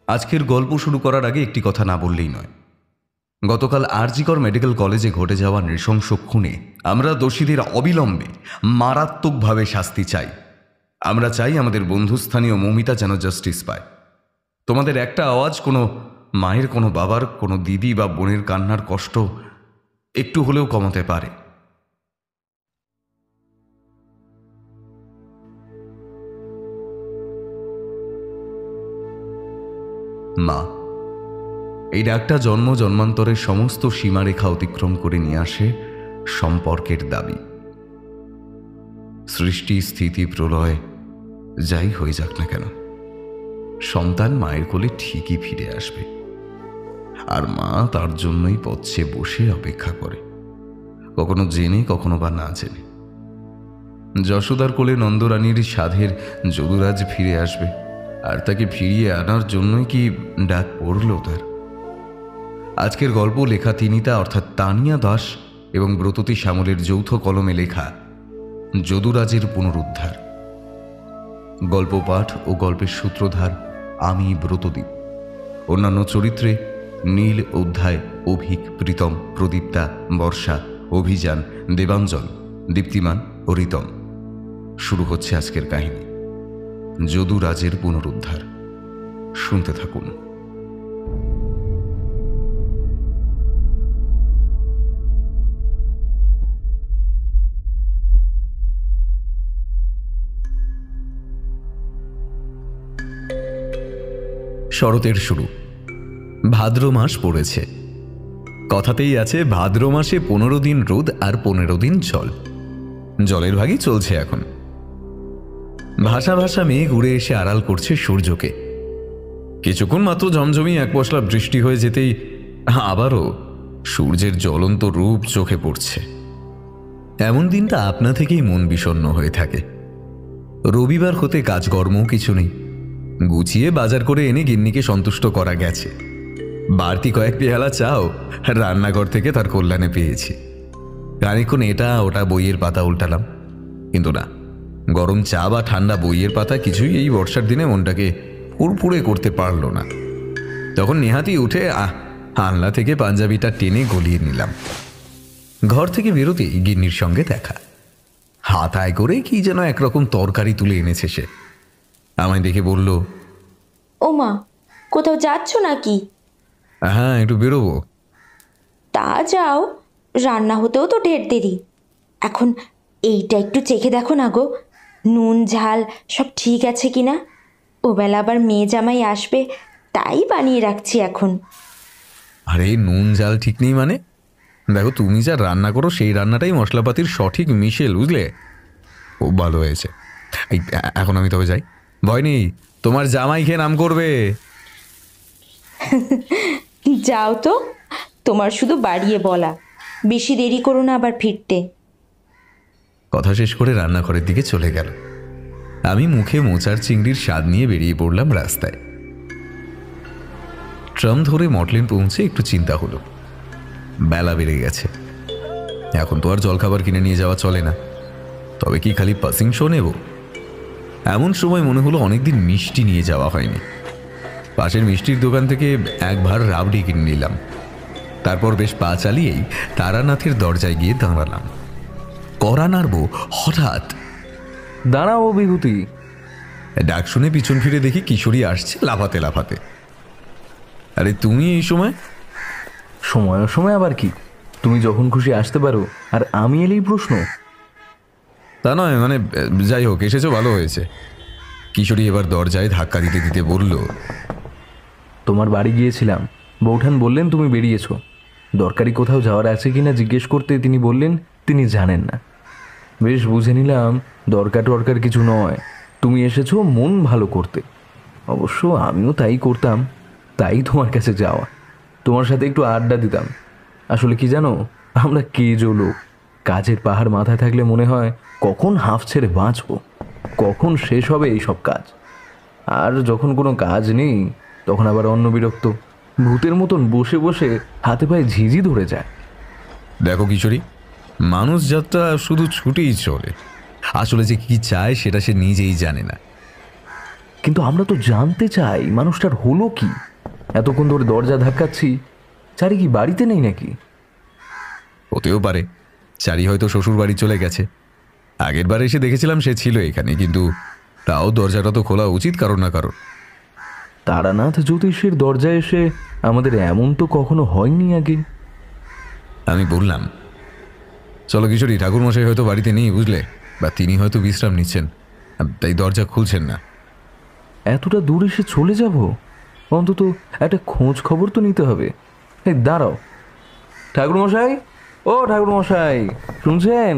আজকের গল্প শুরু করার আগে একটি কথা না বললেই নয়। গতকাল আরজিকর মেডিকেল কলেজে ঘটে যাওয়া নৃশংস খুনে আমরা দোষীদের অবিলম্বে মারাত্মকভাবে শাস্তি চাই। আমরা চাই আমাদের বন্ধুস্থানীয় মৌমিতা যেন জাস্টিস পায়। তোমাদের একটা আওয়াজ কোনো মায়ের, কোনো বাবার, কোনো দিদি বা বোনের কান্নার কষ্ট একটু হলেও কমাতে পারে। মা, এই ডাকটা জন্ম জন্মান্তরের সমস্ত সীমারেখা অতিক্রম করে নিয়ে আসে সম্পর্কের দাবি। সৃষ্টি, স্থিতি, প্রলয় যাই হয়ে যাক না কেন, সন্তান মায়ের কোলে ঠিকই ফিরে আসবে। আর মা তার জন্যই পথে বসে অপেক্ষা করে, কখনো জেনে কখনো বা না জেনে। যশোদার কোলে নন্দরানীর সাধের যদুরাজ ফিরে আসবে, আর তাকে ফিরিয়ে আনার জন্যই কি ডাক পড়ল তার? আজকের গল্প লেখা তিনিতা অর্থাৎ তানিয়া দাস এবং ব্রততী শ্যামলের যৌথ কলমে লেখা যদুরাজের পুনরুদ্ধার। গল্প পাঠ ও গল্পের সূত্রধার আমি, ব্রতদীপ। অন্যান্য চরিত্রে নীল, অধ্যায়, অভিক, প্রীতম, প্রদীপ্তা, বর্ষা, অভিযান, দেবাঞ্জন, দীপ্তিমান ও রিতম। শুরু হচ্ছে আজকের কাহিনী, যদুরাজের পুনরুদ্ধার। শুনতে থাকুন। শরতের শুরু, ভাদ্র মাস পড়েছে। কথাতেই আছে ভাদ্র মাসে 15 দিন রোদ আর 15 দিন জল। জলের ভাগই চলছে এখন। ভাসা ভাসা মেঘ উড়ে এসে আড়াল করছে সূর্যকে। কিছুক্ষণ মাত্র ঝমঝমি এক পশলা বৃষ্টি হয়ে যেতেই আবারও সূর্যের জ্বলন্ত রূপ চোখে পড়ছে। এমন দিনটা আপনা থেকেই মন বিষণ্ণ হয়ে থাকে। রবিবার হতে কাজকর্ম কিছু নেই, গুছিয়ে বাজার করে এনে গিন্নিকে সন্তুষ্ট করা গেছে। বাড়তি কয়েক পেয়ালা চাও রান্নাঘর থেকে তার কল্যাণে পেয়েছি। খানিকক্ষণ এটা ওটা বইয়ের পাতা উল্টালাম, কিন্তু না, গরম চা বা ঠান্ডা বইয়ের পাতা কিছুই এই বর্ষার দিনে মনটাকে ফুরফুরে করতে পারল না। তখন নেহাতি উঠে আনলা থেকে পাঞ্জাবিটা টেনে গলিয়ে নিলাম। ঘর থেকে বেরোতেই গিন্নির সঙ্গে দেখা। হাতায় করে কি যেন একরকম তরকারি তুলে এনেছে সে। আমায় দেখে বলল, ও মা, কোথাও যাচ্ছ নাকি? হ্যাঁ, একটু বেরোবো। তা যাও, রান্না হতেও তো ঢের দেরি। এখন এইটা একটু চেখে দেখো না গো, নুন ঝাল সব ঠিক আছে কিনা। ওবেলা আবার মেয়ে জামাই আসবে, তাই বানিয়ে রাখছি এখন। আরে নুন ঝাল ঠিক নেই মানে? দেখো, তুমি যা রান্না করো সেই রান্নাটাই মশলাপাতির সঠিক মিশেল, বুঝলে? খুব ভালো হয়েছে। এখন আমি তবে যাই, ভয় নেই, তোমার জামাই খেয়ে নাম করবে। যাও তো, তোমার শুধু বাড়িয়ে বলা, বেশি দেরি করো না আবার ফিরতে। কথা শেষ করে রান্নাঘরের দিকে চলে গেল। আমি মুখে মোচার চিংড়ির স্বাদ নিয়ে বেরিয়ে পড়লাম রাস্তায়। ট্রাম ধরে মটলিন পৌঁছে একটু চিন্তা হলো। বেলা বেড়ে গেছে, এখন তো আর জলখাবার কিনে নিয়ে যাওয়া চলে না। তবে কি খালি পাসিং শো নেব? এমন সময় মনে হলো অনেকদিন মিষ্টি নিয়ে যাওয়া হয়নি। পাশের মিষ্টির দোকান থেকে এক ভার রাবড়ি কিনে নিলাম। তারপর বেশ পা চালিয়েই তারানাথের দরজায় গিয়ে দাঁড়ালাম। কড়া নাড়ব, হঠাৎ দাঁড়াও বিভূতি। ডাক শুনে পিছন ফিরে দেখি কিশোরী আসছে লাফাতে লাফাতে। আরে তুমি এই সময়? সময় আবার কি? তুমি যখন খুশি আসতে পারো, আর আমি এলেই প্রশ্ন? তা নয়, মানে যাই হোক, এসেছো ভালো হয়েছে। কিশোরী এবার দরজায় ধাক্কা দিতে দিতে বলল, তোমার বাড়ি গিয়েছিলাম, বৌঠান বললেন তুমি বেরিয়েছ। দরকারি কোথাও যাওয়ার আছে কিনা জিজ্ঞেস করতে তিনি বললেন তিনি জানেন না। বেশ বুঝে নিলাম দরকার কিছু নয়, তুমি এসেছো মন ভালো করতে। অবশ্য আমিও তাই করতাম, তাই তোমার কাছে যাওয়া, তোমার সাথে একটু আড্ডা দিতাম। আসলে কি জানো, আমরা কেজো লোক, কাজের পাহাড় মাথায় থাকলে মনে হয় কখন হাঁফ ছেড়ে বাঁচবো, কখন শেষ হবে এইসব কাজ। আর যখন কোনো কাজ নেই তখন আবার অন্য বিরক্ত, ভূতের মতন বসে বসে হাতে পায়ে ঝিঝি ধরে যায়। দেখো কিশোরী, মানুষ যাত্রা শুধু ছুটেই চলে, আসলে যে কি চায় সেটা সে নিজেই জানে না। কিন্তু আমরা তো জানতে চাই মানুষটার হলো কি। এতক্ষণ ধরে দরজা ধাক্কাচ্ছি, চারি কি বাড়িতে নেই নাকি? হতেও পারে চারি হয়তো শ্বশুর বাড়ি চলে গেছে। আগের বার এসে দেখেছিলাম সে ছিল এখানে, কিন্তু তাও দরজাটা তো খোলা উচিত কারণ না কারণ। তারানাথ জ্যোতিষীর দরজায় এসে আমাদের এমন তো কখনো হয়নি আগে। আমি বললাম, চলো কিশোরী, ঠাকুরমশাই হয়তো বাড়িতে নেই বুঝলে, বা তিনি হয়তো বিশ্রাম নিচ্ছেন, তাই দরজা খুলছেন না। এতটা দূর এসে চলে যাব, অন্তত একটা খোঁজ খবর তো নিতে হবে। এই দাঁড়াও ঠাকুরমশাই, ও ঠাকুরমশাই শুনছেন?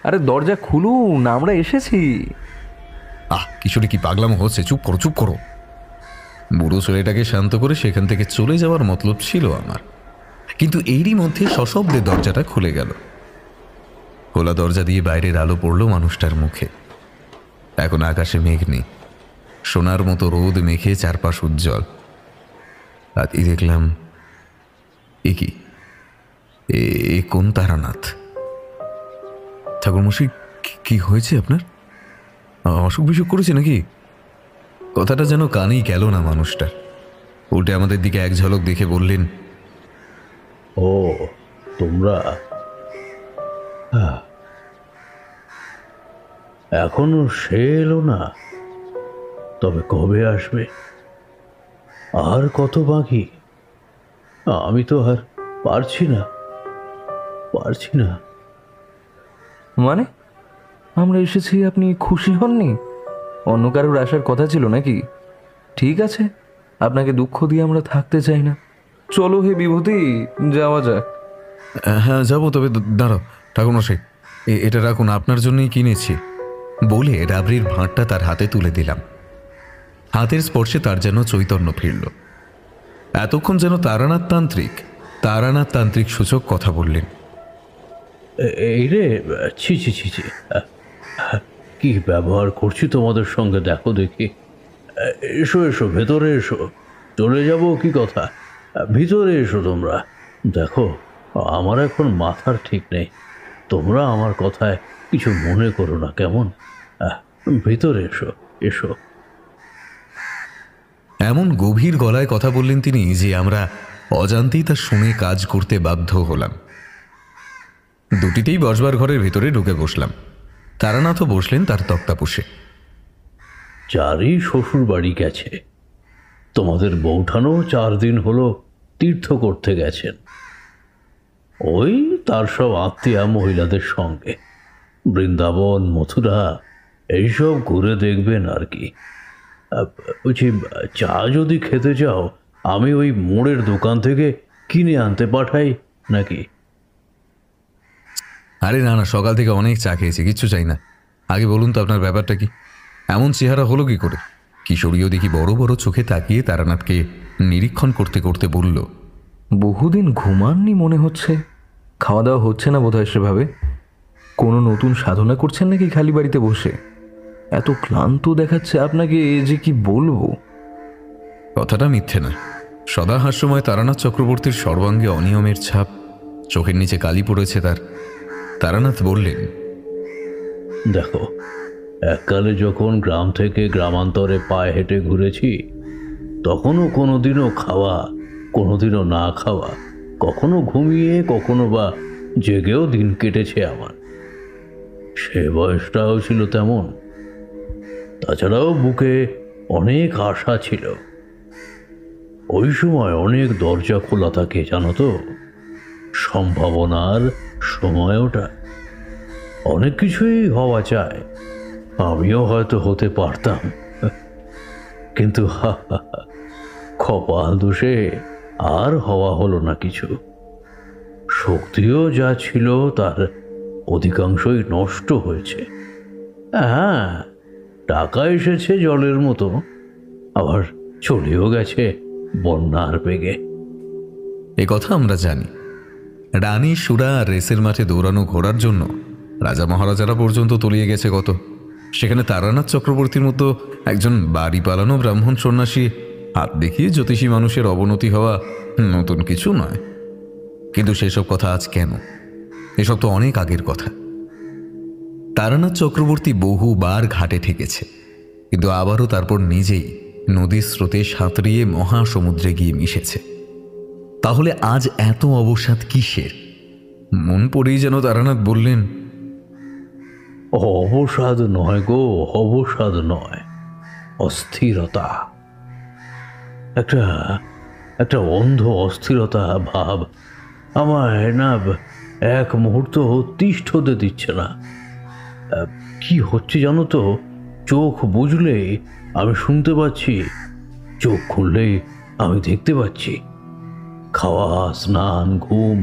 আরে দরজা খুলুন, আমরা এসেছি। কিশোরী কি পাগলামো হচ্ছে, চুপ করো চুপ করো। বুড়ো ছেলেটাকে শান্ত করে সেখান থেকে চলে যাওয়ার মতলব ছিল আমার, কিন্তু এরই মধ্যে সশব্দে দরজাটা খুলে গেল। খোলা দরজা দিয়ে বাইরের আলো পড়ল মানুষটার মুখে। এখন আকাশে মেঘ নেই, সোনার মতো রোদ মেখে চারপাশ উজ্জ্বল। রাতেই দেখলাম, এ কি, এ কোন তারানাথ? ঠাকুরমশাই কি হয়েছে আপনার? অসুখ বিসুখ করেছে নাকি? কথাটা যেন কানেই গেল না মানুষটার। উল্টে আমাদের দিকে এক ঝলক দেখে বললেন, ও তোমরা এখনো সে এলো না? তবে কবে আসবে? আর কত বাকি? আমি তো আর পারছি না। মানে আমরা এসেছি, আপনি খুশি হননি? অন্য কারোর আসার কথা ছিল নাকি? ঠিক আছে, আপনাকে দুঃখ দিয়ে আমরা থাকতে চাই না। চলো হে বিভূতি, যাওয়া যাক। হ্যাঁ যাবো, তবে দাঁড়াও ঠাকুরমশাই, এটা রাখুন, আপনার জন্যই কিনেছি। বলে রাবড়ির ভাঁড়টা তার হাতে তুলে দিলাম। হাতের স্পর্শে তার যেন চৈতন্য ফিরল। এতক্ষণ যেন তারানাথ তান্ত্রিক সূচক কথা বললেন। এই রে, ছি ছি ছি ছি, কি ব্যবহার করছি তোমাদের সঙ্গে দেখো দেখি। এসো এসো, ভেতরে এসো। চলে যাব কি কথা, ভিতরে এসো তোমরা। দেখো আমার এখন মাথার ঠিক নেই, তোমরা আমার কথায় কিছু মনে করো না কেমন? ভিতরে এসো এসো। এমন গভীর গলায় কথা বললেন তিনি যে আমরা অজান্তেই তা শুনে কাজ করতে বাধ্য হলাম। দুটিতেই বসবার ঘরের ভেতরে ঢুকে বসলাম। তারানাথও বসলেন তার তক্তাপোষে। চারই শ্বশুর বাড়ি গেছে, তোমাদের বৌঠানও 4 দিন হলো তীর্থ করতে গেছেন, ওই তার সব আত্মীয়া মহিলাদের সঙ্গে। বৃন্দাবন, মথুরা এইসব ঘুরে দেখবেন আর কি। বলছি, চা যদি খেতে চাও আমি ওই মোড়ের দোকান থেকে কিনে আনতে পাঠাই নাকি? আরে না না, সকাল থেকে অনেক চা খেয়েছি, কিচ্ছু চাই না। আগে বলুন তো আপনার ব্যাপারটা কি? এমন চেহারা হলো কি করে? কিশোরীও দেখি বড় বড় চোখে তাকিয়ে তারানাথকে নিরীক্ষণ করতে করতে বলল, বহুদিন ঘুমাননি মনে হচ্ছে। খাওয়া দাওয়া হচ্ছে না বোধহয় সেভাবে। কোনো নতুন সাধনা করছেন নাকি খালি বাড়িতে বসে? এত ক্লান্ত দেখাচ্ছে আপনাকে যে কি বলবো। কথাটা মিথ্যে না। সদা হাস্যময় তারানাথ চক্রবর্তীর সর্বাঙ্গে অনিয়মের ছাপ, চোখের নিচে কালি পড়েছে তার। তারানাথ বললেন, দেখো, এককালে যখন গ্রাম থেকে গ্রামান্তরে পায়ে হেঁটে ঘুরেছি, তখনও কোনোদিনও খাওয়া, কোনোদিনও না খাওয়া, কখনো ঘুমিয়ে কখনো বা জেগেও দিন কেটেছে আমার। সে বয়সটাও ছিল তেমন। তাছাড়াও বুকে অনেক আশা ছিল। ওই সময় অনেক দরজা খোলা থাকে জানো তো, সম্ভাবনার সময় ওটা। অনেক কিছুই হওয়া চায়, আমিও হয়তো হতে পারতাম, কিন্তু কপাল দোষে আর হওয়া হলো না কিছু। শক্তিও যা ছিল তার অধিকাংশই নষ্ট হয়েছে। হ্যাঁ, টাকা এসেছে জলের মতো, আবার চলেও গেছে বন্যার বেগে। এ কথা আমরা জানি। রানী সুরা আর রেসের মাঠে দৌড়ানো ঘোড়ার জন্য রাজা মহারাজারা পর্যন্ত তলিয়ে গেছে কত। সেখানে তারানাথ চক্রবর্তীর মতো একজন বাড়ি পালানো ব্রাহ্মণ সন্ন্যাসী হাত দেখিয়ে জ্যোতিষী মানুষের অবনতি হওয়া নতুন কিছু নয়। কিন্তু সেসব কথা আজ কেন? এসব তো অনেক আগের কথা। তারানাথ চক্রবর্তী বহুবার ঘাটে ঠেকেছে, কিন্তু আবারও তারপর নিজেই নদীর স্রোতে সাঁতরিয়ে মহাসমুদ্রে গিয়ে মিশেছে। তাহলে আজ এত অবসাদ কিসের? মন পড়েই যেন তারানাথ বললেন, অবসাদ নয় গো, অবসাদ নয়, অস্থিরতা। একটা একটা অন্ধ অস্থিরতা ভাব আমায় না এক মুহূর্ত তিষ্ঠতে দিচ্ছে না। কি হচ্ছে জানো তো, চোখ বুঝলেই আমি শুনতে পাচ্ছি, চোখ খুললেই আমি দেখতে পাচ্ছি। খাওয়া, স্নান, ঘুম,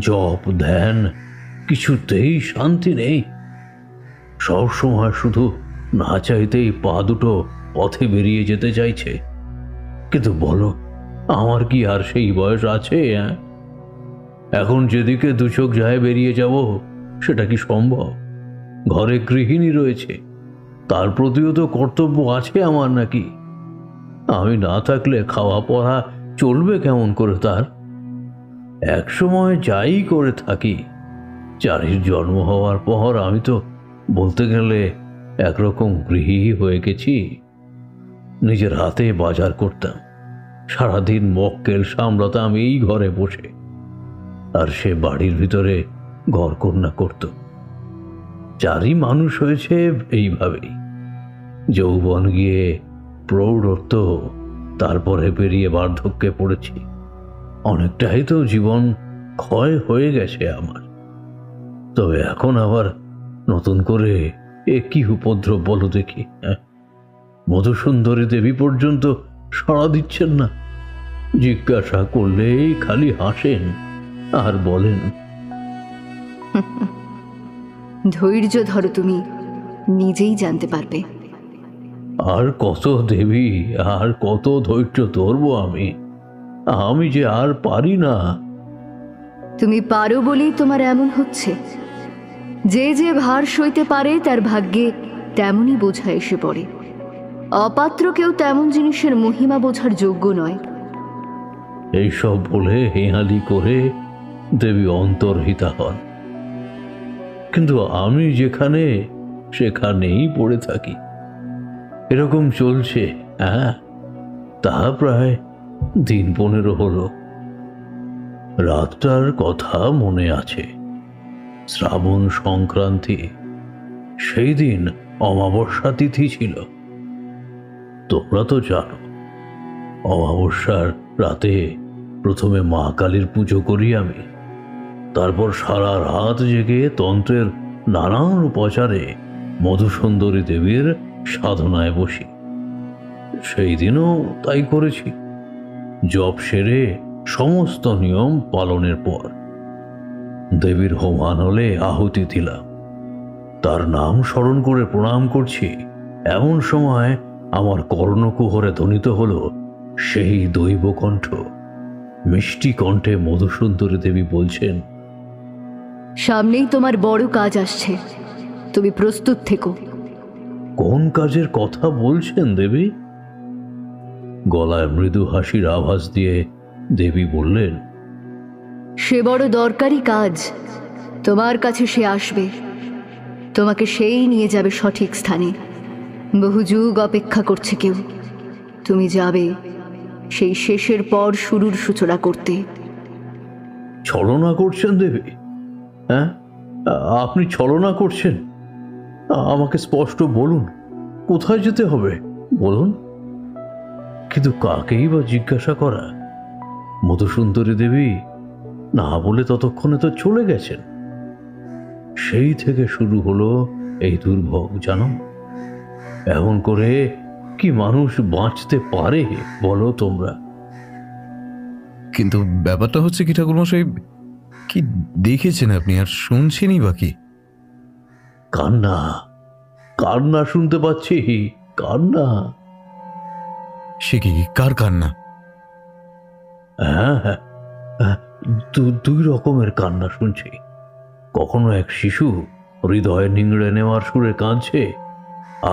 জপ, ধ্যান, কিছুতেই শান্তি নেই। সব সময় শুধু না চাইতেই পা দুটো পথে বেরিয়ে যেতে চাইছে। কিন্তু বলো, আমার কি আর সেই বয়স আছে? এখন যেদিকে দু চোখ যায় বেরিয়ে যাব, সেটা কি সম্ভব? ঘরে গৃহিণী রয়েছে, তার প্রতিও তো কর্তব্য আছে আমার নাকি? আমি না থাকলে খাওয়া পড়া চলবে কেমন করে তার? এক সময় যাই করে থাকি, চারির জন্ম হওয়ার পর আমি তো বলতে গেলে একরকম গৃহী হয়ে গেছি। নিজের হাতে বাজার করতাম, সারাদিন মক্কেল সামলাতাম এই ঘরে বসে, আর সে বাড়ির ভিতরে ঘরকন্যা করত। চারি মানুষ হয়েছে এইভাবেই। যৌবন গিয়ে প্রৌঢ়ত্ব, তারপরে পেরিয়ে বার্ধক্যে পড়েছি। অনেকটাই তো জীবন ক্ষয় হয়ে গেছে আমার। তবে এখন আবার নতুন করে এ কি উপদ্রব বলো দেখি? মধুসুন্দরী দেবী পর্যন্ত সাড়া দিচ্ছেন না। জিজ্ঞাসা করলেই খালি হাসেন আর বলেন, ধৈর্য ধরো, তুমি নিজেই জানতে পারবে। আর কত দেবী, আর কত ধৈর্য ধরবো আমি? আমি যে আর পারি না। তুমি পারো বলেই তোমার এমন হচ্ছে। যে যে ভার সইতে পারে তার ভাগ্যে তেমনই বোঝা এসে পড়ে। অপাত্র কেউ তেমন জিনিসের মহিমা বোঝার যোগ্য নয়। এইসব বলে হেঁয়ালি করে দেবী অন্তর্হিতা হন। কিন্তু আমি যেখানে সেখানেই পড়ে থাকি। এরকম চলছে, তা প্রায় দিন 15 হলো। রাতটার কথা মনে আছে। শ্রাবণ সংক্রান্তি, সেই দিন অমাবস্যা তিথি ছিল। তোমরা তো জানো, অমাবস্যার রাতে প্রথমে মা কালীর পুজো করি আমি। তারপর সারা রাত জেগে তন্ত্রের নানান উপাচারে মধুসুন্দরী দেবীর সাধনায় বসি। সেই দিনও তাই করেছি। জপ সেরে সমস্ত নিয়ম পালনের পর দেবীর হোমান হলে আহুতি দিলাম। তার নাম স্মরণ করে প্রণাম করছি, এমন সময় আমার কর্ণকুহরে ধ্বনিত হলো সেই দৈব কণ্ঠ। মিষ্টি কণ্ঠে মধুসুন্দরী দেবী বলছেন, সামনেই তোমার বড় কাজ আসছে, তুমি প্রস্তুত থেকো। কোন কাজের কথা বলছেন দেবী? গলায় মৃদু হাসির আভাস দিয়ে দেবী বললেন, সে বড় দরকারি কাজ। তোমার কাছে সে আসবে, তোমাকে সেই নিয়ে যাবে সঠিক স্থানে। বহু যুগ অপেক্ষা করছে কেউ, তুমি যাবে সেই শেষের পর শুরুর সূচনা করতে। ছলনা করছেন দেবী? আপনি ছলনা করছেন? আমাকে স্পষ্ট বলুন, কোথায় যেতে হবে বলুন। কিন্তু কাকেই বা জিজ্ঞাসা করা? মধুসুন্দরী দেবী না বলে ততক্ষণে তো চলে গেছেন। সেই থেকে শুরু হলো এই দুর্ভোগ, জানো? এমন করে কি মানুষ বাঁচতে পারে বলো তোমরা? কিন্তু ব্যাপারটা হচ্ছে কি ঠাকুরমশাই, কি দেখেছেন আপনি আর শুনছেনই বাকি? কান্না, কান্না শুনতে পাচ্ছি, কান্না। সে কি, কার কান্না? হ্যাঁ, দুই রকমের কান্না শুনছি। কখনো এক শিশু হৃদয় নিংড়ে নেওয়ার সুরে কাঁদছে,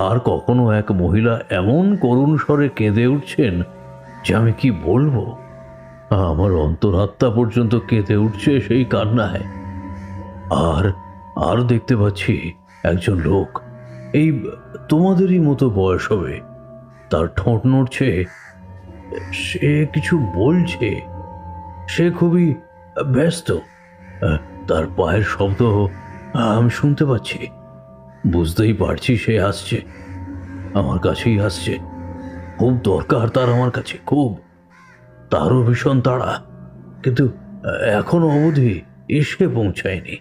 আর কখনো এক মহিলা এমন করুণ স্বরে কেঁদে উঠছেন যে আমি কি বলবো। আমার অন্তরাত্মা পর্যন্ত কেঁদে উঠছে সেই কান্নায়। আর আর দেখতে পাচ্ছি একজন লোক এই তোমাদেরই মতো বয়স হবে, তার ঠোঁট নড়ছে, সে কিছু বলছে, সে খুবই ব্যস্ত। তার পায়ের শব্দ আমি শুনতে পাচ্ছি, বুঝতেই পারছি সে আসছে, আমার কাছেই আসছে। খুব দরকার তার আমার কাছে, খুব। তারও ভীষণ তাড়া, কিন্তু এখনো অবধি এসে পৌঁছায়নি।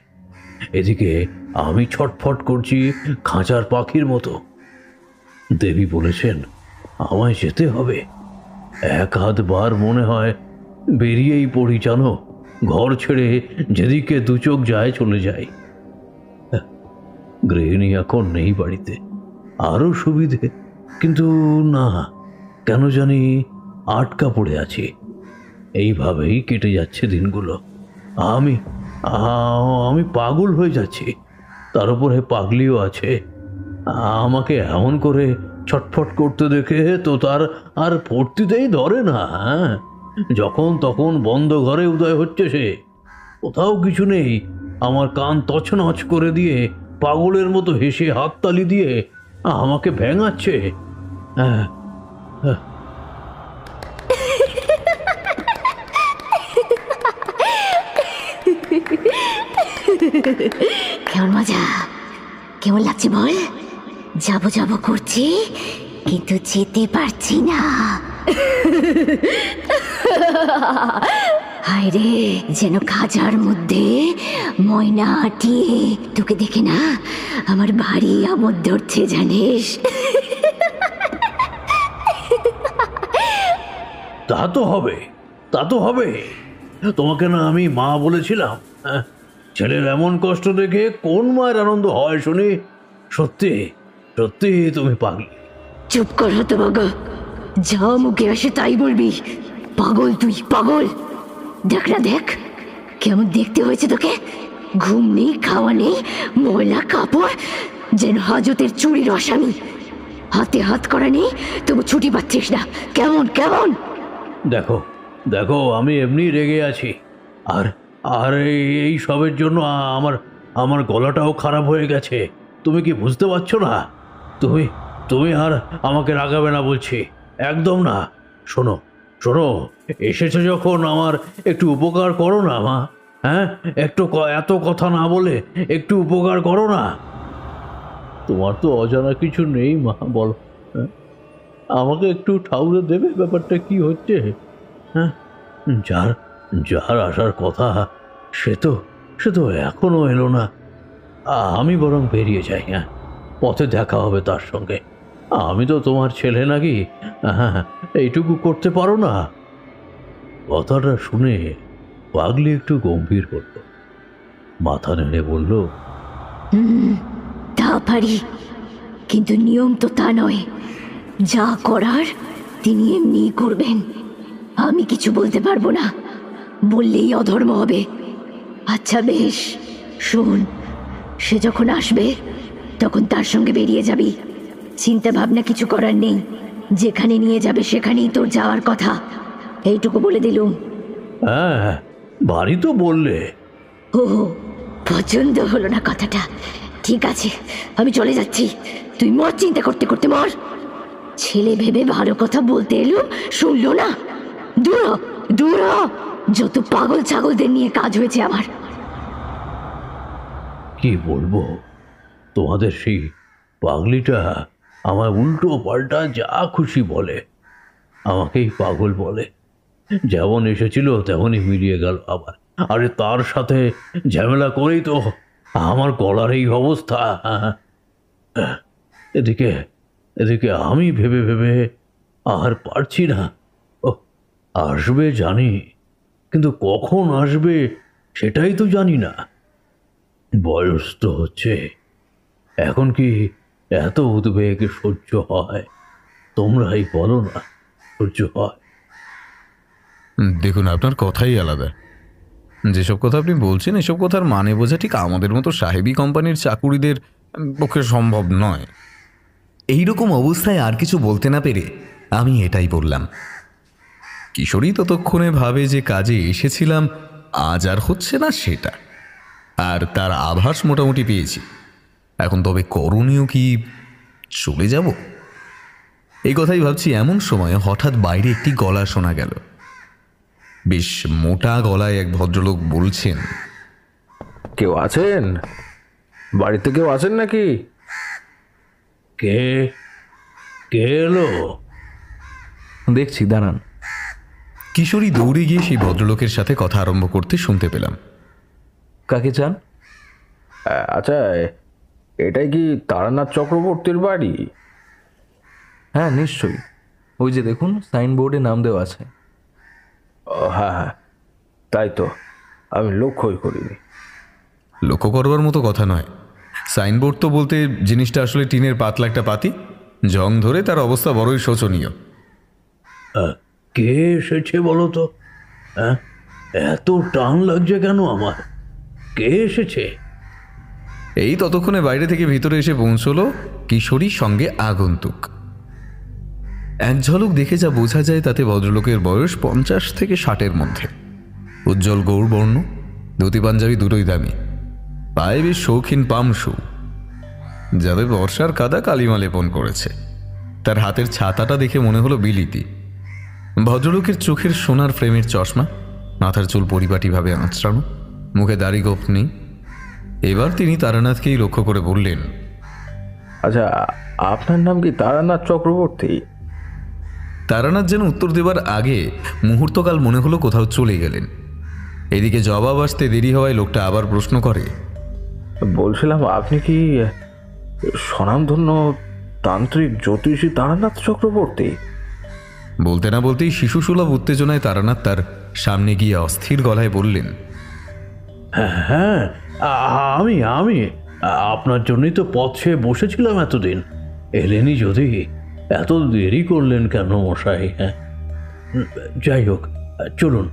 এদিকে আমি ছটফট করছি খাঁচার পাখির মতো। দেবী বলেছেন আমায় যেতে হবে। এক আধবার মনে হয় বেরিয়েই পড়ি, জানো, ঘর ছেড়ে যেদিকে দু চোখ যায় চলে যাই। গৃহিণী এখন নেই বাড়িতে, আরো সুবিধে, কিন্তু না, কেন জানি আটকা পড়ে আছি। এইভাবেই কেটে যাচ্ছে দিনগুলো। আমি আমি পাগল হয়ে যাচ্ছি, তার উপরে পাগলিও আছে। আমাকে এমন করে ছটফট করতে দেখে তো তার আর ফুর্তিতেই ধরে না। যখন তখন বন্ধ ঘরে উদয় হচ্ছে সে, কোথাও কিছু নেই, আমার কান তছনছ করে দিয়ে পাগলের মতো হেসে হাততালি দিয়ে আমাকে ভেঙাচ্ছে। কেমন মজা, কেমন লাগছে বল? যাবো যাবো করছি, কিন্তু যেতে পারছি না। হায় রে, যেন খাঁচার মধ্যে ময়না আটিয়ে। তোকে দেখে না আমার ভারী আমোদ ধরছে, জানিস? তা তো হবে, তা তো হবে। তোমাকে না আমি মা বলেছিলাম? ছেলের এমন কষ্ট দেখে কোন মায়ের আনন্দ হয় শুনি? সত্যি সত্যি তুমি পাগলি। চুপ কর হতভাগা, যা মুখে আসে তাই বলবি। পাগল তুই, পাগল। দেখ না, দেখ কেমন দেখতে হয়েছে তোকে। ঘুম নেই, খাওয়া নেই, ময়লা কাপড়, যেন হাজতের চুরির আসামি। হাতে হাত করা নেই, তবু ছুটি পাচ্ছিস না। কেমন কেমন? দেখো দেখো, আমি এমনি রেগে আছি, আর আর এই সবের জন্য আমার আমার গলাটাও খারাপ হয়ে গেছে। তুমি কি বুঝতে পারছো না? তুমি তুমি আর আমাকে রাগাবে না বলছি, একদম না। শোনো শোনো, এসেছো যখন আমার একটু উপকার করো না মা। হ্যাঁ, একটু এত কথা না বলে একটু উপকার করো না। তোমার তো অজানা কিছু নেই মা, বলো। আমাকে একটু ঠাউরে দেবে ব্যাপারটা কি হচ্ছে? হ্যাঁ, যার যার আসার কথা সে তো এখনো এলো না। আমি বরং বেরিয়ে যাই। হ্যাঁ, পথে দেখা হবে তার সঙ্গে। আমি তো তোমার ছেলে নাকি? হ্যাঁ, এইটুকু করতে পারো না? কথাটা শুনে পাগলি একটু গম্ভীর করল, মাথা নেড়ে বলল, তা পারি, কিন্তু নিয়ম তো তা নয়। যা করার তিনি এমনি করবেন, আমি কিছু বলতে পারবো না। বললেই অধর্ম হবে। আচ্ছা বেশ, শোন, সে যখন আসবে তখন তার সঙ্গে বেরিয়ে যাবি। চিন্তা ভাবনা কিছু করার নেই, যেখানে নিয়ে যাবে সেখানেই তোর যাওয়ার কথা। এইটুকু বলে দিলুম। হ্যাঁ, বাড়ি তো বললে। ও, পছন্দ হলো না কথাটা? ঠিক আছে, আমি চলে যাচ্ছি। তুই মর, চিন্তা করতে করতে মর। ছেলে ভেবে ভালো কথা বলতে এলুম, শুনলো না। দূর হ, দূর হ। যত পাগল ছাগলদের নিয়ে কাজ হয়েছে আমার। কি বলবো, তোমাদের সেই পাগলিটা আমার উল্টো পাল্টা যা খুশি বলে। আমাকেই পাগল বলে। যেমন এসেছিল তেমনই মিলিয়ে গেল আবার। আরে তার সাথে ঝামেলা করেই তো আমার গলার এই অবস্থা। এদিকে এদিকে আমি ভেবে ভেবে আর পারছি না। ও, আসবে জানি, কিন্তু কখন আসবে সেটাই তো জানি না। বয়স তো হচ্ছে, এখন কি এত উদ্বেগ সহ্য হয়? তোমরাই বলো না, সহ্য হয়? দেখুন, আপনার কথাই আলাদা। যেসব কথা আপনি বলছেন এসব কথার মানে বোঝা ঠিক আমাদের মতো সাহেবী কোম্পানির চাকুরিদের পক্ষে সম্ভব নয়। এইরকম অবস্থায় আর কিছু বলতে না পেরে আমি এটাই বললাম। কিশোরী ততক্ষণে ভাবে যে কাজে এসেছিলাম আজ আর হচ্ছে না সেটা, আর তার আভাস মোটামুটি পেয়েছি। এখন তবে করণীয় কি চলে যাব? এই কথাই ভাবছি, এমন সময় হঠাৎ বাইরে একটি গলা শোনা গেল। বেশ মোটা গলায় এক ভদ্রলোক বলছেন, কেউ আছেন? বাড়িতে কেউ আছেন নাকি? কে কে এলো? দেখছি, দাঁড়ান। কিশোরী দৌড়ে গিয়ে সেই ভদ্রলোকের সাথে কথা আরম্ভ করতে শুনতে পেলাম। কাকে চান? আচ্ছা, এটাই কি তারানাথ চক্রবর্তীর বাড়ি? হ্যাঁ, নিশ্চয়ই। ওই যে দেখুন, সাইনবোর্ডে নাম দেওয়া আছে। হ্যাঁ হ্যাঁ, তাই তো, আমি লক্ষ্যই করিনি। লক্ষ্য করবার মতো কথা নয়। সাইনবোর্ড তো বলতে জিনিসটা আসলে টিনের পাতলা একটা পাতি, জং ধরে তার অবস্থা বড়ই শোচনীয়। কে এসেছে বলো তো? হ্যাঁ, এত টান লাগছে কেন আমার? কে এসেছে? এই ততক্ষণে বাইরে থেকে ভিতরে এসে পৌঁছলো কিশোরীর সঙ্গে আগন্তুক। এক ঝলক দেখে যা বোঝা যায় তাতে ভদ্রলোকের বয়স 50 থেকে 60-এর মধ্যে। উজ্জ্বল গৌরবর্ণ, ধুতি পাঞ্জাবি দুটোই দামি, পায়ে বেশ শৌখিন পাম শু, যাতে বর্ষার কাদা কালিমা লেপন করেছে। তার হাতের ছাতাটা দেখে মনে হলো বিলিতি। ভদ্রলোকের চোখের সোনার ফ্রেমের চশমা, মাথার চুল পরিপাটিভাবে আঁচড়ানো, মুখে দাড়ি গোঁফ নেই। এবার তিনি তারানাথকেই লক্ষ্য করে বললেন, আচ্ছা, আপনার নাম কি তারানাথ চক্রবর্তী? তারানাথ যেন উত্তর দেবার আগে মুহূর্তকাল মনে হলো কোথাও চলে গেলেন। এদিকে জবাব আসতে দেরি হওয়ায় লোকটা আবার প্রশ্ন করে, বলছিলাম, আপনি কি স্বনামধন্য তান্ত্রিক জ্যোতিষী তারানাথ চক্রবর্তী? বলতে না বলতেই শিশুসুলভ উত্তেজনায় তারানাথ তার সামনে গিয়ে অস্থির গলায় বললেন, হ্যাঁ, আমি আমি আপনার জন্যই তো পথ ছেয়ে বসেছিলাম এতদিন। এলেনি যদি? এত দেরি করলেন কেন মশাই? হ্যাঁ, যাই হোক, চলুন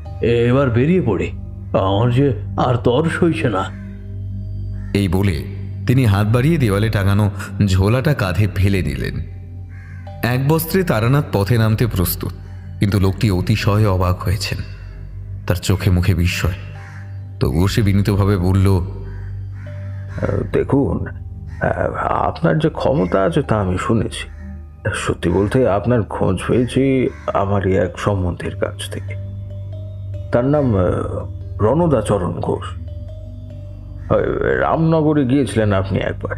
এবার বেরিয়ে পড়ি, আমার যে আর তর সইছে না। এই বলে তিনি হাত বাড়িয়ে দেওয়ালে টাঙানো ঝোলাটা কাঁধে ফেলে দিলেন। এক বস্ত্রে তারানাথ পথে নামতে প্রস্তুত, কিন্তু লোকটি অতিশয় অবাক হয়েছেন। তার চোখে মুখে বিস্ময়, তবুও সে বিনীতভাবে বলল, দেখুন, আপনার যে ক্ষমতা আছে তা আমি শুনেছি। সত্যি বলতে আপনার খোঁজ পেয়েছি আমারই এক সম্বন্ধের কাছ থেকে। তার নাম রণদাচরণ ঘোষ। রামনগরে গিয়েছিলেন আপনি একবার।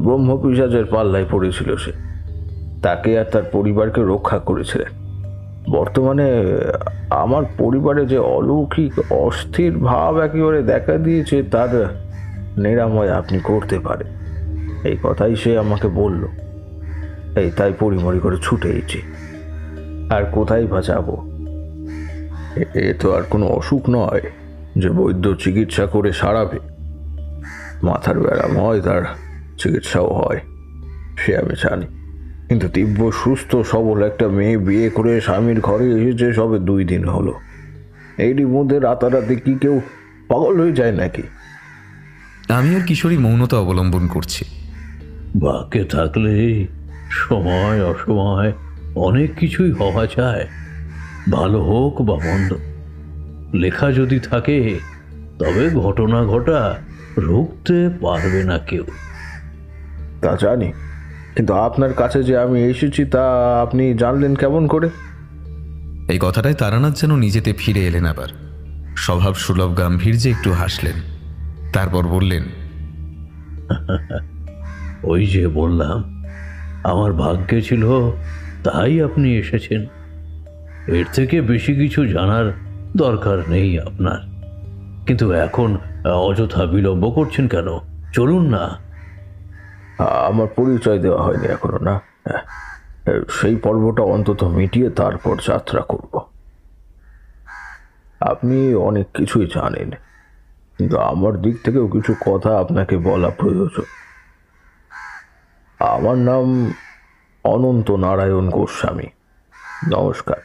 ব্রহ্মপিশাচের পাল্লায় পড়েছিল সে। তাকে আর তার পরিবারকে রক্ষা করেছিলেন। বর্তমানে আমার পরিবারে যে অলৌকিক অস্থির ভাব একেবারে দেখা দিয়েছে, তার নিরাময় আপনি করতে পারেন, এই কথাই সে আমাকে বলল। এই তাই পরিমরি করে ছুটে এসেছি। আর কোথায় বা যাব? এ তো আর কোনো অসুখ নয় যে বৈদ্য চিকিৎসা করে সারাবে। মাথার ব্যারাম হয়, তার চিকিৎসাও হয়, সে আমি জানি। কিন্তু তীব্র সুস্থ সবল একটা মেয়ে বিয়ে করে স্বামীর ঘরে এসেছে সবে 2 দিন হলো। এরই মধ্যে রাতারাতি কি কেউ পাগল হয়ে যায় নাকি? আমি আর কিশোরী মৌনতা অবলম্বন করছি। বাক্যে থাকলে সময় অসময় অনেক কিছুই হওয়া যায়, ভালো হোক বা মন্দ। লেখা যদি থাকে তবে ঘটনা ঘটা রুখতে পারবে না কেউ। তা জানি, কিন্তু আপনার কাছে যে আমি এসেছি তা আপনি জানলেন কেমন করে? এই কথাটায় তারানাথ যেন নিজেতে ফিরে এলেন। আবার স্বভাব সুলভ গাম্ভীর্যে একটু হাসলেন, তারপর বললেন, ওই যে বললাম, আমার ভাগ্যে ছিল তাই আপনি এসেছেন। এর থেকে বেশি কিছু জানার দরকার নেই আপনার। কিন্তু এখন অযথা বিলম্ব করছেন কেন? চলুন না। আমার পরিচয় দেওয়া হয়নি এখনো না। সেই পর্বটা অন্তত মিটিয়ে তারপর যাত্রা করব। আপনি অনেক কিছুই জানেন, কিন্তু আমার দিক থেকেও কিছু কথা আপনাকে বলা প্রয়োজন। আমার নাম অনন্ত নারায়ণ গোস্বামী। নমস্কার।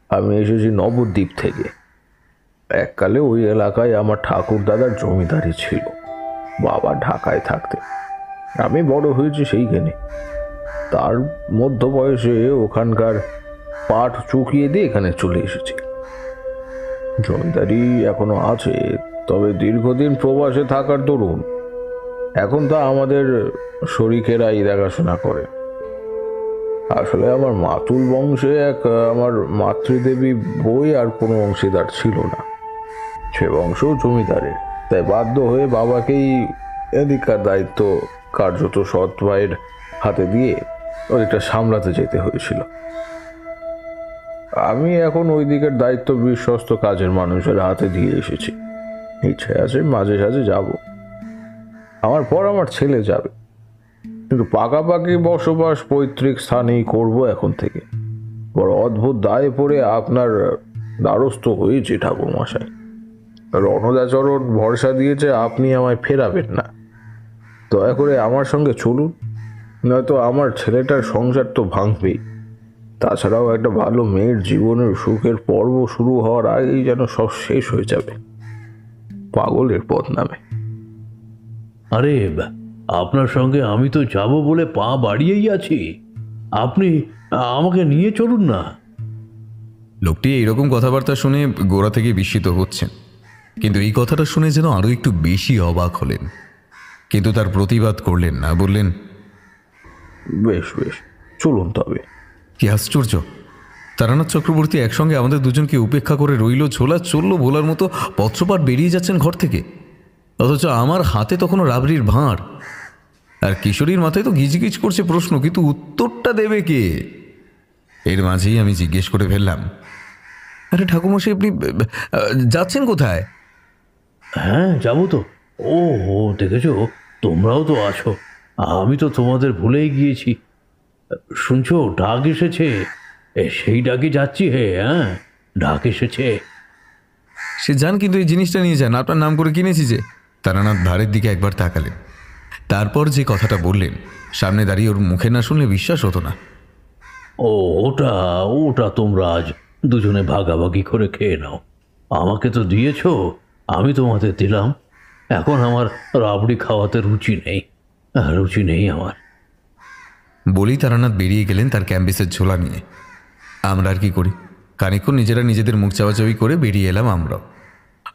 আমি এসেছি নবদ্বীপ থেকে। এককালে ওই এলাকায় আমার ঠাকুর দাদার জমিদারি ছিল। বাবা ঢাকায় থাকতেন, আমি বড় হয়েছি সেইখানে। তার মধ্য বয়সে ওখানকার পাট চুকিয়ে দিয়ে এখানে চলে এসেছি। জমিদারি এখনো আছে, তবে দীর্ঘদিন প্রবাসে থাকার দরুন এখন তা আমাদের শরিকেরাই দেখাশোনা করে। আসলে আমার মাতুল বংশে আমার মাতৃদেবী বই আর কোনো অংশীদার ছিল না, সে বংশ জমিদারের, তাই বাধ্য হয়ে বাবাকেই এদিককার দায়িত্ব কার্যত সৎ ভাইয়ের হাতে দিয়ে ওদিকটা সামলাতে যেতে হয়েছিল। আমি এখন ওই দিকের দায়িত্ব বিশ্বস্ত কাজের মানুষের হাতে দিয়ে এসেছি। ইচ্ছে আছে মাঝে সাঝে যাব, আমার পর আমার ছেলে যাবে, কিন্তু পাকাপাকি বসবাস পৈতৃক স্থানেই করব এখন থেকে। বড় অদ্ভুত দায়ে পড়ে আপনার দ্বারস্থ হয়েছে ঠাকুরমশাই। রণদাচরণ ভরসা দিয়েছে আপনি আমায় ফেরাবেন না, দয়া করে আমার সঙ্গে চলুন, নয়তো আমার ছেলেটার সংসার তো ভাঙবেই। তাছাড়াও একটা ভালো মেয়ের জীবনের সুখের পর্ব শুরু হওয়ার আগেই যেন সব শেষ হয়ে যাবে পাগলের পথ নামে। আরে আপনার সঙ্গে আমি তো যাব বলে পা বাড়িয়েই আছি, আপনি আমাকে নিয়ে চলুন না। লোকটি এইরকম কথাবার্তা শুনে গোড়া থেকে বিস্মিত হচ্ছেন, কিন্তু এই কথাটা শুনে যেন আরো একটু বেশি অবাক হলেন, কিন্তু তার প্রতিবাদ করলেন না, বললেন, বেশ বেশ, চলুন তবে। কি আশ্চর্য, তারানাথ চক্রবর্তী একসঙ্গে আমাদের দুজনকে উপেক্ষা করে রইল, ছোলা চলল ভোলার মতো পত্রপাঠ বেরিয়ে যাচ্ছেন ঘর থেকে, অথচ আমার হাতে তখনও রাবড়ির ভাঁড়, আর কিশোরীর মাথায় তো গিজগিজ করছে প্রশ্ন, কিন্তু উত্তরটা দেবে কে? এর মাঝেই আমি জিজ্ঞেস করে ফেললাম, আরে ঠাকুরমশাই, আপনি যাচ্ছেন কোথায়? হ্যাঁ যাবো তো। ও দেখেছো, তোমরাও তো আছো, আমি তো তোমাদের ভুলেই গিয়েছি। শুনছো, ডাক এসেছে, সেই ডাকে যাচ্ছি। হ্যাঁ, ডাক এসেছে। সে যান, কিন্তু এই জিনিসটা নিয়ে যান, আপনার নাম করে কিনেছি যে। তারানাথ ধারের দিকে একবার তাকালেন, তারপর যে কথাটা বললেন সামনে দাঁড়িয়ে ওর মুখে না শুনলে বিশ্বাস হতো না। ওটা ওটা তোমরা আজ দুজনে ভাগাভাগি করে খেয়ে নাও। আমাকে তো দিয়েছো, আমি তোমাদের দিলাম, এখন আমার রাবড়ি খাওয়াতে রুচি নেই আমার। বলেই তারানাথ বেরিয়ে গেলেন তার ক্যাম্বিসের ঝোলা নিয়ে। আমরা আর কি করি, খানিকক্ষণ নিজেরা নিজেদের মুখ চাওয়াচাওয়ি করে বেরিয়ে এলাম আমরাও।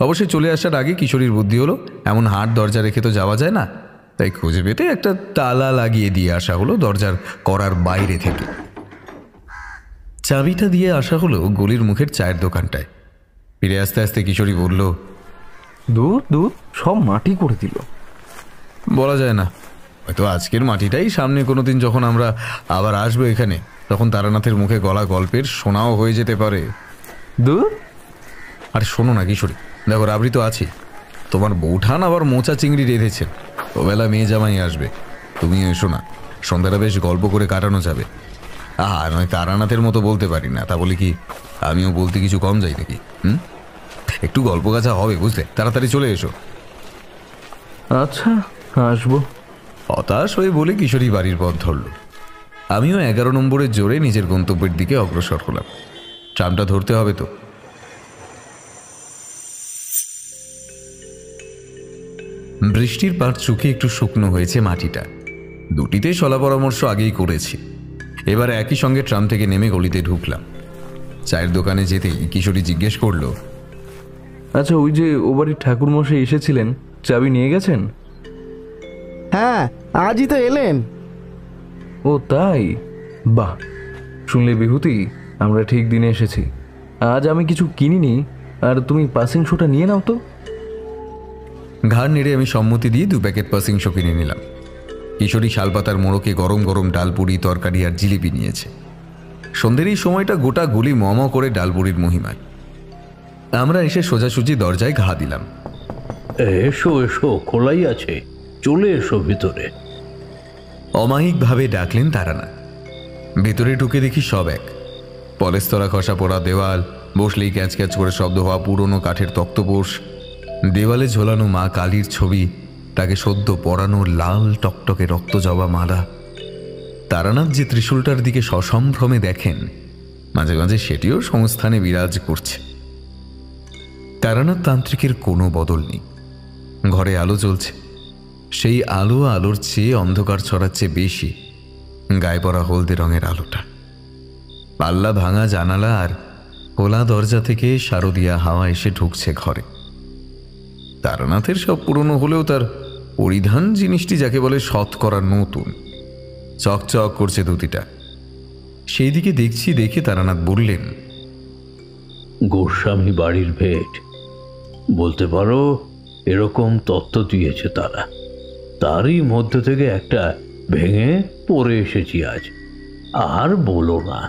অবশ্যই চলে আসার আগে কিশোরীর বুদ্ধি হলো, এমন হাট দরজা রেখে তো যাওয়া যায় না, তাই খুঁজে পেতে একটা তালা লাগিয়ে দিয়ে আসা হলো দরজার করার বাইরে থেকে। চাবিটা দিয়ে আসা হলো গলির মুখের চায়ের দোকানটায়। ফিরে আস্তে আস্তে কিশোরী বলল, দূর দূর সব মাটি করে দিল। বলা যায় না, হয়তো আজকের মাটিটাই সামনে কোনো দিন যখন আমরা আবার আসবো এখানে, তখন তারানাথের মুখে গলা গল্পের শোনাও হয়ে যেতে পারে। দূর, আর শোনো না কিশোরী, দেখো রাবড়ি তো আছি, তোমার বৌঠান আবার মোচা চিংড়ি রেঁধেছেন, ওবেলা মেয়ে জামাই আসবে, তুমি এসো না, সন্ধ্যাটা বেশ গল্প করে কাটানো যাবে। নয় তারানাথের মতো বলতে পারি না, তা বলি কি আমিও বলতে কিছু কম যাই নাকি? একটু গল্প গাছা হবে বুঝলে, তাড়াতাড়ি চলে এসো। আচ্ছা, আসবো। হতাশ হয়ে বলে কিশোরী বাড়ির পথ ধরল। আমিও 11 নম্বরের জোরে নিজের গন্তব্যের দিকে অগ্রসর হলাম। ট্রামটা ধরতে হবে তো। বৃষ্টির পাট চুকে একটু শুকনো হয়েছে মাটিটা, দুটিতে সলা পরামর্শ আগেই করেছি। এবার একই সঙ্গে ট্রাম থেকে নেমে গলিতে ঢুকলাম। চায়ের দোকানে যেতেই কিশোরী জিজ্ঞেস করলো, আচ্ছা, ওই যে ও বাড়ির ঠাকুরমশাই এসেছিলেন, চাবি নিয়ে গেছেন? হ্যাঁ, আজই তো এলেন। ও তাই? বাহ, শুনলে বিভূতি, আমরা ঠিক দিনে এসেছি। আজ আমি কিছু কিনিনি, আর তুমি পাসিং শোটা নিয়ে নাও তো। ঘাড় নেড়ে আমি সম্মতি দিয়ে 2 প্যাকেট পাসিং শো কিনে নিলাম। কিশোরী শালপাতার মোড়কে গরম গরম ডালপুরি, তরকারি আর জিলিপি নিয়েছে। সন্ধ্যের এই সময়টা গোটা গুলি মম করে ডালপুরির মহিমায়। আমরা এসে সোজাসুজি দরজায় ঘা দিলাম। এসো এসো, খোলাই আছে, চলে এসো ভিতরে। অমায়িকভাবে ডাকলেন তারানাথ। ভেতরে ঢুকে দেখি সব এক, পলেস্তরা খসা পড়া দেওয়াল, বসলেই ক্যাচ ক্যাচ করে শব্দ হওয়া পুরনো কাঠের তক্তপোষ, দেওয়ালে ঝোলানো মা কালীর ছবি, তাকে সদ্য পরানো লাল টকটকে রক্ত জবা মালা। তারানাথ যে ত্রিশূলটার দিকে সসম্ভ্রমে দেখেন, মাঝে মাঝে সেটিও সংস্থানে বিরাজ করছে। তারানাথ তান্ত্রিকের কোনো বদল নেই। ঘরে আলো জ্বলছে, সেই আলো আলোর চেয়ে অন্ধকার ছড়াচ্ছে বেশি গায়ে পড়া হলদে রঙের আলোটা। পাল্লা ভাঙা জানালা আর খোলা দরজা থেকে শারদিয়া হাওয়া এসে ঢুকছে ঘরে। তারানাথের সব পুরনো হলেও তার পরিধান জিনিসটি যাকে বলে শতকরা নতুন, চকচক করছে ধুতিটা। সেই দিকে দেখছি দেখে তারানাথ বললেন, গোস্বামী বাড়ির ভেট বলতে পারো, এরকম তত্ত্ব দিয়েছে তারা। তারই মধ্যে থেকে একটা ভেঙে পড়ে এসেছি আজ। আর বলো না,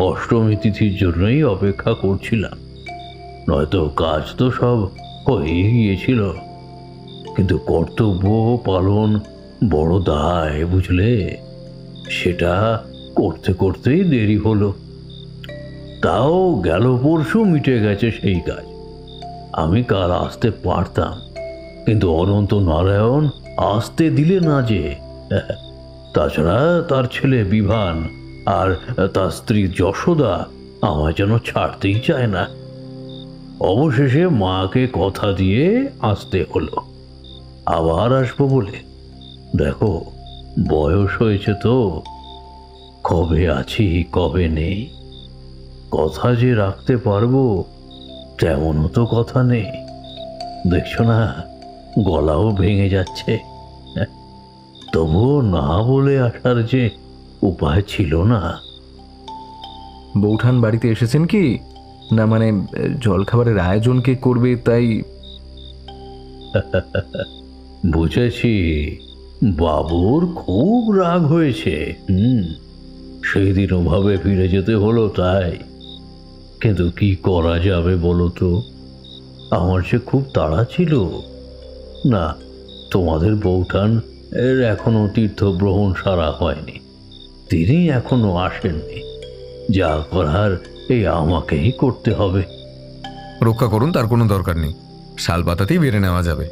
অষ্টমী তিথির জন্যই অপেক্ষা করছিলাম, নয়তো কাজ তো সব হয়ে গিয়েছিল। কিন্তু কর্তব্য পালন বড় দায়, বুঝলে, সেটা করতে করতেই দেরি হলো। তাও গেল পরশু মিটে গেছে সেই কাজ। আমি কাল আসতে পারতাম, কিন্তু অনন্ত নারায়ণ আসতে দিলে না যে। তাছাড়া তার ছেলে বিভান আর তার স্ত্রী যশোদা আমায় যেন ছাড়তেই চায় না। অবশেষে মাকে কথা দিয়ে আসতে হলো। আবার আসবো বলে। দেখো, বয়স হয়েছে তো, কবে আছি কবে নেই। কথা যে রাখতে পারবো তেমনও তো কথা নেই। দেখছো না, গলাও ভেঙে যাচ্ছে। তবুও না বলে আসার যে উপায় ছিল না। বৌঠান বাড়িতে এসেছেন কি না, মানে জলখাবারের আয়োজন কে করবে তাই? বুঝেছি, বাবুর খুব রাগ হয়েছে। সেই দিন ওভাবে ফিরে যেতে হলো তাই। কিন্তু কি করা যাবে বলো তো, আমার যে খুব তাড়া ছিল। না, তোমাদের বৌঠান এর এখনো তীর্থগ্রহণ সারা হয়নি, তিনি এখনো আসেননি। যা করার এই আমাকেই করতে হবে। রক্ষা করুন, তার কোনো দরকার নেই, শাল পাতাতেই বেড়ে নেওয়া যাবে।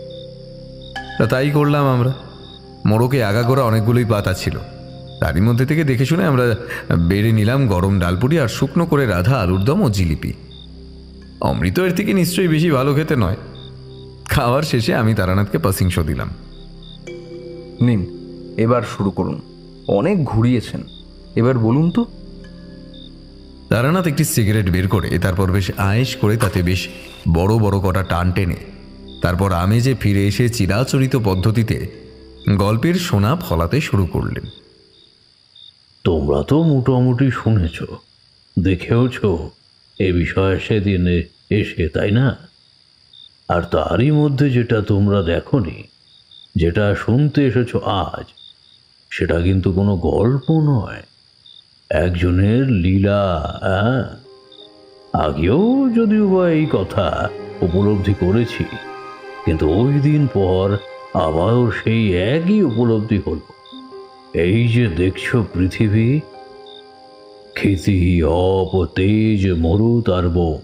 তাই করলাম আমরা। মোড়কে আগাগোড়া অনেকগুলোই পাতা ছিল, তারই মধ্যে থেকে দেখে শুনে আমরা বেড়ে নিলাম গরম ডালপুরি আর শুকনো করে রাধা আলুর দম ও জিলিপি। অমৃত এর থেকে নিশ্চয়ই বেশি ভালো খেতে নয়। খাওয়ার শেষে আমি তারানাথকে পাসিংশ দিলাম। নিন, এবার শুরু করুন। অনেক ঘুরিয়েছেন, এবার বলুন তো। তারানাথ একটি সিগারেট বের করে তারপর বেশ আয়েশ করে তাতে বেশ বড় বড় কটা টান টেনে তারপর আমেজে ফিরে এসে চিরাচরিত পদ্ধতিতে গল্পের সোনা ফলাতে শুরু করলেন। তোমরা তো মোটামুটি শুনেছ, দেখেওছ এ বিষয়ে সেদিন এসে, তাই না? আর তারই মধ্যে যেটা তোমরা দেখোনি, যেটা শুনতে এসেছ আজ, সেটা কিন্তু কোনো গল্প নয়, একজনের লীলা। আগেও যদিও বা এই কথা উপলব্ধি করেছি, কিন্তু ওই দিন পর আবারও সেই একই উপলব্ধি হলো। এই যে দেখছো পৃথিবী, ক্ষিতি, অপ, তেজ, মরুত আর বোম,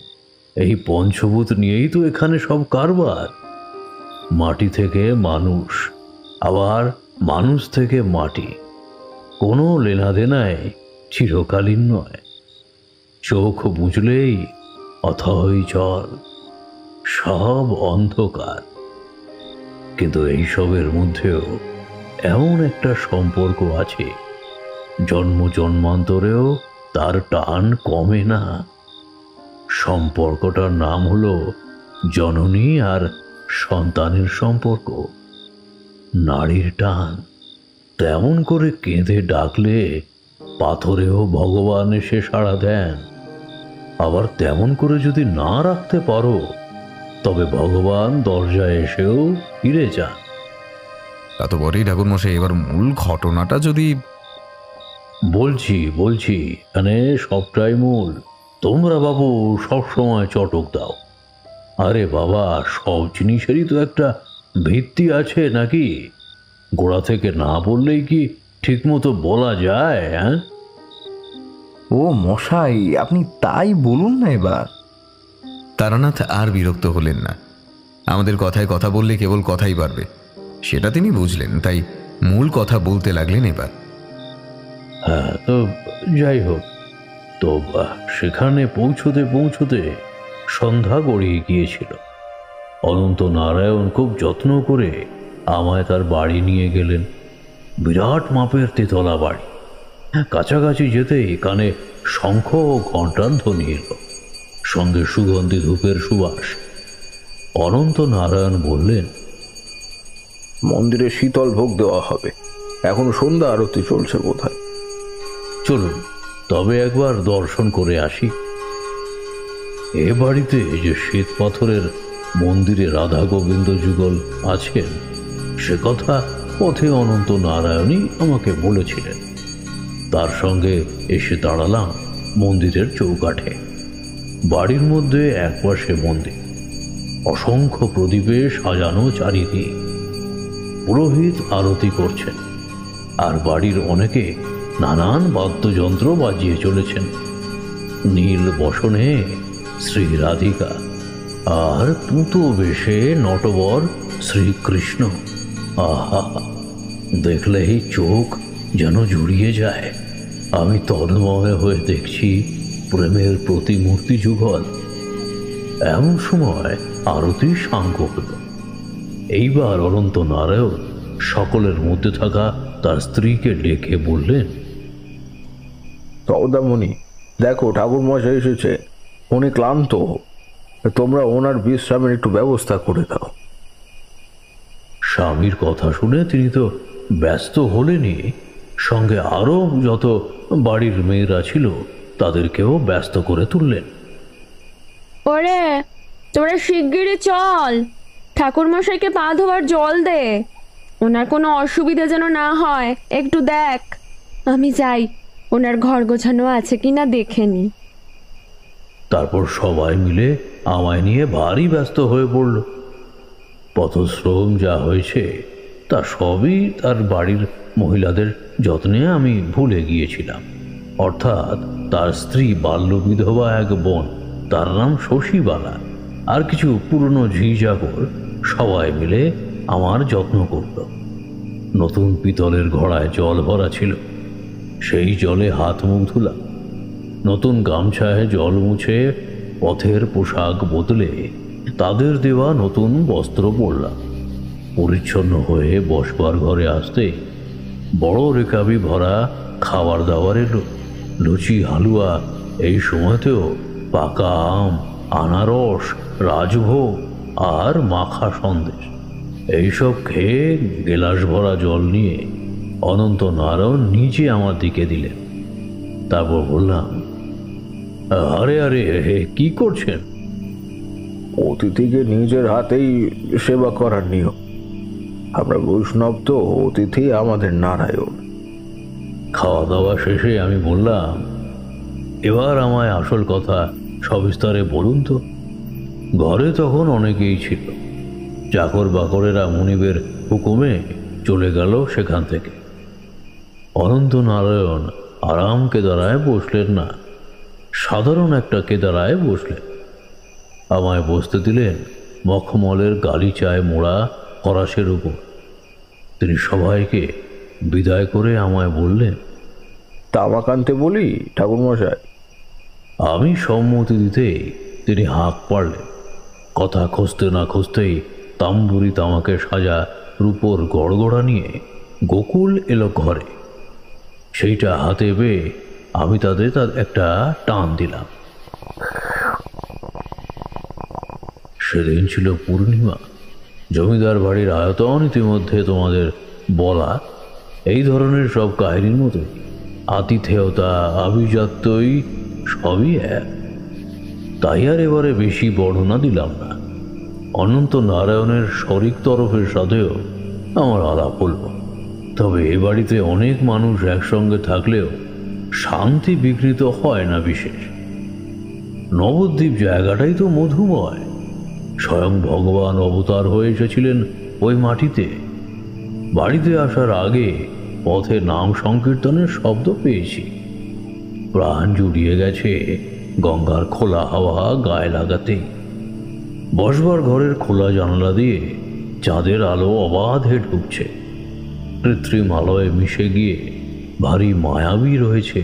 এই পঞ্চভূত নিয়েই তো এখানে সব কারবার। মাটি থেকে মানুষ, আবার মানুষ থেকে মাটি, কোনো লেনাদেনায় চিরকালীন নয়। চোখ বুঝলেই অথই জল, সব অন্ধকার। কিন্তু এইসবের মধ্যেও এমন একটা সম্পর্ক আছে, জন্ম জন্মান্তরেও তার টান কমে না। সম্পর্কটার নাম হলো জননী আর সন্তানের সম্পর্ক, নারীর টান। তেমন করে কেঁদে ডাকলে পাথরেও ভগবান এসে সাড়া দেন। আবার তেমন করে যদি না রাখতে পারো, তবে ভগবান দরজায় এসেও ফিরে যান। তা তো বটেই ঠাকুরমশাই, এবার মূল ঘটনাটা যদি... বলছি এখানে সবটাই মূল। তোমরা বাবু সবসময় চটক দাও। আরে বাবা, সব জিনিসেরই তো একটা ভিত্তি আছে নাকি? গোড়া থেকে না বললেই কি ঠিক মতো বলা যায়? ও মশাই, আপনি তাই বলুন না এবার। তারানাথ আর বিরক্ত হলেন না। আমাদের কথায় কথা বললে কেবল কথাই পারবে, সেটা তিনি বুঝলেন। তাই মূল কথা বলতে লাগলেন এবার। হ্যাঁ, তো যাই হোক, তো সেখানে পৌঁছতে সন্ধ্যা গড়িয়ে গিয়েছিল। অনন্ত নারায়ণ খুব যত্ন করে আমায় তার বাড়ি নিয়ে গেলেন। বিরাট মাপের তেতলা বাড়ি। কাছাকাছি যেতেই কানে শঙ্খ ও ঘণ্টার ধ্বনি এলো, সঙ্গে সুগন্ধি ধূপের সুবাস। অনন্ত নারায়ণ বললেন, মন্দিরে শীতল ভোগ দেওয়া হবে। এখন সন্ধ্যা আরতি চলছে বোধহয়। চলুন তবে একবার দর্শন করে আসি। এ বাড়িতে যে শ্বেত পাথরের মন্দিরে রাধা গোবিন্দ যুগল আছেন সে কথা পথে অনন্ত নারায়ণই আমাকে বলেছিলেন। তার সঙ্গে এসে দাঁড়ালাম মন্দিরের চৌকাঠে। বাড়ির মধ্যে একপাশে মন্দির, অসংখ্য প্রদীপে সাজানো চারিদিক। পুরোহিত আরতি করছেন, আর বাড়ির অনেকে নানান বাদ্যযন্ত্র বাজিয়ে চলেছেন। নীল বসনে শ্রী রাধিকা আর পুতো বেশে নটবর শ্রীকৃষ্ণ। আহা, দেখলেই চোখ যেন জুড়িয়ে যায়। আমি তন্ময় হয়ে দেখছি প্রেমের প্রতিমূর্তি যুগল। এমন সময় আরতি সাঙ্গ হল। এইবার অনন্ত নারায়ণ সকলের মধ্যে থাকা তার স্ত্রীকে ডেকে বললেন, সৌদামণি, দেখো ঠাকুর মশাই এসেছে, উনি ক্লান্ত, তোমরা ওনার বিশ্রামের একটু ব্যবস্থা করে দাও। স্বামীর কথা শুনে তিনি তো ব্যস্ত হলেনই, সঙ্গে আরও যত বাড়ির মেয়েরা ছিল তাদেরকেও ব্যস্ত করে তুললেন। ওরে তোরা শিগগিরই চল, ঠাকুর মশাইকে পা ধোয়ার জল দে, ওনার কোনো অসুবিধা যেন না হয় একটু দেখ। আমি যাই ওনার ঘর গোছানো আছে কিনা দেখে নি। তারপর সবাই মিলে আমায় নিয়ে ভারী ব্যস্ত হয়ে পড়ল। পথশ্রম যা হয়েছে তা সবই তার বাড়ির মহিলাদের যত্নে আমি ভুলে গিয়েছিলাম। অর্থাৎ তার স্ত্রী বাল্য বিধবা এক বোন, তার নাম শশীবালা, আর কিছু পুরনো ঝিঝাগর সবাই মিলে আমার যত্ন করল। নতুন পিতলের ঘড়ায় জল ভরা ছিল, সেই জলে হাত মুখ ধুলাম। নতুন গামছায় জল মুছে পথের পোশাক বদলে তাদের দেওয়া নতুন বস্ত্র পরলাম। পরিচ্ছন্ন হয়ে বসবার ঘরে আসতে বড় রেকাবি ভরা খাবার দাবার এলো। লুচি, হালুয়া, এই সময়তেও পাকা আম, আনারস, রাজভোগ আর মাখা সন্দেশ এইসব খেয়ে গেলাস ভরা জল নিয়ে অনন্ত নারায়ণ নিজে আমার দিকে দিলেন। তারপর বললাম, আরে আরে কি করছেন? অতিথিকে নিজের হাতেই সেবা করার নিয়ম। আমরা বৈষ্ণব তো, অতিথি আমাদের নারায়ণ। খাওয়া দাওয়া শেষে আমি বললাম, এবার আমায় আসল কথা সবিস্তারে বলুন তো। ঘরে তখন অনেকেই ছিল। চাকর বাকরেরা মুনিবের হুকুমে চলে গেল সেখান থেকে। অনন্ত নারায়ণ আরাম কেদারায় বসলেন না, সাধারণ একটা কেদারায় বসলেন। আমায় বসতে দিলেন মখমলের গালিচায় মোড়া ফরাসের উপর। তিনি সবাইকে বিদায় করে আমায় বললেন, তামাক আনতে বলি ঠাকুর মশাই। আমি সম্মতি দিতেই তিনি হাঁক পাড়লেন। কথা খুঁজতে না খুঁজতেই তাম্বুরি তামাকে সাজা রূপোর গড়গড়া নিয়ে গোকুল এলো ঘরে। সেইটা হাতে পেয়ে আমি তাদের একটা টান দিলাম। সেদিন ছিল পূর্ণিমা। জমিদার বাড়ির আয়তন ইতিমধ্যে তোমাদের বলা এই ধরনের সব কাহিনীর মতোই। আতিথেয়তা, আভিজাত্যই সবই এক। তাই আর এবারে বেশি বর্ণনা দিলাম না। অনন্ত নারায়ণের শরিক তরফের সাথেও আমার আলাপ হল। তবে এ বাড়িতে অনেক মানুষ একসঙ্গে থাকলেও শান্তি বিঘ্নিত হয় না বিশেষ। নবদ্বীপ জায়গাটাই তো মধুময়। স্বয়ং ভগবান অবতার হয়ে এসেছিলেন ওই মাটিতে। বাড়িতে আসার আগে পথে নাম সংকীর্তনের শব্দ পেয়েছি। প্রাণ জুড়িয়ে গেছে গঙ্গার খোলা হাওয়া গায়ে লাগাতেই। বসবার ঘরের খোলা জানালা দিয়ে চাঁদের আলো অবাধে ঢুকছে। কৃত্রিম আলোয় মিশে গিয়ে ভারী মায়াবী রয়েছে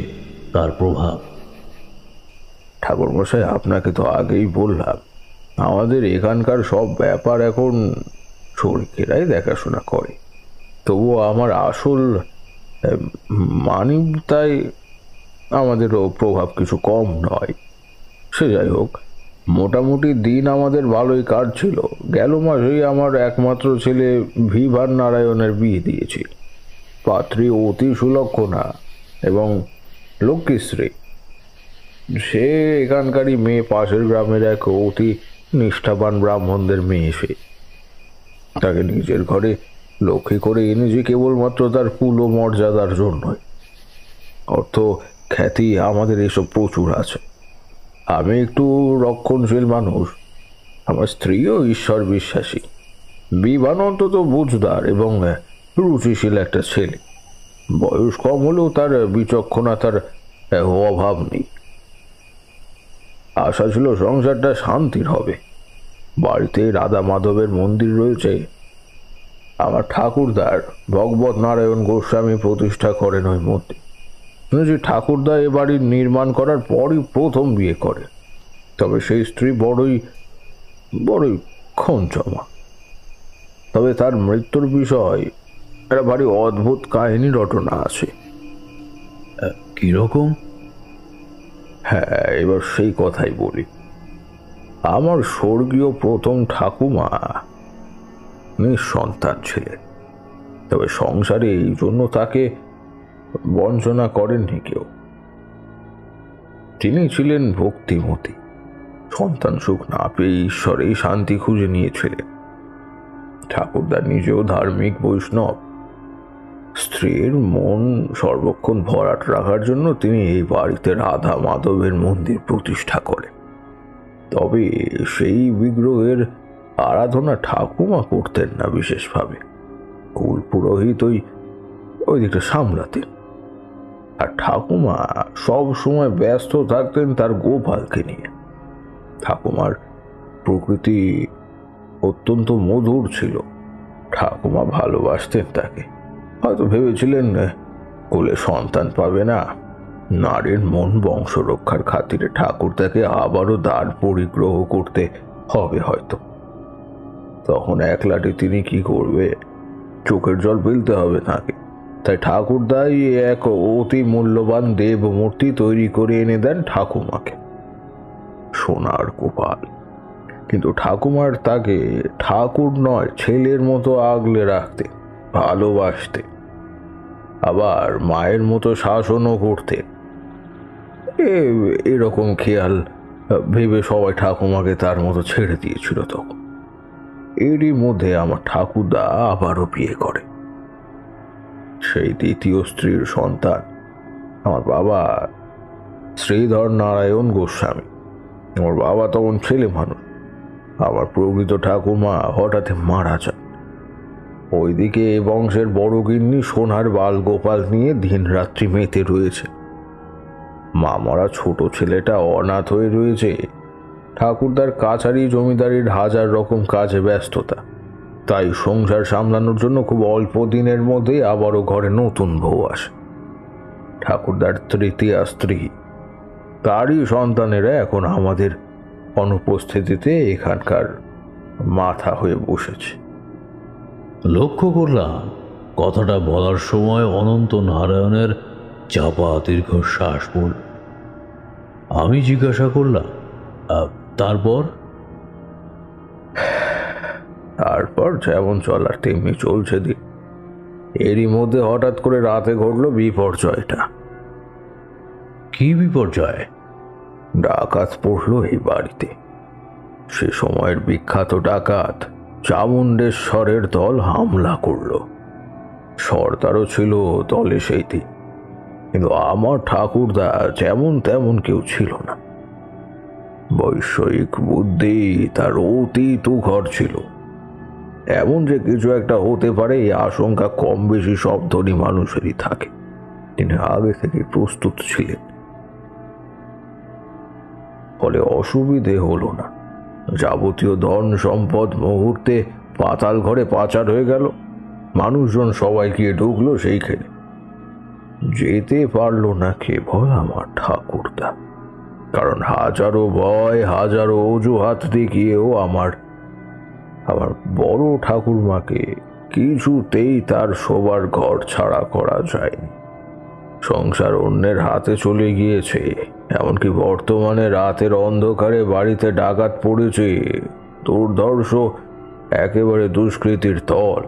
তার প্রভাব। ঠাকুর মশাই, আপনাকে তো আগেই বললাম, আমাদের এখানকার সব ব্যাপার এখন শরিকেরাই দেখাশোনা করে। তবুও আমার আসল মানবতায় আমাদেরও প্রভাব কিছু কম নয়। সে যাই হোক, মোটামুটি দিন আমাদের ভালোই কাটছিল। গেল মাসেই আমার একমাত্র ছেলে ভিভার নারায়ণের বিয়ে দিয়েছি। পাত্রী অতি সুলক্ষণা এবং লক্ষ্মীশ্রী। সে এখানকারই মেয়ে, পাশের গ্রামের এক অতি নিষ্ঠাবান ব্রাহ্মণদের মেয়ে। সে তাকে নিজের ঘরে লক্ষ্মী করে এনেছে কেবলমাত্র তার কুল ও মর্যাদার জন্যই। অর্থ খ্যাতি আমাদের এসব প্রচুর আছে। আমি একটু রক্ষণশীল মানুষ, আমার স্ত্রীও ঈশ্বর বিশ্বাসী। বিভান অন্তত বুঝদার এবং রুচিশীল একটা ছেলে। বয়স কম হলেও তার বিচক্ষণতার অভাব নেই। আশা ছিল সংসারটা শান্তির হবে। বাড়িতে রাধা মাধবের মন্দির রয়েছে। আমার ঠাকুরদার ভগবত নারায়ণ গোস্বামী প্রতিষ্ঠা করেন ওই মন্দির। শুনেছি ঠাকুরদা এ বাড়ির নির্মাণ করার পরই প্রথম বিয়ে করে। তবে সেই স্ত্রী বড়ই খঞ্চমা। তবে তার মৃত্যুর বিষয় একটা ভারী অদ্ভুত কাহিনী রটনা আছে। কিরকম? হ্যাঁ, এবার সেই কথাই বলি। আমার স্বর্গীয় প্রথম ঠাকুমা নিঃসন্তান ছিলেন। তবে সংসারে এই জন্য তাকে বঞ্চনা করেননি কেউ। তিনি ছিলেন ভক্তিমতী। সন্তান সুখ না পেয়ে ঈশ্বরেই শান্তি খুঁজে নিয়েছিলেন। ঠাকুরদা নিজেও ধার্মিক বৈষ্ণব। স্ত্রীর মন সর্বক্ষণ ভরাট রাখার জন্য তিনি এই বাড়িতে রাধা মাধবের মন্দির প্রতিষ্ঠা করেন। তবে সেই বিগ্রহের আরাধনা ঠাকুমা করতেন না বিশেষভাবে। কুল পুরোহিত ওই দিকটা সামলাতেন। আর ঠাকুমা সব সময় ব্যস্ত থাকতেন তার গোপালকে নিয়ে। ঠাকুমার প্রকৃতি অত্যন্ত মধুর ছিল। ঠাকুমা ভালোবাসতেন তাকে। হয়তো ভেবেছিলেন কোলে সন্তান পাবে না, নারীর মন বংশ রক্ষার খাতিরে ঠাকুর তাকে আবারও দ্বার পরিগ্রহ করতে হবে হয়তো। তখন একলাটে তিনি কি করবে? চোখের জল ফেলতে হবে তাকে। তাই ঠাকুরদাই এক অতি মূল্যবান দেব মূর্তি তৈরি করে এনে দেন ঠাকুমাকে। সোনার গোপাল। কিন্তু ঠাকুমার তাকে ঠাকুর নয়, ছেলের মতো আগলে রাখতে, ভালোবাসতে, আবার মায়ের মতো শাসনও করতে। এরকম খেয়াল ভেবে সবাই ঠাকুমাকে তার মতো ছেড়ে দিয়েছিল। তখন এরই মধ্যে আমার ঠাকুরদা আবারও বিয়ে করে। সেই দ্বিতীয় স্ত্রীর সন্তান আমার বাবা শ্রীধর নারায়ণ গোস্বামী। আমার বাবা তখন ছেলে মানুষ। আমার প্রকৃত ঠাকুমা হঠাৎ মারা যান। ওইদিকে এ বংশের বড় গিন্নি সোনার বাল গোপাল নিয়ে দিনরাত্রি মেতে রয়েছে। মামারা ছোট ছেলেটা অনাথ হয়ে রয়েছে। ঠাকুরদার কাছারি জমিদারির হাজার রকম কাজে ব্যস্ততা। তাই সংসার সামলানোর জন্য খুব অল্প দিনের মধ্যেই আবারও ঘরে নতুন বউ আসে। ঠাকুরদার তৃতীয়া স্ত্রী, তারই সন্তানেরা এখন আমাদের অনুপস্থিতিতে এখানকার মাথা হয়ে বসেছে। লক্ষ্য করলাম কথাটা বলার সময় অনন্ত নারায়ণের চাপা দীর্ঘশ্বাস পড়ল। আমি জিজ্ঞাসা করলাম, তারপর যেমন চলার তেমনি চলছে দিন। এরই মধ্যে হঠাৎ করে রাতে ঘটল বিপর্যয়টা। কি বিপর্যয়? ডাকাত পড়লো এই বাড়িতে। সে সময়ের বিখ্যাত ডাকাত চামুণ্ডেশ্বরের দল হামলা করলো। সর্দারও ছিল দলে সেই দিন, কিন্তু আমার ঠাকুরদা যেমন তেমন কেউ ছিল না। বৈষয়িক বুদ্ধি তার অতি তুখর ছিল। এমন যে কিছু একটা হতে পারে এই আশঙ্কা কম বেশি সব ধনী মানুষেরই থাকে। তিনি আগে থেকে প্রস্তুত ছিলেন। ফলে অসুবিধে হলো না। যাবতীয় ধন সম্পদ মুহূর্তে পাতাল ঘরে পাচার হয়ে গেল। মানুষজন সবাই গিয়ে ঢুকলো সেইখানে। যেতে পারল না কেবল আমার ঠাকুরদা। কারণ হাজারো ভয়, হাজারো অজুহাত দেখিয়েও আমার বড় ঠাকুরমাকে কিছুতেই তার শোবার ঘর ছাড়া করা যায়নি। সংসার অন্যের হাতে চলে গিয়েছে, এমনকি বর্তমানে রাতের অন্ধকারে বাড়িতে ডাকাত পড়েছে, দুর্ধর্ষ একেবারে দুষ্কৃতির তল।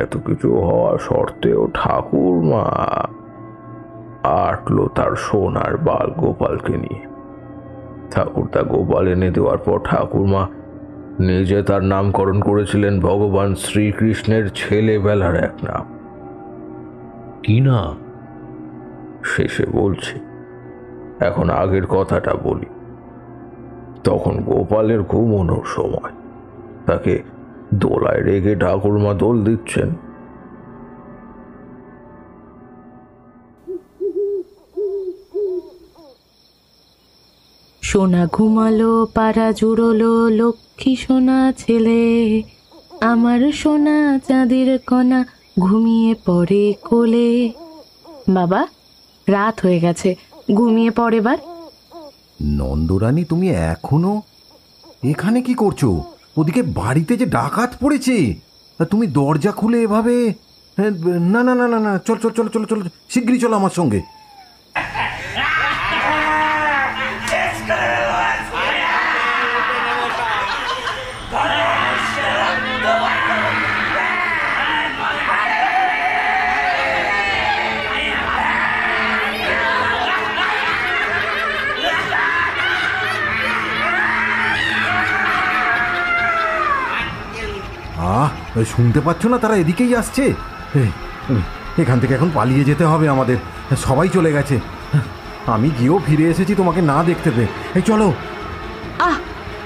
এত কিছু হওয়া সত্ত্বেও ঠাকুরমা আটলো তার সোনার বাল গোপালকে নিয়ে। ঠাকুরদা গোপাল এনে দেওয়ার পর ঠাকুরমা নিজে তার নামকরণ করেছিলেন ভগবান শ্রীকৃষ্ণের ছেলেবেলার এক নাম। কি নাম? শেষে বলছি, এখন আগের কথাটা বলি। তখন গোপালের ঘুমানোর সময়, তাকে দোলায় রেখে ঠাকুরমা দোল দিচ্ছেন। সোনা ঘুমালো, পাড়া জুড়লো, লক্ষ্মী সোনা ছেলে, আমার সোনা চাঁদের কণা ঘুমিয়ে পড়ে কোলে। বাবা, রাত হয়ে গেছে, ঘুমিয়ে পড়ে এবার। নন্দরানী, তুমি এখনো এখানে কি করছো? ওদিকে বাড়িতে যে ডাকাত পড়েছে, তুমি দরজা খুলে এভাবে? না না না না না, চল চল চল চল চল, শিগগিরই চলো আমার সঙ্গে। শুনতে পাচ্ছ না? তারা এদিকেই আসছে। এখান থেকে এখন পালিয়ে যেতে হবে আমাদের। সবাই চলে গেছে, আমি গিয়েও ফিরে এসেছি তোমাকে না দেখতে পেয়ে। এই চলো।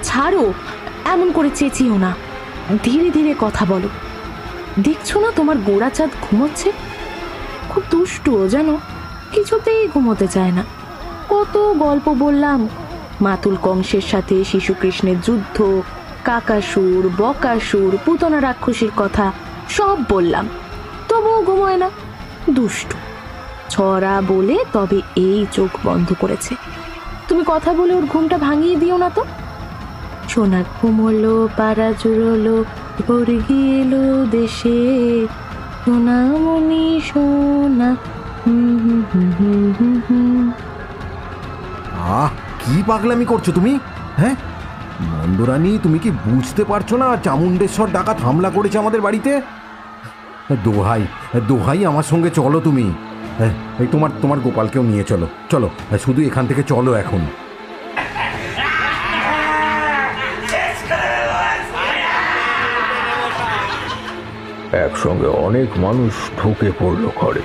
ছাড়ো, এমন করে চেঁচিও না, ধীরে ধীরে কথা বলো। দেখছো না তোমার গোড়া চাঁদ ঘুমোচ্ছে? খুব দুষ্টু জানো, কিছুতেই ঘুমোতে চায় না। কত গল্প বললাম, মাতুল কংসের সাথে শিশুকৃষ্ণের যুদ্ধ, কাকাসুর, বকাসুর, পুতনা রাক্ষসীর কথা সব বললাম, তবুও ঘুমোয় না। দুষ্টু ছড়া বলে তবে এই চোখ বন্ধ করেছে। তুমি কথা বলে ওর ঘুমটা ভাঙিয়ে দিও না তো। সোনা ঘুমোলো, পাড়া জুড়লো, ভোর গেলো দেশে, সোনা মনি সোনা। কি পাগলামি করছো তুমি? হ্যাঁ নন্দরানী, তুমি কি বুঝতে পারছো না চামুণ্ডেশ্বর ডাকাত হামলা করেছে আমাদের বাড়িতে? দোহাই দোহাই, আমার সঙ্গে চলো তুমি। এই তোমার গোপালকেও নিয়ে চলো, চলো, শুধু এখান থেকে চলো এখন। একসঙ্গে অনেক মানুষ ঢুকে পড়লো ঘরে।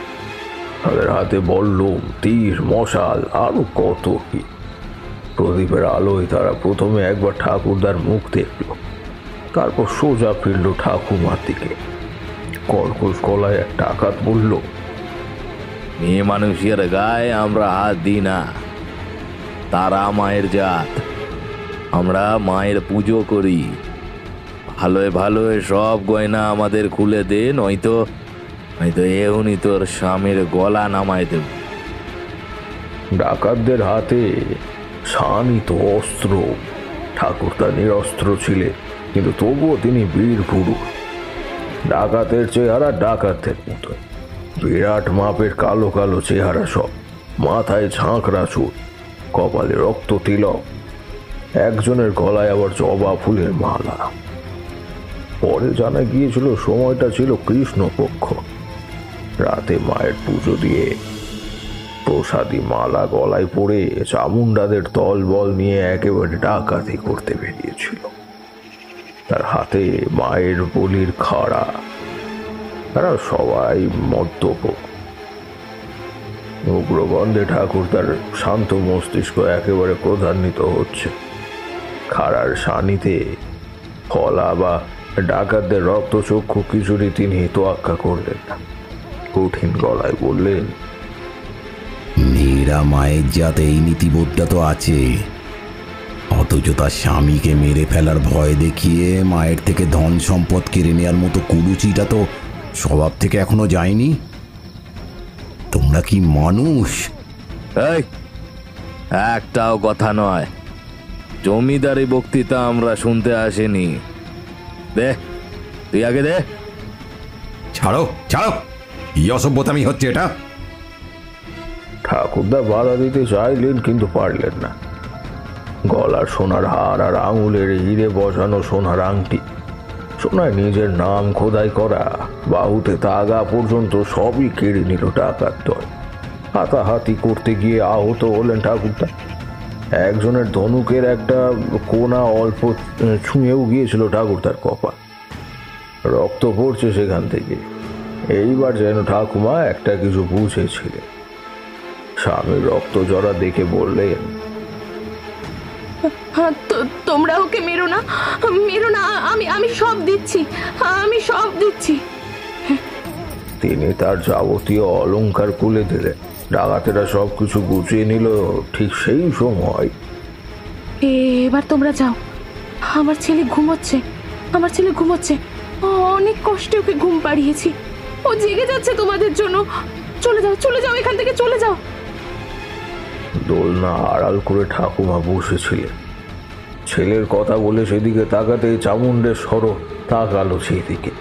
তাদের হাতে বল্লম, তীর, মশাল, আরো কত কি। প্রদীপের আলোয় তারা প্রথমে একবার ঠাকুরদার মুখ দেখল, তারপর সোজা ফিরল ঠাকুমার দিকে। কর্কশ গলায় এক ডাকাত বলল, মেয়ে মানুষের গায়ে আমরা হাত দিই না, তারা মায়ের জাত, আমরা মায়ের পুজো করি। ভালোয় ভালোয় সব গয়না আমাদের খুলে দে, নয়তো এখনই তোর স্বামীর গলা নামায় দেব। ডাকাতদের হাতে শানিত অস্ত্র। ঠাকুরদা নিরস্ত্র ছিলেন, কিন্তু তবুও তিনি বীর পুরুষ। ডাকাতের চেহারা ডাকাতের মতো, বিরাট মাপের কালো কালো চেহারা সব, মাথায় ঝাঁকড়া চুল, কপালে রক্ত তিলক, একজনের গলায় আবার জবা ফুলের মালা। পরে জানা গিয়েছিল সময়টা ছিল কৃষ্ণপক্ষ। রাতে মায়ের পুজো দিয়ে প্রসাদী মালা গলায় পড়ে চামুণ্ডাদের দলবল নিয়ে একেবারে ডাকাতি করতে বেরিয়েছিল। তার হাতে মায়ের বলির খাড়া। তারা সবাই মদ্যপ। উগ্রগন্ধে ঠাকুর তার শান্ত মস্তিষ্ক একেবারে ক্রোধান্বিত হচ্ছে। খাড়ার শানিতে ফলা বা ডাকাতদের রক্তচক্ষু কিছুরই তিনি তোয়াক্কা করলেন না। কঠিন গলায় বললেন, মেয়েরা মায়ের জাতে এই নীতিবোধটা তো আছে, অথচ তার স্বামীকে মেরে ফেলার ভয় দেখিয়ে মায়ের থেকে ধন সম্পদ কেড়ে নেওয়ার মতো কুরুচিটা তো স্বভাব থেকে এখনো যায়নি। তোমরা কি মানুষ? একটাও কথা নয়, জমিদারি বক্তৃতা আমরা শুনতে আসেনি। দে, তুই আগে দে। ছাড়ো ছাড়ো, কি অসভ্যতামি হচ্ছে এটা? ঠাকুরদা বাধা দিতে চাইলেন কিন্তু পারলেন না। গলার সোনার হার আর আঙুলের হিরে বসানো সোনার আংটি, সোনায় নিজের নাম খোদাই করা, বাহুতে তাগা পর্যন্ত সবই কেড়ে নিল টাকার দল। হাতাহাতি করতে গিয়ে আহত হলেন ঠাকুরদা। একজনের ধনুকের একটা কোনা অল্প ছুঁয়েও গিয়েছিল ঠাকুরদার কপাল। রক্ত পড়ছে সেখান থেকে। এইবার যেন ঠাকুমা একটা কিছু বুঝেছিলেন। স্বামীর রক্ত জড়া দেখে বললেন, তোমরা ওকে মেরো না, মেরো না, আমি সব দিচ্ছি, আমি সব দিচ্ছি। তিনি তার যাবতীয় অলংকার খুলে দিলেন। ডাকাতেরা সবকিছু গুছিয়ে নিল। ঠিক সেই সময় এবার তোমরা যাও, আমার ছেলে ঘুমোচ্ছে, আমার ছেলে ঘুমোচ্ছে, অনেক কষ্টে ওকে ঘুম পাড়িয়েছি, ও জেগে যাচ্ছে তোমাদের জন্য। চলে যাও, চলে যাও, এখান থেকে চলে যাও। দোলনা আড়াল করে ঠাকুমা বসেছিলেন। ছেলের কথা বলে সেদিকে তাকাতে চামুণ্ডেশ্বরও তাকালো সেদিকে।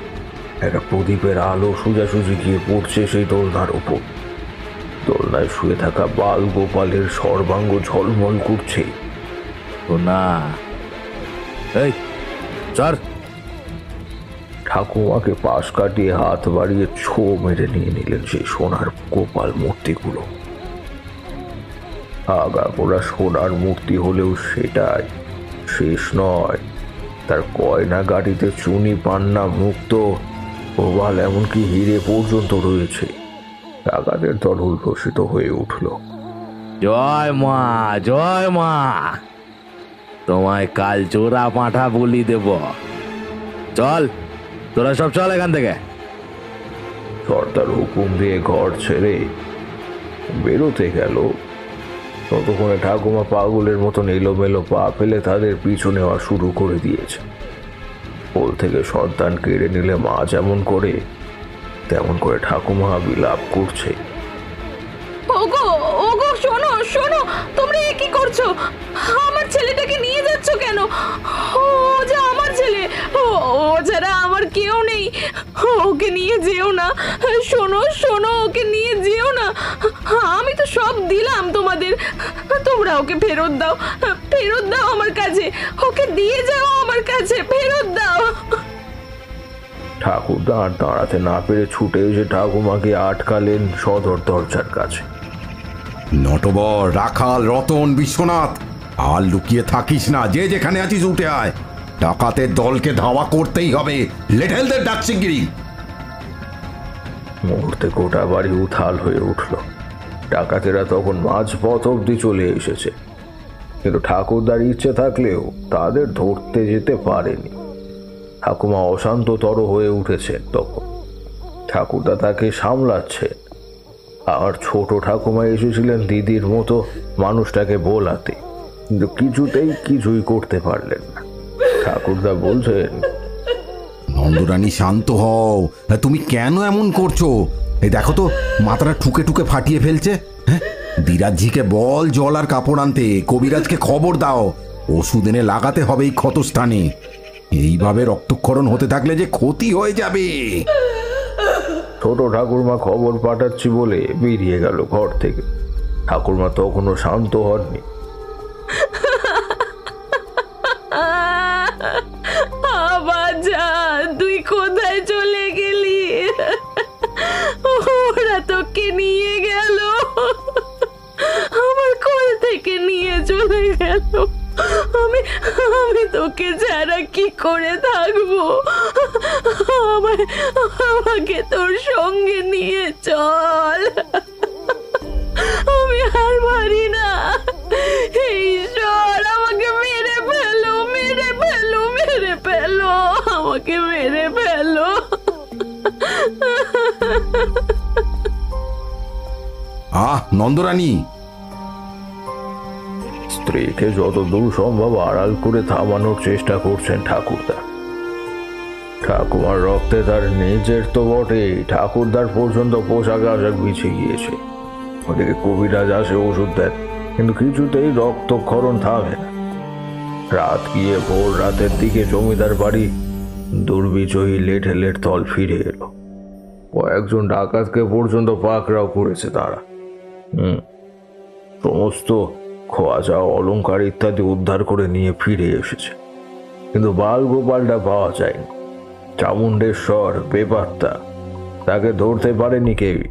একটা প্রদীপের আলো সোজাসুজি গিয়ে পড়ছে সেই দোলনার উপর। দোলনায় শুয়ে থাকা বাল গোপালের সর্বাঙ্গ ঝলমল করছে। না, এই চল। ঠাকুমাকে পাশ কাটিয়ে হাত বাড়িয়ে ছো মেরে নিয়ে নিলেন সেই সোনার গোপাল মূর্তিগুলো। আগা পোড়া সোনার মূর্তি হলেও সেটাই শেষ নয়। তার গয়না গাড়িতে চুনি, পান্না, মুক্ত, প্রবাল, এমনকি হিরে পর্যন্ত রয়েছে। ডাকাতের দল উল্লসিত হয়ে উঠল। জয় মা, জয় মা, তোমায় কাল চোরা পাঁঠা বলি দেব। চল, তোরা সব চল এখান থেকে। সর্দার হুকুম দিয়ে ঘর ছেড়ে বেরোতে গেল। ততক্ষণে ঠাকুমা পাগলের মতন এলোমেলো পা ফেলে তাদের পিছু নেওয়া শুরু করে দিয়েছে। কোল থেকে সন্তান কেড়ে নিলে মা যেমন করে, তেমন করে ঠাকুমা বিলাপ করছে। ওগো, ওগো, শোনো, শোনো, তোমরা কি করছো? আমার ছেলেটাকে নিয়ে যাচ্ছ কেন? ও যে আমার ছেলে, ও যারা আমার কেউ নেই, ওকে নিয়ে যেও না। শোনো, শোনো, ওকে নিয়ে যেও না। আমি তো সব দিলাম তোমাদের, তোমরা ওকে ফেরত দাও, ফেরত দাও আমার কাছে, ওকে দিয়ে যাও আমার কাছে, ফেরত দাও। ঠাকুরদা আর দাঁড়াতে না পেরে ছুটে এসে ঠাকুমাকে আটকালেন সদর দরজার কাছে। নটবর, রাখাল, রতন, বিশ্বনাথ, আর লুকিয়ে থাকিস না, যে যেখানে আছিস উঠে আয়। ডাকাতের দলকে ধাওয়া করতেই হবে, লেঠেলদের ডাক শিগগিরি। মুহূর্তে গোটা বাড়ি উথাল হয়ে উঠল। ডাকাতেরা তখন মাঝপথ অব্দি চলে এসেছে, কিন্তু ঠাকুরদার ইচ্ছে থাকলেও তাদের ধরতে যেতে পারেনি। ঠাকুমা অশান্ততর হয়ে উঠেছেন তখন। ঠাকুরদা তাকে সামলাচ্ছেন। আর ছোট ঠাকুমা এসেছিলেন দিদির মতো মানুষটাকে বোলাতে, কিন্তু কিছুই করতে পারলেন না। ঠাকুরদা বলছেন, নন্দরানী শান্ত হও, তুমি কেন এমন করছো? এই দেখো তো, মাথাটা ঠুকে ঠুকে ফাটিয়ে ফেলছে। হ্যাঁ, দিরাজজিকে বল জল আর কাপড় আনতে, কবিরাজকে খবর দাও, ওষুধ এনে লাগাতে হবে এই ক্ষতস্থানে। এইভাবে রক্তক্ষরণ হতে থাকলে যে ক্ষতি হয়ে যাবে। ছোট ঠাকুরমা খবর পাঠাচ্ছি বলে বেরিয়ে গেল ঘর থেকে। ঠাকুরমা তখনও শান্ত হননি। তুই কোথায় চলে গেলি? ওরা তোকে নিয়ে গেল, আমার কোল থেকে নিয়ে চলে গেল। আমি তোকে ছাড়া কি করে থাকবো? আমাকে তোর সঙ্গে নিয়ে চল, আমি আর পারি না। ঈশ্বর, আমাকে মেরে ফেলো, মেরে ফেলো, মেরে ফেলো, আমাকে মেরে ফেলো। নন্দরানী, স্ত্রীকে যতদূর সম্ভব আড়াল করে থামানোর চেষ্টা করছেন ঠাকুরদা। ঠাকুমার রক্তে তার নিজের তো বটেই, ঠাকুরদার পর্যন্ত পোশাক আশাক বিছিয়ে গিয়েছে। ওদিকে কবিরাজ আসে ওষুধ দেন, কিন্তু কিছুতেই রক্তক্ষরণ থামে না। রাত গিয়ে ভোর রাতের দিকে জমিদার বাড়ি দুর্বিজয়ী লেঠেলের দল ফিরে এলো। কয়েকজন ডাকাতকে পর্যন্ত পাকড়াও করেছে তারা। সমস্ত খোয়া যাওয়া অলংকার ইত্যাদি উদ্ধার করে নিয়ে ফিরে এসেছে, কিন্তু বাল গোপালটা পাওয়া যায়নি। চামুণ্ডেশ্বর বেপাত্তা, তাকে ধরতে পারেনি কেউই,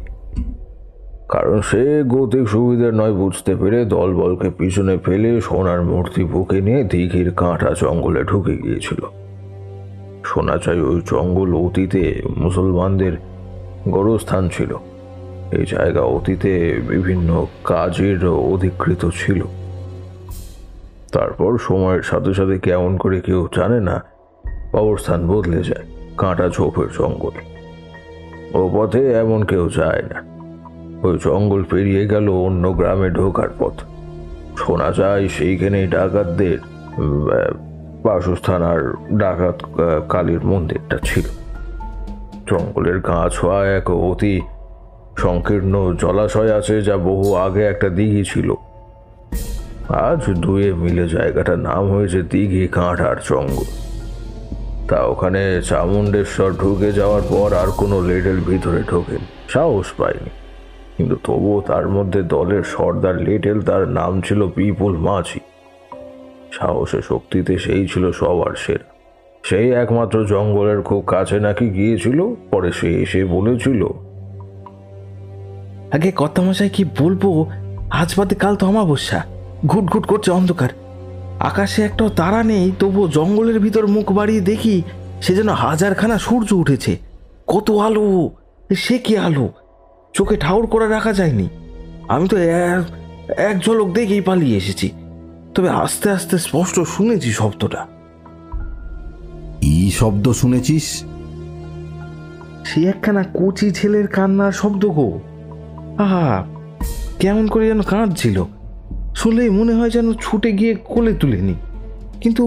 কারণ সে গতিক সুবিধে নয় বুঝতে পেরে দলবলকে পিছনে ফেলে সোনার মূর্তি বুকে নিয়ে দিঘির কাঁটা জঙ্গলে ঢুকে গিয়েছিল। শোনা যায় ওই জঙ্গল অতীতে মুসলমানদের গোরস্থান ছিল। এই জায়গা অতীতে বিভিন্ন কাজের অধিকৃত ছিল। তারপর সময়ের সাথে সাথে কেমন করে কেউ জানে না অবস্থান বদলে যায় কাঁটা ঝোপের জঙ্গলে। ও পথে এমন কেউ যায় না। ওই জঙ্গল পেরিয়ে গেল অন্য গ্রামে ঢোকার পথ। শোনা যায় সেইখানেই ডাকাতদের বাসস্থান আর ডাকাত কালীর মন্দিরটা ছিল। জঙ্গলের গা ছোঁয়া এক অতি সংকীর্ণ জলাশয় আছে, যা বহু আগে একটা দিঘি ছিল। আজ দুয়ে মিলে জায়গাটার নাম হয়েছে দিঘি কাঁটার জঙ্গল। তা ওখানে চামুণ্ডেশ্বর ঢুকে যাওয়ার পর আর কোনো লেডেল ভিতরে ঢোকেন, সাহস পায়নি। কিন্তু তবুও তার মধ্যে দলের সর্দার লেডেল, তার নাম ছিল বিপুল মাঝি। সাহসে শক্তিতে সেই ছিল সবার সেরা। সেই একমাত্র জঙ্গলের খুব কাছে নাকি গিয়েছিল। পরে সে এসে বলেছিল, আগে কর্তামশাই কি বলবো, আজ বাদে কাল তো অমাবস্যা, ঘুটঘুট করছে অন্ধকার, আকাশে একটাও তারা নেই, তবুও জঙ্গলের ভিতর মুখ বাড়িয়ে দেখি সে যেন হাজারখানা সূর্য উঠেছে। কত আলো, সে কি আলো, চোখে ঠাউর করে রাখা যায়নি। আমি তো এক ঝলক দেখেই পালিয়ে এসেছি, তবে আস্তে আস্তে স্পষ্ট শুনেছি শব্দটা। কি শব্দ শুনেছিস? সে একখানা কচি ছেলের কান্নার শব্দ গো। আহা, কেমন করে যেন কাঁদছিল, শুনলেই মনে হয় যেন ছুটে গিয়ে কোলে তুলে নি। কিন্তু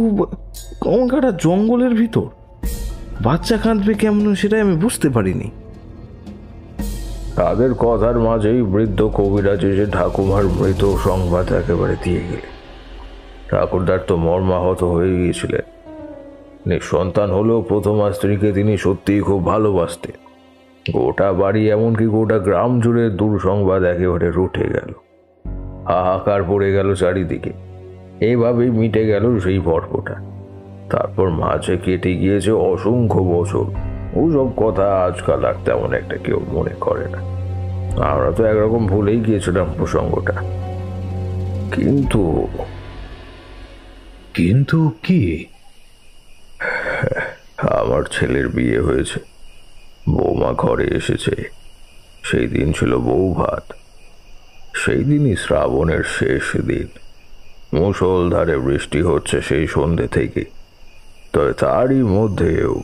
কাটা জঙ্গলের ভিতর বাচ্চা কাঁদবে কেমন, সেটাই আমি বুঝতে পারিনি। তাদের কথার মাঝেই বৃদ্ধ কবিরাজ এসে ঠাকুমার মৃত সংবাদ একেবারে দিয়ে গেলেন। ঠাকুরদার তো মর্মাহত হয়ে গিয়েছিলেন। নিঃসন্তান হলেও প্রথমা স্ত্রীকে তিনি সত্যিই খুব ভালোবাসতেন। গোটা বাড়ি, এমনকি গোটা গ্রাম জুড়ে দুঃসংবাদ একেবারে রুটে গেল। হাহাকার পড়ে গেল চারিদিকে। এইভাবেই মিটে গেল সেই পর্বটা। তারপর মাঝে কেটে গিয়েছে অসংখ্য বছর। ওসব কথা আজকাল আর তেমন একটা কেউ মনে করে না। আমরা তো একরকম ভুলেই গিয়েছিলাম প্রসঙ্গটা। কিন্তু কিন্তু কি? আমার ছেলের বিয়ে হয়েছে, বৌমা ঘরে এসেছে। সেই দিন ছিল বউ ভাত। সেই দিনই শ্রাবণের শেষ দিন। মুষলধারে বৃষ্টি হচ্ছে সেই সন্ধ্যে থেকে। তবে তারই মধ্যেও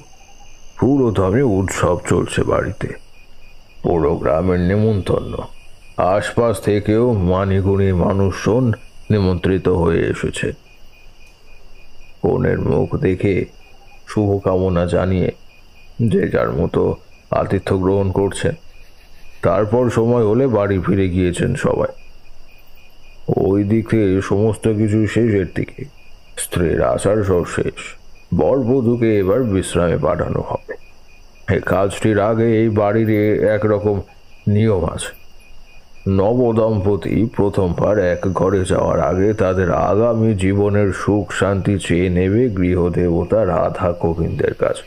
পুরো দমে উৎসব চলছে বাড়িতে। পুরো গ্রামের নেমন্তন্ন। আশপাশ থেকেও মানিগুণী মানুষজন নিমন্ত্রিত হয়ে এসেছে। কনের মুখ দেখে শুভকামনা জানিয়ে যে যার মতো আতিথ্য গ্রহণ করছেন। তারপর সময় হলে বাড়ি ফিরে গিয়েছেন সবাই। ওই দিকে সমস্ত কিছু শেষের দিকে। স্ত্রীর আচার সব শেষ। বরবধূকে এবার বিশ্রামে পাঠানো হবে। এই কাজটির আগে এই বাড়ির একরকম নিয়ম আছে। নবদম্পতি প্রথমবার এক ঘরে যাওয়ার আগে তাদের আগামী জীবনের সুখ শান্তি চেয়ে নেবে গৃহদেবতা রাধা গোবিন্দের কাছে।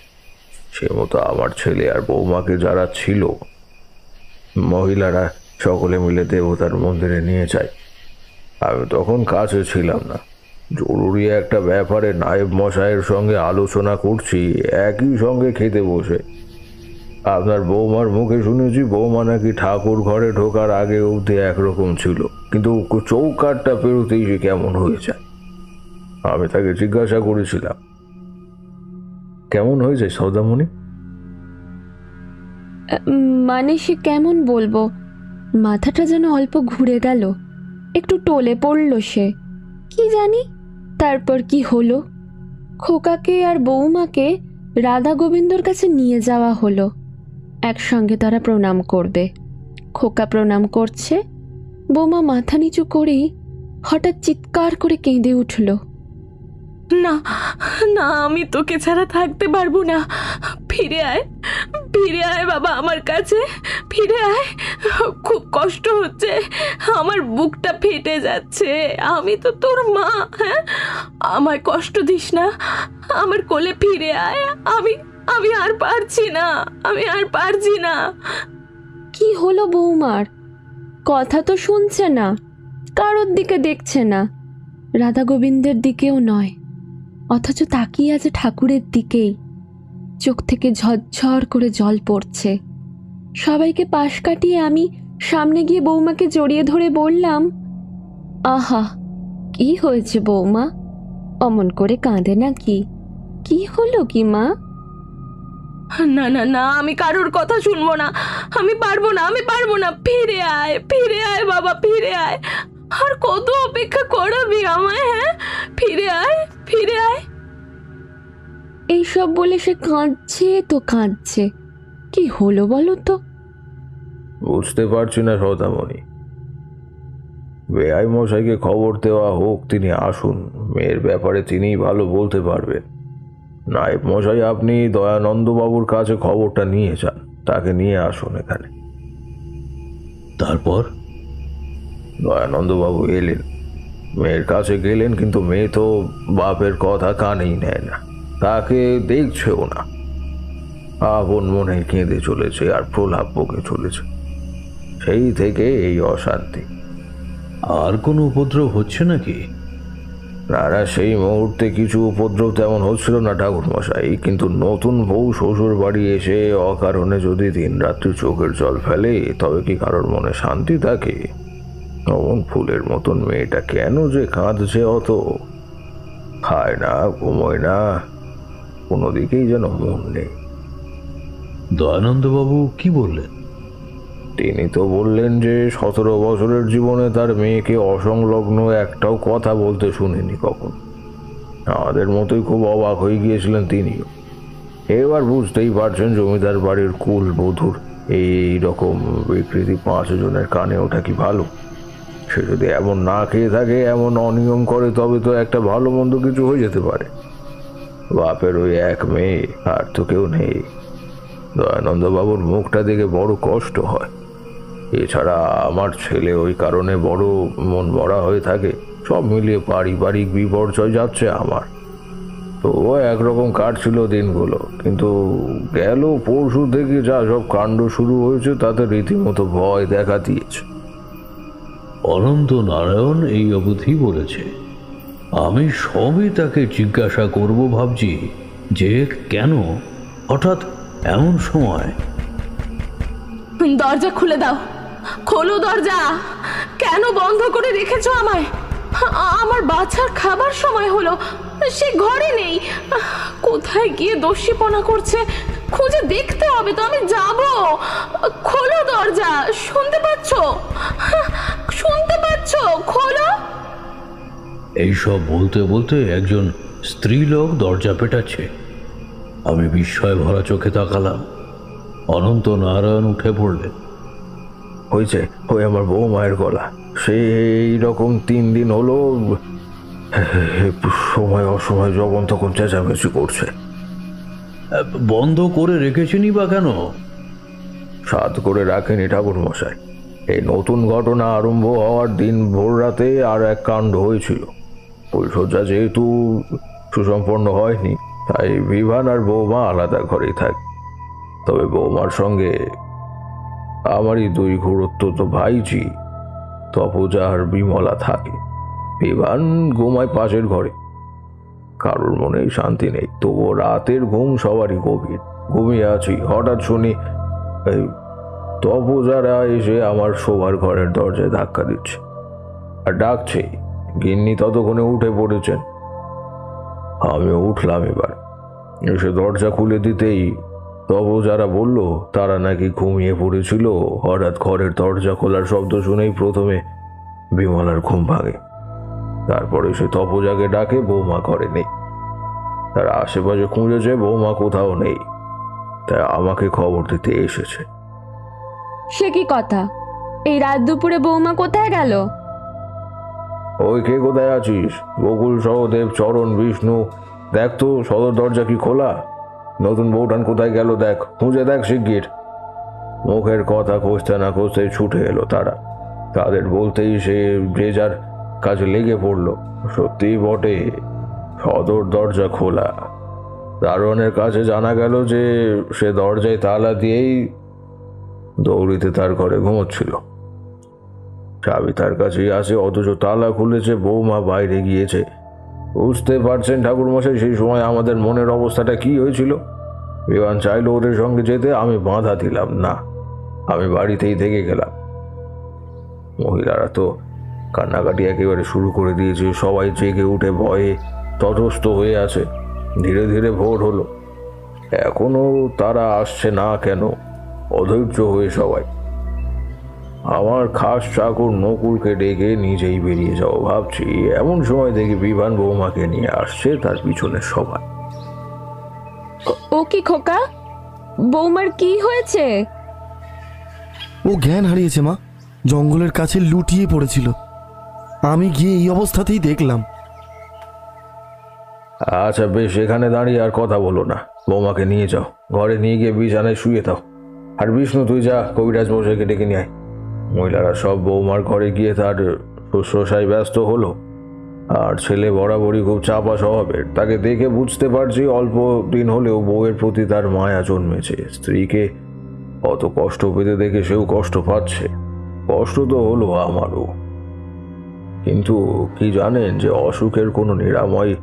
সে মতো আমার ছেলে আর বৌমাকে যারা ছিল, মহিলারা সকলে মিলে দেবতার মন্দিরে নিয়ে যায়। আমি তখন কাছে ছিলাম না। জরুরি একটা ব্যাপারে নায়েব মশাইয়ের সঙ্গে আলোচনা করছি একই সঙ্গে খেতে বসে। আপনার বৌমার মুখে শুনেছি বৌমা নাকি ঠাকুর ঘরে ঢোকার আগে অবধি একরকম ছিল, কিন্তু চৌকাঠটা পেরোতেই সে কেমন হয়ে যায়। আমি তাকে জিজ্ঞাসা করেছিলাম, কেমন হয়ে যায় সৌদামণি? মানে সে কেমন বলবো, মাথাটা যেন অল্প ঘুরে গেল, একটু টলে পড়লো সে, কি জানি তারপর কি হলো। খোকাকে আর বৌমাকে রাধা গোবিন্দর কাছে নিয়ে যাওয়া হলো। একসঙ্গে তারা প্রণাম করবে। খোকা প্রণাম করছে, বৌমা মাথা নিচু করেই হঠাৎ চিৎকার করে কেঁদে উঠল, না না, আমি তোকে ছাড়া থাকতে পারবো না, ফিরে আয়, ফিরে আয় বাবা আমার কাছে, ফিরে আয়। খুব কষ্ট হচ্ছে, আমার বুকটা ফেটে যাচ্ছে। আমি তো তোর মা, হ্যাঁ? আমায় কষ্ট দিস না, আমার কোলে ফিরে আয়। আমি আর পারছি না, আমি আর পারছি না। কি হলো বৌমার? কথা তো শুনছে না, কারোর দিকে দেখছে না, রাধা গোবিন্দের দিকেও নয়, অথচ তাকিয়ে আছে ঠাকুরের দিকেই। চোখ থেকে ঝরঝর করে জল পড়ছে। সবাইকে পাশ কাটিয়ে আমি সামনে গিয়ে বৌমাকে জড়িয়ে ধরে বললাম, আহা, কি হয়েছে বৌমা? অমন করে কাঁদে নাকি? কি হলো কি মা? না না না, আমি কারোর কথা শুনবো না, আমি পারবো না, আমি পারবো না। ফিরে আয়, ফিরে আয় বাবা, ফিরে আয়। আর কত অপেক্ষা করাবি আমায়? হ্যাঁ, ফিরে আয়, ফিরে আয়। এইসব বলে সে কাঁদছে তো কাঁদছে। কি হলো বলো তো? বুঝতে পারছি না সদামণি। বেআই মশাইকে খবর দেওয়া হোক, তিনি আসুন, মেয়ের ব্যাপারে তিনিই ভালো বলতে পারবেন। নায়েব মশাই, আপনি দয়ানন্দ বাবুর কাছে খবরটা নিয়ে যান, তাকে নিয়ে আসুন এখানে। তারপর দয়ানন্দ বাবু এলেন, মেয়ের কাছে গেলেন, কিন্তু মেয়ে তো বাপের কথা কানেই নেয় না, তাকে দেখছেও না। আপন মনে কেঁদে চলেছে আর প্রলাপ বকে চলেছে। সেই থেকে এই অশান্তি। আর কোনো উপদ্রব হচ্ছে নাকি? না না, সেই মুহূর্তে কিছু উপদ্রব তেমন হচ্ছিল না ঠাকুর মশাই, কিন্তু নতুন বউ শ্বশুর বাড়ি এসে অকারণে যদি দিনরাত্রি চোখের জল ফেলে, তবে কি কারোর মনে শান্তি থাকে? অমন ফুলের মতন মেয়েটা কেন যে কাঁদছে অত, খায় না, ঘুমোয় না, কোনো দিকেই যেন মন নেই। দয়ানন্দবাবু কি বললেন? তিনি তো বললেন যে 17 বছরের জীবনে তার মেয়েকে অসংলগ্ন একটাও কথা বলতে শুনেনি কখন। আমাদের মতোই খুব অবাক হয়ে গিয়েছিলেন তিনিও। এবার বুঝতেই পারছেন জমিদার বাড়ির কুল বধূর এই রকম বিকৃতি 5 জনের কানে ওঠা কি ভালো? সে যদি এমন না খেয়ে থাকে, এমন অনিয়ম করে, তবে তো একটা ভালো মন্দ কিছু হয়ে যেতে পারে। বাপের ওই এক মেয়ে, আর তো কেউ নেই। দয়ানন্দ বাবুর মুখটা দেখে বড় কষ্ট হয়। এছাড়া আমার ছেলে ওই কারণে বড় মন মরা হয়ে থাকে। সব মিলিয়ে পারিবারিক বিপর্যয় যাচ্ছে আমার। তো একরকম কাটছিল দিনগুলো, কিন্তু গেল পরশু থেকে যা সব কাণ্ড শুরু হয়েছে, তাতে রীতিমতো ভয় দেখা দিয়েছে। অনন্ত নারায়ণ এই অবধি বলেছে, আমি সবই তাকে জিজ্ঞাসা করব ভাবছি যে কেন হঠাৎ এমন সময়। দরজা খুলে দাও, খোলো দরজা। কেন বন্ধ করে রেখেছো আমায়? আমার বাচ্চার খাবার সময় হলো, সে ঘরে নেই। কোথায় গিয়ে দস্যিপনা করছে খুঁজে দেখতে হবে তো, আমি যাব। খোলো দরজা, শুনতে পাচ্ছ? শুনতে পাচ্ছ? খোলো। এইসব বলতে বলতে একজন স্ত্রীলোক দরজা পেটাচ্ছে। আমি বিস্ময় ভরা চোখে তাকালাম। অনন্ত নারায়ণ উঠে পড়লেন। হয়েছে, ওই আমার বৌমায়ের গলা। সে এইরকম 3 দিন হলো সময় অসময় যখন তখন চেঁচামেচি করছে। বন্ধ করে রেখেছেনি বা কেন? সাত করে রাখেনি ঠাকুর মশাই। এই নতুন ঘটনা আরম্ভ হওয়ার দিন ভোর রাতে আর এক কাণ্ড হয়েছিল। ফুলসজ্জা যেহেতু সুসম্পন্ন হয়নি, তাই বিভান আর বৌমা আলাদা ঘরেই থাকে। তবে বৌমার সঙ্গে আমারই 2 ঘুরোত্তর ভাইজি তপজা আর বিমলা থাকে। বিভান ঘুমায় পাশের ঘরে। কারোর মনেই শান্তি নেই, তবুও রাতের ঘুম সবারই গভীর। ঘুমিয়ে আছি, হঠাৎ শুনি তপজারা এসে আমার শোবার ঘরের দরজায় ধাক্কা দিচ্ছে আর ডাকছে। গিন্নি ততক্ষণে উঠে পড়েছেন। আমিও উঠলাম। এবার এসে দরজা খুলে দিতেই তপজারা বলল তারা নাকি ঘুমিয়ে পড়েছিল। হঠাৎ ঘরের দরজা খোলার শব্দ শুনেই প্রথমে বিমলার ঘুম ভাঙে। তারপরে সে তপজাকে ডাকে, বৌমা ঘরে নেই। তারা আশেপাশে খুঁজেছে, বৌমা কোথাও নেই, তাই আমাকে খবর দিতে এসেছে। সে কি কথা? এই রাত দুপুরে বৌমা কোথায় গেল? ওই কে কোথায় আছিস? বকুল, সহদেব, চরণ, বিষ্ণু, দেখ তো সদর দরজা কি খোলা? নতুন বউঠান কোথায় গেল দেখ, খুঁজে দেখ শিগগির। মুখের কথা খুঁজতে না খুঁজতে ছুটে এলো তারা। তাদের বলতেই সে যে যার কাজে লেগে পড়ল। সত্যিই বটে, সদর দরজা খোলা। দারোয়ানের কাছে জানা গেল যে সে দরজায় তালা দিয়েই দৌড়িতে তার ঘরে ঘুমোচ্ছিল। চাবি তার কাছেই আছে, অথচ তালা খুলেছে, বৌমা বাইরে গিয়েছে। বুঝতে পারছেন ঠাকুরমশাই সেই সময় আমাদের মনের অবস্থাটা কি হয়েছিল? বিমান চাইলো ওদের সঙ্গে যেতে, আমি বাধা দিলাম না, আমি বাড়িতেই থেকে গেলাম। মহিলারা তো কান্নাকাটি একেবারে শুরু করে দিয়েছে। সবাই জেগে উঠে ভয়ে তটস্থ হয়ে আছে। ধীরে ধীরে ভোর হলো, এখনো তারা আসছে না কেন? অধৈর্য হয়ে সবাই। আমার খাস চাকর নকুলকে ডেকে নিজেই বেরিয়ে যাও ভাবছি, এমন সময় দেখি বিভান বৌমাকে নিয়ে আসছে, তার পিছনে সবাই। ও কি খোকা, বৌমার কি হয়েছে? ও জ্ঞান হারিয়েছে মা, জঙ্গলের কাছে লুটিয়ে পড়েছিল। আমি গিয়ে এই অবস্থাতেই দেখলাম। আচ্ছা বেশ, এখানে দাঁড়িয়ে আর কথা বলো না, বৌমাকে নিয়ে যাও, ঘরে নিয়ে গিয়ে বিছানায় শুয়ে দাও। আর বিষ্ণু তুই যা, কবিরাজ মশাইকে ডেকে নিয়ে আয়। মহিলারা সব বৌমার ঘরে গিয়ে তার শুশ্রূষায় ব্যস্ত হলো। আর ছেলে বরাবরই খুব চাপা স্বভাবের, তাকে দেখে বুঝতে পারছি অল্প দিন হলেও বউয়ের প্রতি তার মায়া জন্মেছে। স্ত্রীকে অত কষ্ট পেতে দেখে সেও কষ্ট পাচ্ছে। কষ্ট তো হলো আমারও, কিন্তু কি জানেন যে অসুখের কোনো নিরাময়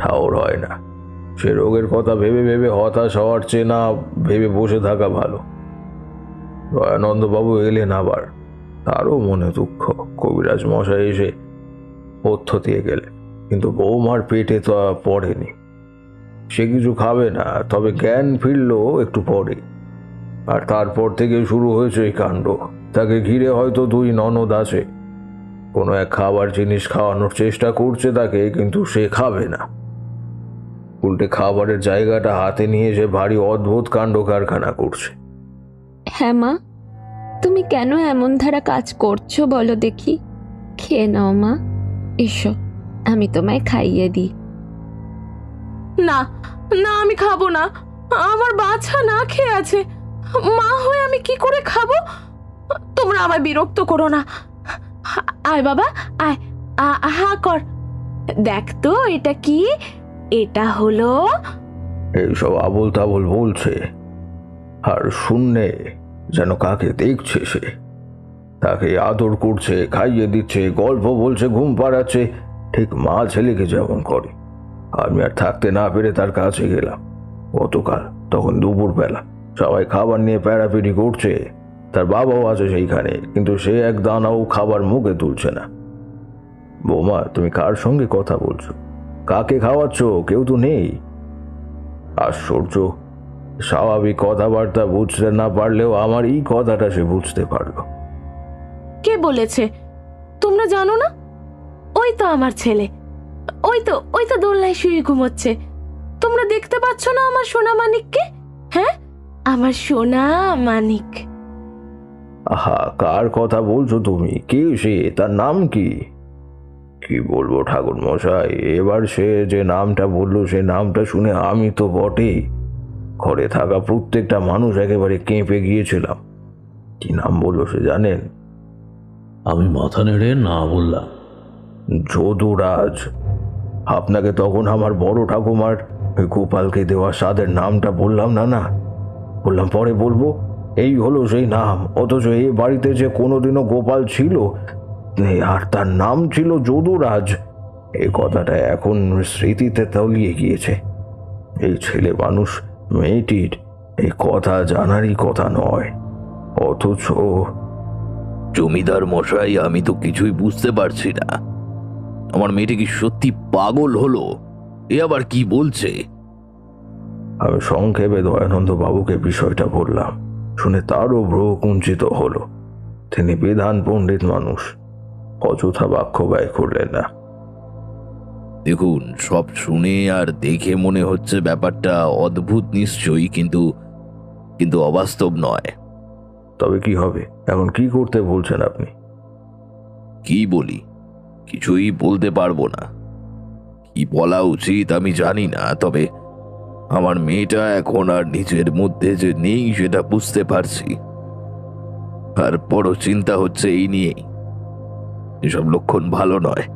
ঠাউর হয় না। সে রোগের কথা ভেবে ভেবে হতাশ হওয়ার চেয়ে না ভেবে বসে থাকা ভালো। দয়ানন্দবাবু এলেন আবার, তারও মনে দুঃখ। কবিরাজ মশাই এসে পথ্য দিয়ে গেলেন, কিন্তু বৌমার পেটে তো পড়েনি, সে কিছু খাবে না। তবে জ্ঞান ফিরলো একটু পরে। আর তারপর থেকে শুরু হয়েছে এই কাণ্ড। তাকে ঘিরে হয়তো দুই ননদ আছে, কোনো এক খাবার জিনিস খাওয়ানোর চেষ্টা করছে তাকে, কিন্তু সে খাবে না। উল্টে খাবারের জায়গাটা হাতে নিয়ে সে ভারী অদ্ভুত কাণ্ড কারখানা করছে। হ্যাঁ মা, তুমি কেন এমন ধারা কাজ করছো বলো দেখি? খেয়ে নাও মা, এসো আমি তোমায় খাইয়ে দিই। না না, আমি খাবো না, আমার বাচ্চা না খেয়ে আছে। মা হয়ে আমি কি করে খাবো? তোমরা আমায় বিরক্ত করো না। আয় বাবা আয়, হা কর, দেখ তো এটা কি? এটা হলো এইসব আবোল তাবোল বলছে, আর শুনলে যেন কাকে দেখছে সে। তাকে আদর করছে, খাইয়ে দিচ্ছে, গল্প বলছে, ঘুম পাড়াচ্ছে, ঠিক মা ছেলেকে যেমন করে। আমি আর থাকতে না পেরে তার কাছে গেলাম গতকাল। তখন দুপুরবেলা সবাই খাবার নিয়ে প্যারাপিড়ি করছে। তার বাবাও আছে সেইখানে, কিন্তু সে এক দানাও খাবার মুখে তুলছে না। বৌমা, তুমি কার সঙ্গে কথা বলছো? কাকে খাওয়াচ্ছ? কেউ তো নেই। আশ্চর্য, স্বাভাবিক কথাবার্তা বুঝতে না পারলেও আমার এই কথাটা সে বুঝতে পারলো। কে বলেছে? তোমরা জানো না? ওই তো আমার ছেলে, ওই তো দোলনায় শুয়ে ঘুমোচ্ছে। তোমরা দেখতে পাচ্ছ না আমার সোনা মানিককে? হ্যাঁ, আমার সোনা মানিক। আহা, কার কথা বলছো তুমি? কে সে? তার নাম কি? কি বলবো ঠাকুর মশাই, এবার সে যে নামটা বললো সে নামটা শুনে আমি তো বটেই, ঘরে থাকা প্রত্যেকটা মানুষ একেবারে কেঁপে গিয়েছিলাম। কি নাম বললো সে জানেন? আমি মাথা নেড়ে না বললাম। যদুরাজ। আপনাকে তখন আমার বড় ঠাকুমার গোপালকে দেওয়া স্বাদের নামটা বললাম না? বললাম পরে বলবো, এই হলো সেই নাম। অথচ এই বাড়িতে যে কোনোদিনও গোপাল ছিল আর তার নাম ছিল যদুরাজ, এই কথাটা এখন স্মৃতিতে তলিয়ে গিয়েছে। এই ছেলে মানুষ মেয়েটির এই কথা জানারই কথা নয়, অথচ জমিদার মশাই, আমি তো কিছুই বুঝতে পারছি না। আমার মেয়েটি কি সত্যি পাগল হলো? এ আবার কি বলছে? আমি সংক্ষেপে দয়ানন্দ বাবুকে বিষয়টা বললাম। শুনে তারও ভ্রু কুঞ্চিত হলো। তিনি বিধান পণ্ডিত মানুষ, অযথা বাক্য ব্যয় করলেন না। দেখুন, সব শুনে আর দেখে মনে হচ্ছে ব্যাপারটা অদ্ভুত নিশ্চয়ই, কিন্তু অবাস্তব নয়। তবে কি হবে? এখন কি করতে বলছেন আপনি? কি বলি? কিছুই বলতে পারবো না। কি বলা উচিত আমি জানি না, তবে আমার মেয়েটা এখন আর নিজের মধ্যে যে নেই সেটা বুঝতে পারছি। আর বড় চিন্তা হচ্ছে এই নিয়েই। এসব লক্ষণ ভালো নয়।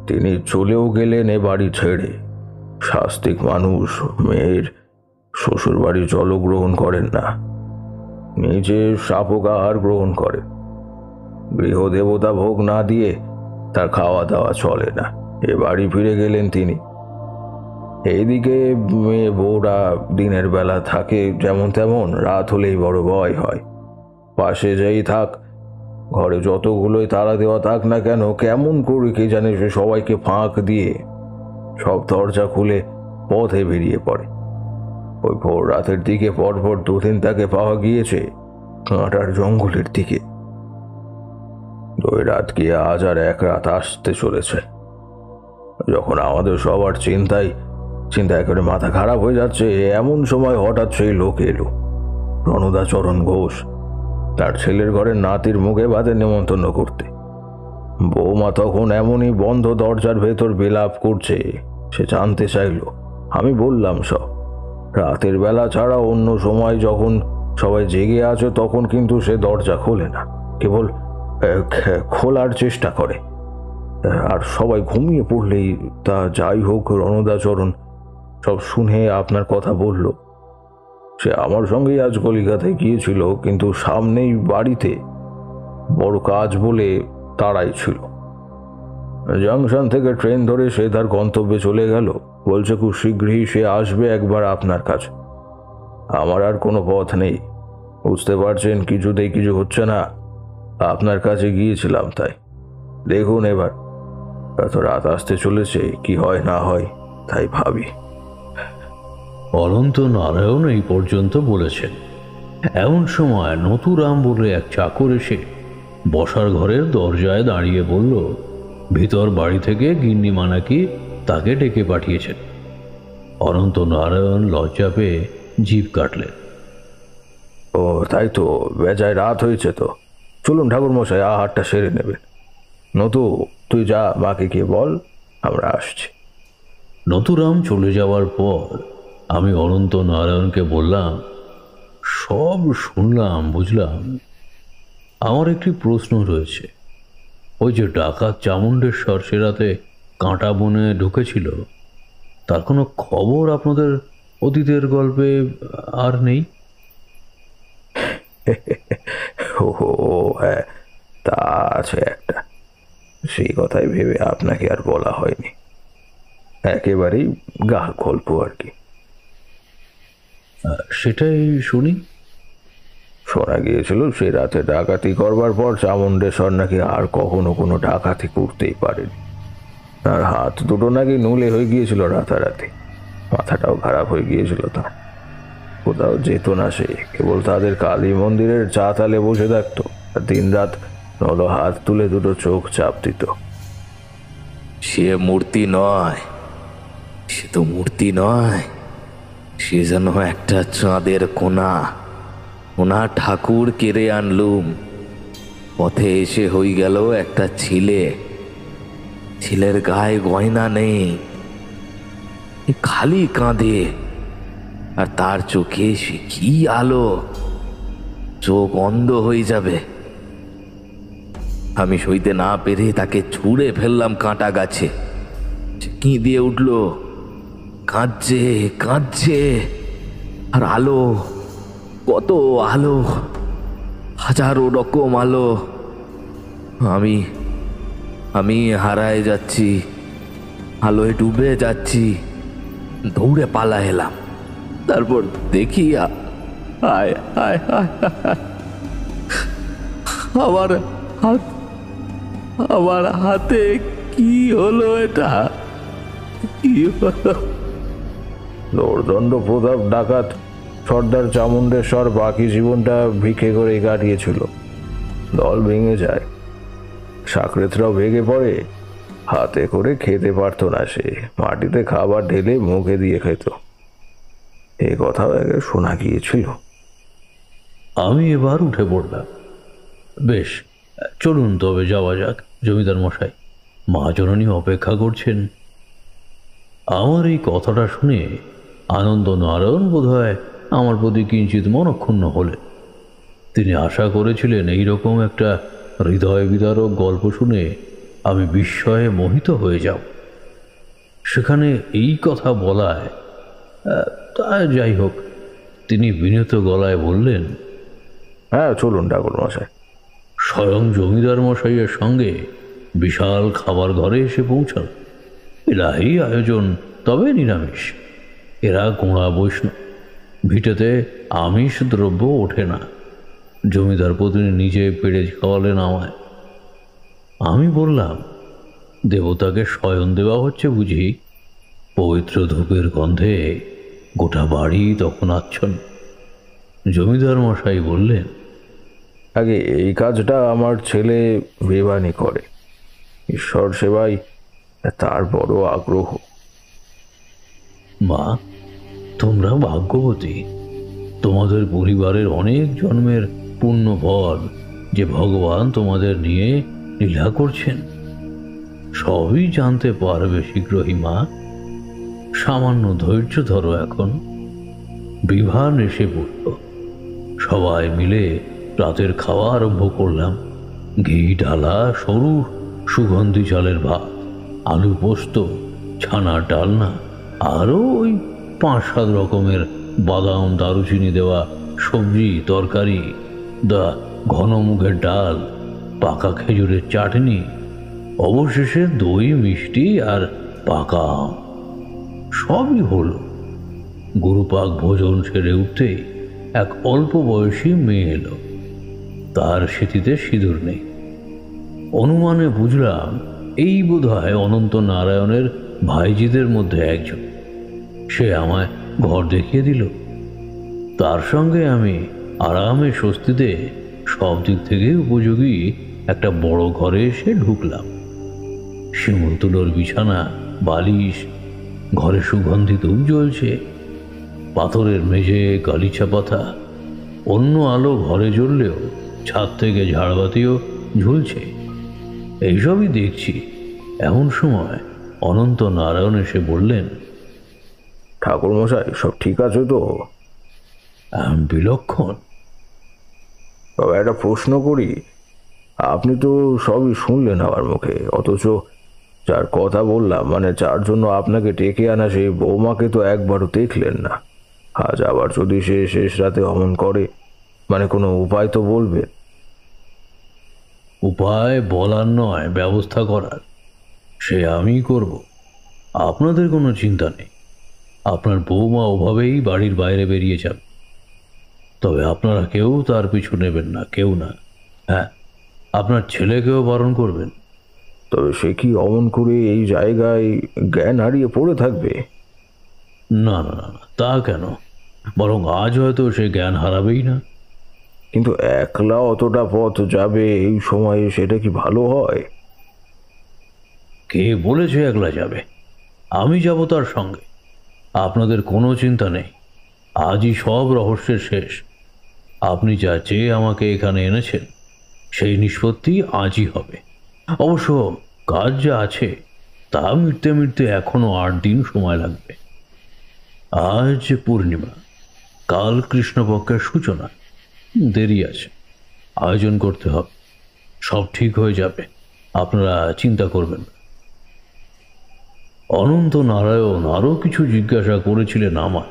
তিনি চলেও গেলেন এ বাড়ি ছেড়ে। শাস্তিক মানুষ মেয়ের শ্বশুর বাড়ি জলও গ্রহণ করেন না, নিজে শাপকাহার গ্রহণ করেন। গৃহদেবতা ভোগ না দিয়ে তার খাওয়া দাওয়া চলে না। এ বাড়ি ফিরে গেলেন তিনি। এইদিকে মেয়ে বউরা দিনের বেলা থাকে যেমন তেমন, রাত হলেই বড় ভয় হয়। পাশে যেই থাক, ঘরে যতগুলোই তালা দেওয়া থাক না কেন, কেমন করে কে জানে সে সবাইকে ফাঁক দিয়ে সব দরজা খুলে পথে বেরিয়ে পড়ে। ওই ভোর রাতের দিকে পরপর দুদিন তাকে পাওয়া গিয়েছে কাঁটার জঙ্গলের দিকে। 2 রাত গিয়ে আজ আর 1 রাত আসতে চলেছে। যখন আমাদের সবার চিন্তায় করে মাথা খারাপ হয়ে যাচ্ছে, এমন সময় হঠাৎ সেই লোক এলো, রণদাচরণ ঘোষ, তার ছেলের ঘরের নাতির মুখে ভাতের নেমন্তন্ন করতে। বৌমা তখন এমনই বন্ধ দরজার ভেতর বিলাপ করছে, সে জানতে চাইল। আমি বললাম সব। রাতের বেলা ছাড়া অন্য সময় যখন সবাই জেগে আছে তখন কিন্তু সে দরজা খোলে না, কেবল খোলার চেষ্টা করে। আর সবাই ঘুমিয়ে পড়লেই তা যাই হোক, রণদাচরণ সব শুনে আপনার কথা বলল। সে আমার সঙ্গেই আজ কলিকাতায় গিয়েছিল, কিন্তু সামনেই বাড়িতে বড় কাজ বলে তাড়াই ছিল। জংশন থেকে ট্রেন ধরে সে তার গন্তব্যে চলে গেল। বলছে খুব শীঘ্রই সে আসবে একবার আপনার কাছে। আমার আর কোনো পথ নেই, বুঝতে পারছেন, কিছুতেই কিছু হচ্ছে না। আপনার কাছে গিয়েছিলাম তাই। দেখুন এবার এত রাত আসতে চলেছে, কি হয় না হয় তাই ভাবি। অনন্ত নারায়ণ এই পর্যন্ত বলেছেন। এমন সময় নতুরাম বলে এক চাকর এসে বসার ঘরের দরজায় দাঁড়িয়ে বলল, ভিতর বাড়ি থেকে গিন্নিমা নাকি তাকে ডেকে পাঠিয়েছেন। অনন্ত নারায়ণ লজ্জা পেয়ে জিভ কাটলেন। ও তাই তো, বেজায় রাত হয়েছে তো। চলুন ঠাকুরমশাই, আহারটা সেরে নেবেন। নতু, তুই যা, মাকে গিয়ে বল আমরা আসছি। নতুরাম চলে যাওয়ার পর আমি অনন্ত নারায়ণকে বললাম, সব শুনলাম, বুঝলাম। আমার একটি প্রশ্ন রয়েছে। ওই যে ডাকাত চামুণ্ডেশ্বর সে রাতে কাঁটা বনে ঢুকেছিল, তার কোনো খবর আপনাদের অতীতের গল্পে আর নেই? ও হ্যাঁ, তা আছে একটা। সেই কথাই ভেবে আপনাকে আর বলা হয়নি। একেবারেই গাল গল্প আর কি। সেটাই শুনি। শোনা গিয়েছিল সে রাতে ডাকাতি করবার পর চামুণ্ডেশ্বর নাকি আর কখনো কোনো ডাকাতি করতেই পারেনি। তার হাত দুটো নাকি নুলে হয়ে গিয়েছিল রাতারাতি। মাথাটাও খারাপ হয়ে গিয়েছিল তার। কোথাও যেত না সে, কেবল তাদের কালী মন্দিরের চাতালে বসে থাকতো। আর দিন রাত নল হাত তুলে দুটো চোখ চাপ দিত। সে মূর্তি নয়, সে তো মূর্তি নয়, সে যেন একটা চাঁদের কোনা। ওনা ঠাকুর কেড়ে আনলুম, পথে এসে হয়ে গেল একটা ছিলে। ছেলের গায়ে গয়না নেই, খালি কাঁধে, আর তার চোখে সে কি আলো, চোখ অন্ধ হয়ে যাবে। আমি সইতে না পেরে তাকে ছুঁড়ে ফেললাম কাঁটা গাছে। কি দিয়ে উঠল, কাঁদছে কাঁদছে, আর আলো, কত আলো, হাজারো রকম আলো। আমি আমি হারায় যাচ্ছি, আলোয় ডুবে যাচ্ছি। দৌড়ে পালা এলাম। তারপর দেখি আয় আয় আয়, আমার হাতে কি হলো, এটা কি হলো? দৌর্দণ্ড প্রতাপ ডাকাত সর্দার চামুণ্ডেশ্বর বাকি জীবনটা ভিক্ষে করে কাটিয়েছিল। দল ভেঙে যায়, সাকরেতরাও ভেঙে পড়ে। হাতে করে খেতে পারতো না সে, মাটিতে খাবার ঢেলে মুখে দিয়ে খেত। এ কথাও আগে শোনা গিয়েছিল। আমি এবার উঠে পড়লাম। বেশ, চলুন তবে যাওয়া যাক। জমিদার মশাই, মহাজননী অপেক্ষা করছেন। আমার এই কথাটা শুনে আনন্দ নারায়ণ বোধহয় আমার প্রতি কিঞ্চিত মনক্ষুণ্ণ হলেন। তিনি আশা করেছিলেন এইরকম একটা হৃদয় বিদারক গল্প শুনে আমি বিস্ময়ে মোহিত হয়ে যাব। সেখানে এই কথা বলায় তা যাই হোক, তিনি বিনীত গলায় বললেন, হ্যাঁ চলুন ঠাকুর মশাই। স্বয়ং জমিদার মশাইয়ের সঙ্গে বিশাল খাবার ঘরে এসে পৌঁছাল। এলাহি আয়োজন, তবে নিরামিষ। এরা গোঁড়া বৈষ্ণব, ভিটেতে আমিষ দ্রব্য ওঠে না। জমিদার পত্নী নিজে পেড়ে খাওয়ালেন আমায়। আমি বললাম, দেবতাকে শয়ন দেওয়া হচ্ছে বুঝি? পবিত্র ধূপের গন্ধে গোটা বাড়ি তখন আচ্ছন্ন। জমিদার মশাই বললেন, আগে এই কাজটা আমার ছেলে বেবানি করে, ঈশ্বর সেবায় তার বড় আগ্রহ। মা, তোমরা ভাগ্যবতী। তোমাদের পরিবারের অনেক জন্মের পুণ্য ফল যে ভগবান তোমাদের নিয়ে লীলা করছেন, সবই জানতে পারবে শীঘ্রই মা। সামান্য ধৈর্য ধরো। এখন বিভান এসে পড়ল। সবাই মিলে রাতের খাওয়া আরম্ভ করলাম। ঘি ঢালা সরু সুগন্ধি চালের ভাত, আলু পোস্ত, ছানার ডালনা, আরও ওই 5-7 রকমের বাদাম দারুচিনি দেওয়া সবজি তরকারি, ঘন মুগের ডাল, পাকা খেজুরের চাটনি, অবশেষে দই মিষ্টি আর পাকা আম। সবই হলো। গুরুপাক ভোজন সেরে উঠতেই এক অল্প বয়সী মেয়ে এলো। তার সেটিতে সিঁদুর নেই। অনুমানে বুঝলাম এই বোধহয় অনন্ত নারায়ণের ভাইজিদের মধ্যে একজন। সে আমায় ঘর দেখিয়ে দিল। তার সঙ্গে আমি আরামে স্বস্তিতে সব দিক থেকে উপযোগী একটা বড় ঘরে এসে ঢুকলাম। শিমুল তুলোর বিছানা, বালিশ, ঘরে সুগন্ধি ধূপ জ্বলছে, পাথরের মেঝে গালিচা পাতা। অন্য আলো ঘরে জ্বললেও ছাদ থেকে ঝাড়বাতিও ঝুলছে। এইসবই দেখছি। এমন সময় অনন্ত নারায়ণ এসে বললেন, ঠাকুর মশাই সব ঠিক আছে তো? বিলক্ষণ। তবে একটা প্রশ্ন করি, আপনি তো সবই শুনলেন আমার মুখে, অথচ যার কথা বললাম, মানে যার জন্য আপনাকে ডেকে আনা সেই বৌমাকে তো একবারও দেখলেন না। আজ আবার যদি সে শেষ রাতে অমন করে, মানে কোনো উপায় তো বলবেন। উপায় বলার নয়, ব্যবস্থা করার, সে আমি করব। আপনাদের কোনো চিন্তা নেই। আপনার বৌমা ওভাবেই বাড়ির বাইরে বেরিয়ে যাবে। তবে আপনারা কেউ তার পিছু নেবেন না, কেউ না। হ্যাঁ, আপনার ছেলেকেও বারণ করবেন। তবে সে কি অমন করে এই জায়গায় জ্ঞান হারিয়ে পড়ে থাকবে? না না না, তা কেন? বরং আজ হয়তো সে জ্ঞান হারাবেই না। কিন্তু একলা অতটা পথ যাবে এই সময়ে, সেটা কি ভালো হয়? কে বলেছে একলা যাবে? আমি যাব তার সঙ্গে। আপনাদের কোনো চিন্তা নেই। আজই সব রহস্যের শেষ। আপনি যা চেয়ে আমাকে এখানে এনেছেন, সেই নিষ্পত্তি আজই হবে। অবশ্য কাজ যা আছে তা মিটতে মিটতে এখনো 8 দিন সময় লাগবে। আজ পূর্ণিমা, কাল কৃষ্ণপক্ষের সূচনা। দেরি আছে, আয়োজন করতে হবে। সব ঠিক হয়ে যাবে, আপনারা চিন্তা করবেন না। অনন্ত নারায়ণ আরও কিছু জিজ্ঞাসা করেছিলেন আমার।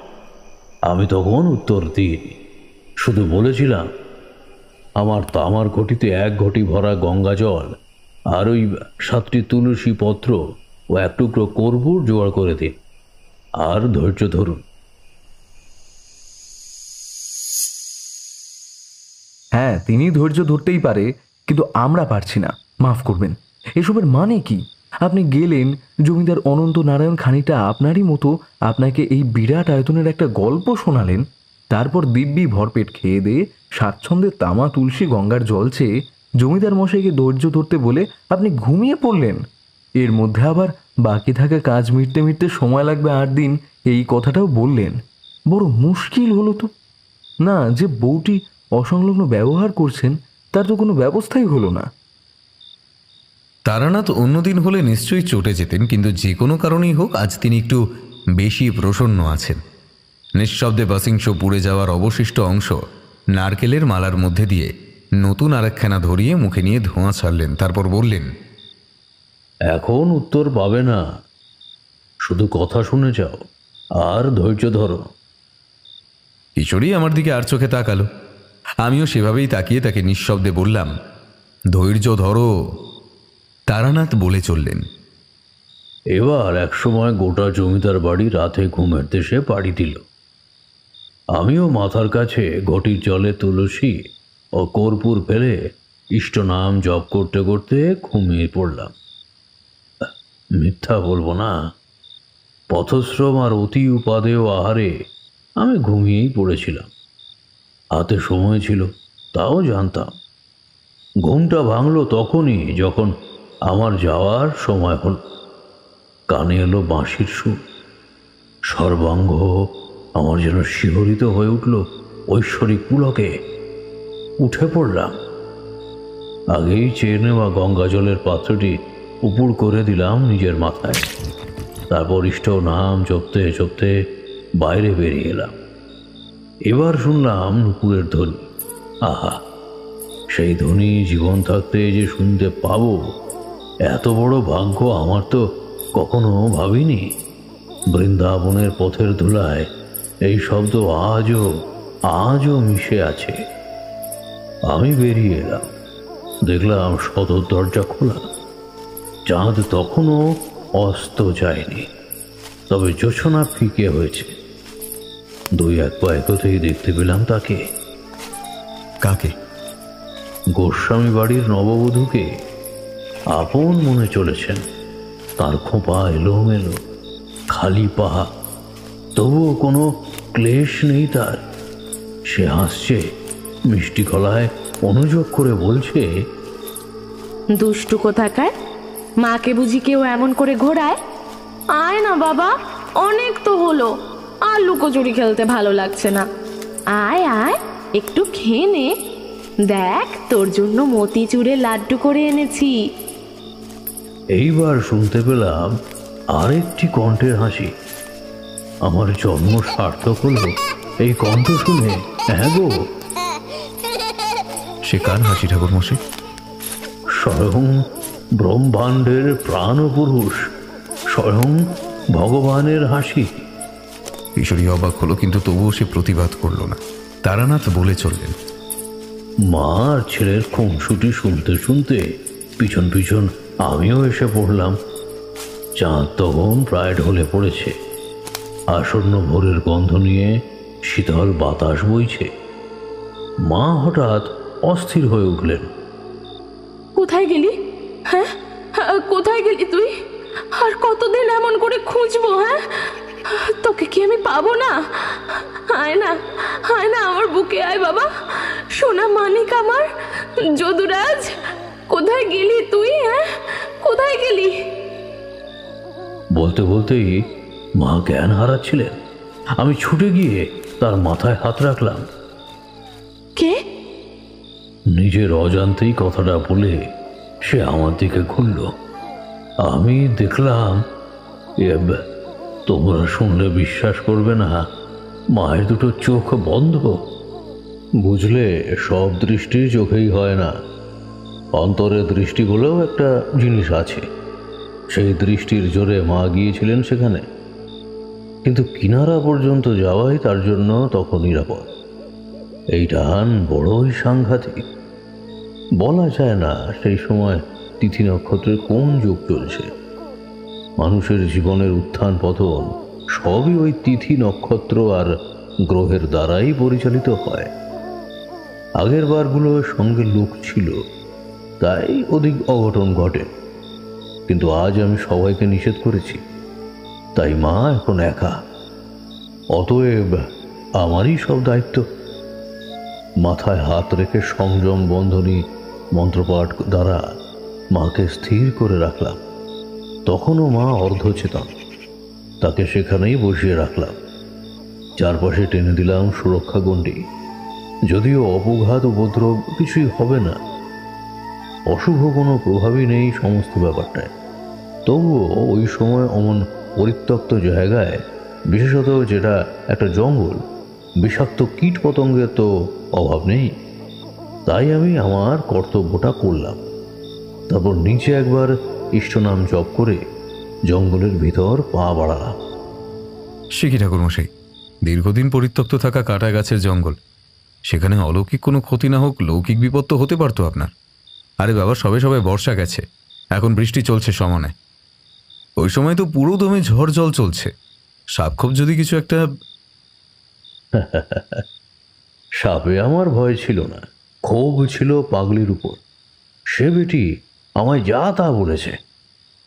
আমি তখন উত্তর দিইনি। শুধু বলেছিলাম, আমার তামার ঘটিতে 1 ঘটি ভরা গঙ্গা জল আর ওই 7টি তুলসী পত্র ও 1 টুকরো কর্পূর জোগাড় করে দিন, আর ধৈর্য ধরুন। হ্যাঁ, তিনি ধৈর্য ধরতেই পারে, কিন্তু আমরা পারছি না। মাফ করবেন। এসবের মানে কি? আপনি গেলেন, জমিদার অনন্ত নারায়ণ খানিকটা আপনারই মতো আপনাকে এই বিরাট আয়তনের একটা গল্প শোনালেন। তারপর দিব্যি ভরপেট খেয়ে দিয়ে স্বাচ্ছন্দ্যে তামা তুলসী গঙ্গার জল চেয়ে জমিদার মশাইকে ধৈর্য ধরতে বলে আপনি ঘুমিয়ে পড়লেন। এর মধ্যে আবার বাকি থাকা কাজ মিটতে মিটতে সময় লাগবে 8 দিন, এই কথাটাও বললেন। বড় মুশকিল হলো তো। না, যে বউটি অসংলগ্ন ব্যবহার করছেন তার তো কোনো ব্যবস্থাই হলো না। তারানাথ অন্যদিন হলে নিশ্চয়ই চটে যেতেন, কিন্তু যে কোনো কারণেই হোক আজ তিনি একটু বেশি প্রসন্ন আছেন। নিঃশব্দে বাসিংশ পুড়ে যাওয়ার অবশিষ্ট অংশ নারকেলের মালার মধ্যে দিয়ে নতুন আরেকখানা ধরিয়ে মুখে নিয়ে ধোঁয়া ছাড়লেন। তারপর বললেন, এখন উত্তর পাবে না, শুধু কথা শুনে যাও আর ধৈর্য ধরো। কিশোরী আমার দিকে আর চোখে তাকালো। আমিও সেভাবেই তাকিয়ে তাকে নিঃশব্দে বললাম, ধৈর্য ধরো। তারানাথ বলে চললেন, এবার একসময় গোটা জমিদার বাড়ি রাতে ঘুমের দেশে পাড়ি দিল। আমিও মাথার কাছে ঘটির জলে তুলসী ও কর্পূর ফেলে ইষ্ট নাম জপ করতে করতে ঘুমিয়ে পড়লাম। মিথ্যা বলবো না, পথশ্রম আর অতি উপাদেয় আহারে আমি ঘুমিয়েই পড়েছিলাম। হাতে সময় ছিল, তাও জানতাম। ঘুমটা ভাঙল তখনই যখন আমার যাওয়ার সময় হল। কানে এলো বাঁশির সুর। সর্বাঙ্গ আমার যেন শিহরিত হয়ে উঠল ঐশ্বরিক পুলকে। উঠে পড়লাম। আগেই চেয়ে নেওয়া গঙ্গা জলের পাত্রটি উপুড় করে দিলাম নিজের মাথায়। তারপর ইষ্ট নাম জপতে জপতে বাইরে বেরিয়ে এলাম। এবার শুনলাম নুপুরের ধ্বনি। আহা, সেই ধ্বনি জীবন থাকতে যে শুনতে পাবো, এত বড় ভাগ্য আমার তো কখনো ভাবিনি। বৃন্দাবনের পথের ধুলায় এই শব্দ আজও মিশে আছে। আমি বেরিয়ে এলাম। দেখলাম সদর দরজা খোলা। চাঁদ তখনও অস্ত যায়নি, তবে জোছনা ফিকে হয়েছে। দুই এক পা এগোতেই দেখতে পেলাম তাকে। কাকে? গোস্বামী বাড়ির নববধূকে আপন মনে চলেছেন। তার খোঁপা এলোমেলো, খালি পাহা, তবুও কোনো ক্লেশ নেই তার। সে হাসছে, মিষ্টি গলায় অনুযোগ করে বলছে, দুষ্টু কোথাকার, মাকে বুঝি কেউ এমন করে ঘোরায়? আয় না বাবা, অনেক তো হলো, আর লুকোচুরি খেলতে ভালো লাগছে না। আয় আয়, একটু খেয়ে নে। দেখ, তোর জন্য মতিচুরের লাড্ডু করে এনেছি। এইবার শুনতে পেলাম আরেকটি কণ্ঠের হাসি। আমার জন্ম সার্থক হলো এই কণ্ঠ শুনে। হ্যাঁ গো, সে কার হাসি ঠাকুরমশাই? স্বয়ং ব্রহ্মাণ্ডের প্রাণপুরুষ, স্বয়ং ভগবানের হাসি। কিশোরী অবাক হলো, কিন্তু তবুও সে প্রতিবাদ করল না। তারানাথ বলে চললেন, মা আর ছেলের খুনসুটি শুনতে শুনতে পিছন পিছন আমিও এসে পড়লাম। চাঁদ তখন প্রায় ঢলে পড়েছে। আসন্ন ভোরের গন্ধ নিয়ে শীতল বাতাস বইছে। মা হঠাৎ অস্থির হয়ে উঠলেন। কোথায় গেলি? হ্যাঁ, কোথায় গেলি তুই? আর কতদিন এমন করে খুঁজবো? হ্যাঁ, তোকে কি আমি পাবো না? আয় না, আয় না, আমার বুকে আয় বাবা। সোনা মানিক আমার, যদুরাজ, কোথায় গেলি তুই? হ্যাঁ, কোথায় গেলি? বলতে বলতেই মা জ্ঞান হারাচ্ছিলেন। আমি ছুটে গিয়ে তার মাথায় হাত রাখলাম। কে? নিজের অজান্তেই কথাটা বলে সে আমার দিকে ঘুরল। আমি দেখলাম, তোমরা শুনলে বিশ্বাস করবে না, মায়ের দুটো চোখ বন্ধ। বুঝলে, সব দৃষ্টি চোখেই হয় না। অন্তরের দৃষ্টি বলেও একটা জিনিস আছে। সেই দৃষ্টির জোরে মা গিয়েছিলেন সেখানে, কিন্তু কিনারা পর্যন্ত যাওয়াই তার জন্য তখন নিরাপদ। এই টান বড়ই সাংঘাতিক। বলা যায় না সেই সময় তিথি নক্ষত্রের কোন যুগ চলছে। মানুষের জীবনের উত্থান পতন সবই ওই তিথি নক্ষত্র আর গ্রহের দ্বারাই পরিচালিত হয়। আগের বারগুলোর সঙ্গে লোক ছিল, তাই অধিক অঘটন ঘটে। কিন্তু আজ আমি সবাইকে নিষেধ করেছি, তাই মা এখন একা। অতএব আমারই সব দায়িত্ব। মাথায় হাত রেখে সংযম বন্ধনী মন্ত্রপাঠ দ্বারা মাকে স্থির করে রাখলাম। তখনও মা অর্ধচেতন। তাকে সেখানেই বসিয়ে রাখলাম। চারপাশে টেনে দিলাম সুরক্ষা গণ্ডি। যদিও অপঘাত উপদ্রব কিছুই হবে না। অশুভ কোনো প্রভাবই নেই সমস্ত ব্যাপারটায়। তবুও ওই সময় অমন পরিত্যক্ত জায়গায়, বিশেষত যেটা একটা জঙ্গল, বিষাক্ত কীট পতঙ্গের তো অভাব নেই। তাই আমি আমার কর্তব্যটা করলাম। তারপর নিচে একবার ইষ্টনাম জপ করে জঙ্গলের ভিতর পা বাড়ালাম। সে কি ঠাকুরমশাই, দীর্ঘদিন পরিত্যক্ত থাকা কাটা গাছের জঙ্গল, সেখানে অলৌকিক কোনো ক্ষতি না হোক লৌকিক বিপদ তো হতে পারতো আপনার। আরে বাবা, সবে সবে বর্ষা গেছে, এখন বৃষ্টি চলছে সমানে। ওই সময় তো পুরো দমে ঝড় জল চলছে, সাপখোপ যদি কিছু একটা। সাপে আমার ভয় ছিল না, ক্ষোভ ছিল পাগলির উপর। সে বেটি আমায় যা তা বলেছে,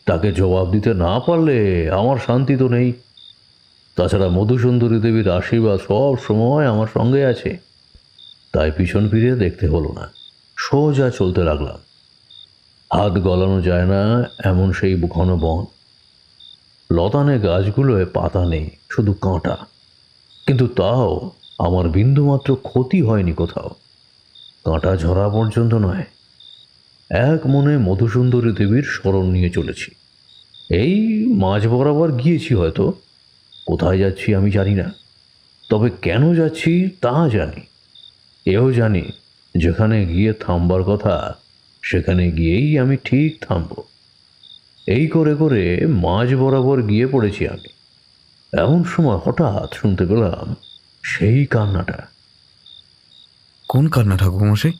তাকে জবাব দিতে না পারলে আমার শান্তি তো নেই। তাছাড়া মধুসুন্দরী দেবীর আশীর্বাদ সব সময় আমার সঙ্গে আছে। তাই পিছন ফিরে দেখতে হলো না, সোজা চলতে লাগলাম। হাত গলানো যায় না এমন সেই ঘন বন। লতানে গাছগুলোয় পাতা নেই, শুধু কাঁটা, কিন্তু তাও আমার বিন্দুমাত্র ক্ষতি হয়নি কোথাও। কাঁটা ঝরা পর্যন্ত নয়। এক মনে মধুসুন্দরী দেবীর স্মরণ নিয়ে চলেছি। এই মাঝ বরাবর গিয়েছি হয়তো, কোথায় যাচ্ছি আমি জানি না, তবে কেন যাচ্ছি তা জানি। এও জানি যেখানে গিয়ে থামবার কথা সেখানে গিয়েই আমি ঠিক থামব। এই করে করে মাঝ বরাবর গিয়ে পড়েছি আমি। এমন সময় হঠাৎ শুনতে পেলাম সেই কান্নাটা। কোন কান্না ঠাকুরমশাই?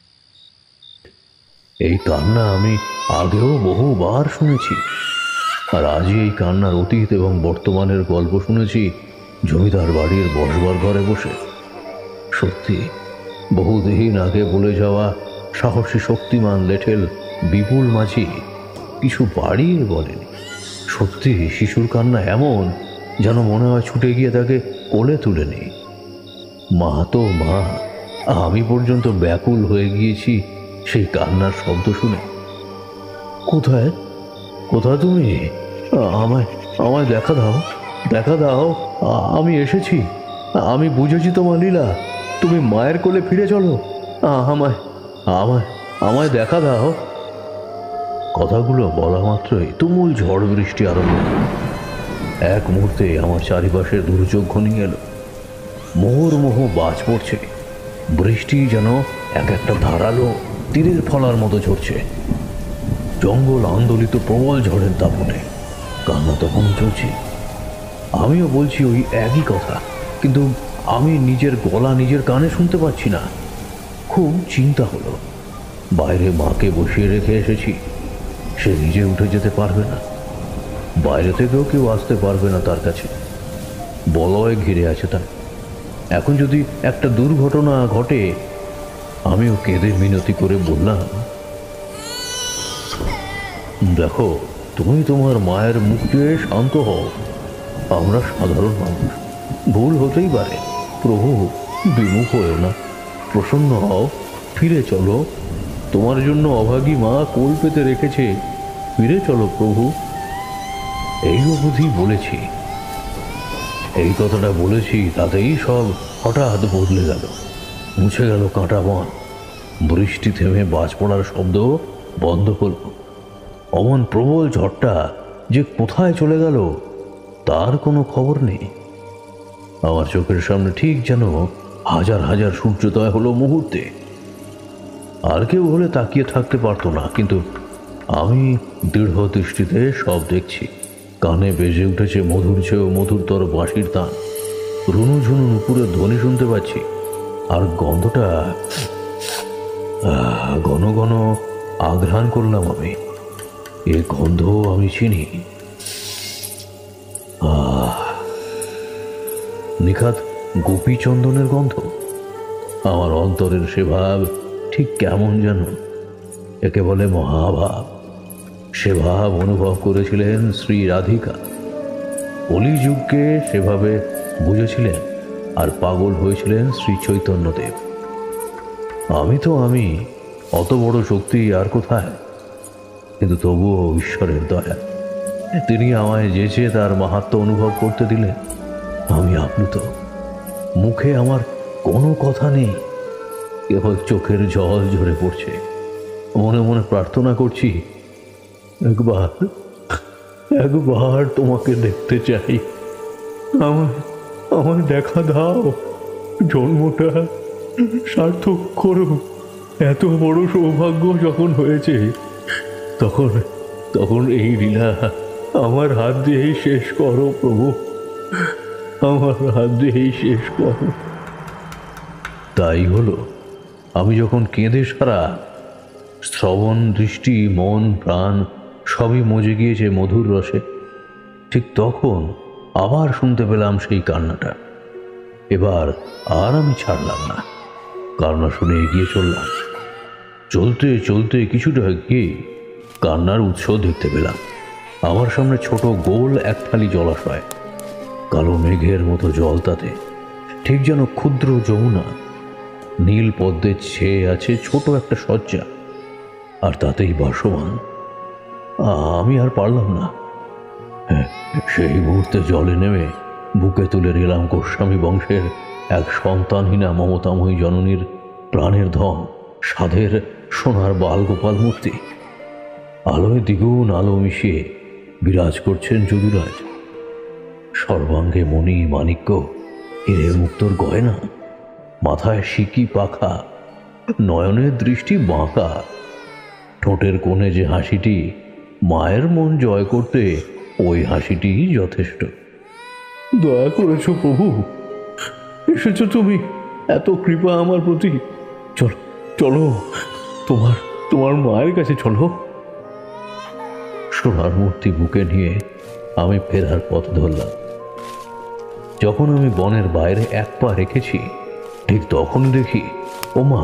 এই কান্না আমি আগেও বহুবার শুনেছি, আর আজই এই কান্নার অতীত এবং বর্তমানের গল্প শুনেছি জমিদার বাড়ির বসবার ঘরে বসে। সত্যি বহুদিন আগে বলে যাওয়া সাহসী শক্তিমান লেঠেল বিপুল মাঝি কিছু বাড়িয়ে বলেনি। সত্যি শিশুর কান্না এমন যেন মনে হয় ছুটে গিয়ে তাকে কোলে তুলে নেই। মা তো মা, আমি পর্যন্ত ব্যাকুল হয়ে গিয়েছি সেই কান্নার শব্দ শুনে। কোথায় কোথায় তুমি? আমায় আমায় দেখা দাও, দেখা দাও, আমি এসেছি, আমি বুঝেছি তোমার লীলা। তুমি মায়ের কোলে ফিরে চলো, আমায় আমায় আমায় দেখা দাও। কথাগুলো বলা মাত্রই তুমুল ঝড় বৃষ্টি আরম্ভ হল। এক মুহূর্তে আমার চারিপাশে দুর্যোগ ঘনিয়ে এলো। মোহর্মোহ বাজ পড়ছে, বৃষ্টি যেন এক একটা ধারালো তীরের ফলার মতো ঝরছে। জঙ্গল আন্দোলিত প্রবল ঝড়ের দাপটে। কান্না তখন চলছে, আমিও বলছি ওই একই কথা, কিন্তু আমি নিজের গলা নিজের কানে শুনতে পাচ্ছি না। খুব চিন্তা হলো। বাইরে মাকে বসিয়ে রেখে এসেছি, সে নিজে উঠে যেতে পারবে না, বাইরে থেকেও কেউ আসতে পারবে না তার কাছে। বলয় ঘিরে আছে তার। এখন যদি একটা দুর্ঘটনা ঘটে, আমিও কেঁদে মিনতি করে বললাম, দেখো তুমি তোমার মায়ের মুখ দিয়ে শান্ত হও। আমরা সাধারণ মানুষ, ভুল হতেই পারে। প্রভু, বিমুখ হয়েও না, প্রসন্ন হও, ফিরে চলো। তোমার জন্য অভাগী মা কোল পেতে রেখেছে, ফিরে চলো প্রভু। এই অবধি বলেছি। এই কথাটা বলেছি, তাতেই সব হঠাৎ বদলে গেল। মুছে গেল কাঁটা বন, বৃষ্টি থেমে বাজ পড়ার শব্দ বন্ধ হল। অমন প্রবল ঝড়টা যে কোথায় চলে গেল তার কোনো খবর নেই। আমার চোখের সামনে ঠিক যেন হাজার হাজার সূর্যোদয় হলো মুহূর্তে। আর কেউ হলে তাকিয়ে থাকতে পারতো না, কিন্তু আমি দৃঢ় দৃষ্টিতে সব দেখছি। কানে বেজে উঠেছে মধুর চেয়েও মধুরতর বাঁশির তান, রুনুঝুনু নুপুরের ধ্বনি শুনতে পাচ্ছি। আর গন্ধটা ঘন ঘন আঘ্রাণ করলাম আমি। এ গন্ধ আমি চিনি। নিখাত গোপীচন্দনের গন্ধ। আমার অন্তরের সে ভাব ঠিক কেমন যেন, একে বলে মহাভাব। সে ভাব অনুভব করেছিলেন শ্রী রাধিকা। কলিযুগকে সেভাবে বুঝেছিলেন, আর পাগল হয়েছিলেন শ্রী চৈতন্যদেব। আমি তো আমি, অত বড় শক্তি আর কোথায়? কিন্তু তবুও ঈশ্বরের দয়া, তিনি আমায় যেচে তার মাহাত্ম্য অনুভব করতে দিলেন। আমি আপ্লুত, মুখে আমার কোনো কথা নেই, কেবল চোখের জল ঝরে পড়ছে। মনে মনে প্রার্থনা করছি, একবার একবার তোমাকে দেখতে চাই। আমায় দেখা দাও, জন্মটা সার্থক করো। এত বড় সৌভাগ্য যখন হয়েছে, তখন এই লীলা আমার হাত দিয়েই শেষ করো প্রভু, আমার হাত দিয়েই শেষ করো। তাই হলো, আমি যখন কেঁদে সারা, শ্রবণ, দৃষ্টি, মন, প্রাণ সবই মজে গিয়েছে মধুর রসে, ঠিক তখন আবার শুনতে পেলাম সেই কান্নাটা। এবার আর আমি ছাড়লাম না, কান্না শুনে এগিয়ে চললাম। চলতে চলতে কিছুটা গিয়ে কান্নার উৎস দেখতে পেলাম। আমার সামনে ছোট গোল এক ফালি জলাশয়, কালো মেঘের মতো জল তাতে, ঠিক যেন ক্ষুদ্র যমুনা। নীল পদ্মে ছেয়ে আছে ছোট একটা শয্যা, আর তাতেই ভাসমান। আমি আর পারলাম না। সেই মুহূর্তে জলে নেমে বুকে তুলে নিলাম গোস্বামী বংশের এক সন্তানহীনা মমতাময়ী জননীর প্রাণের ধন, সাধের সোনার বালগোপাল মূর্তি। আলোয় দ্বিগুণ আলো মিশিয়ে বিরাজ করছেন যদুরাজ। সর্বাঙ্গে মণি মাণিক্য, হিরে মুক্তোর গয়না, মাথায় সিকি পাখা, নয়নের দৃষ্টি বাঁকা, ঠোঁটের কোণে যে হাসিটি, মায়ের মন জয় করতে ওই হাসিটি যথেষ্ট। দয়া করেছ প্রভু, এসেছ তুমি, এত কৃপা আমার প্রতি। চলো চলো, তোমার মায়ের কাছে চলো। সোনার মূর্তি বুকে নিয়ে আমি ফেরার পথ ধরলাম। যখন আমি বনের বাইরে এক পা রেখেছি, ঠিক তখন দেখি, ও মা,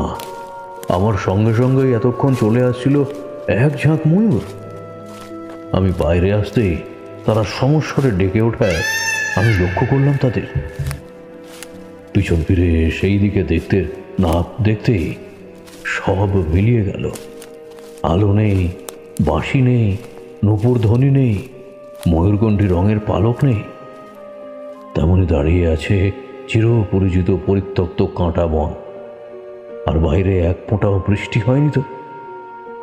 আমার সঙ্গে সঙ্গেই এতক্ষণ চলে আসছিল এক ঝাঁক ময়ূর। আমি বাইরে আসতেই তারা সমস্বরে ডেকে ওঠায় আমি লক্ষ্য করলাম তাদের। পিছন ফিরে সেই দিকে দেখতে না দেখতেই সব মিলিয়ে গেল। আলো নেই, বাঁশি নেই, নূপুর ধ্বনি নেই, ময়ূরকণ্ঠী রঙের পালক নেই। তেমনি দাঁড়িয়ে আছে চিরপরিচিত পরিত্যক্ত কাঁটা বন। আর বাইরে এক ফোঁটাও বৃষ্টি হয়নি তো,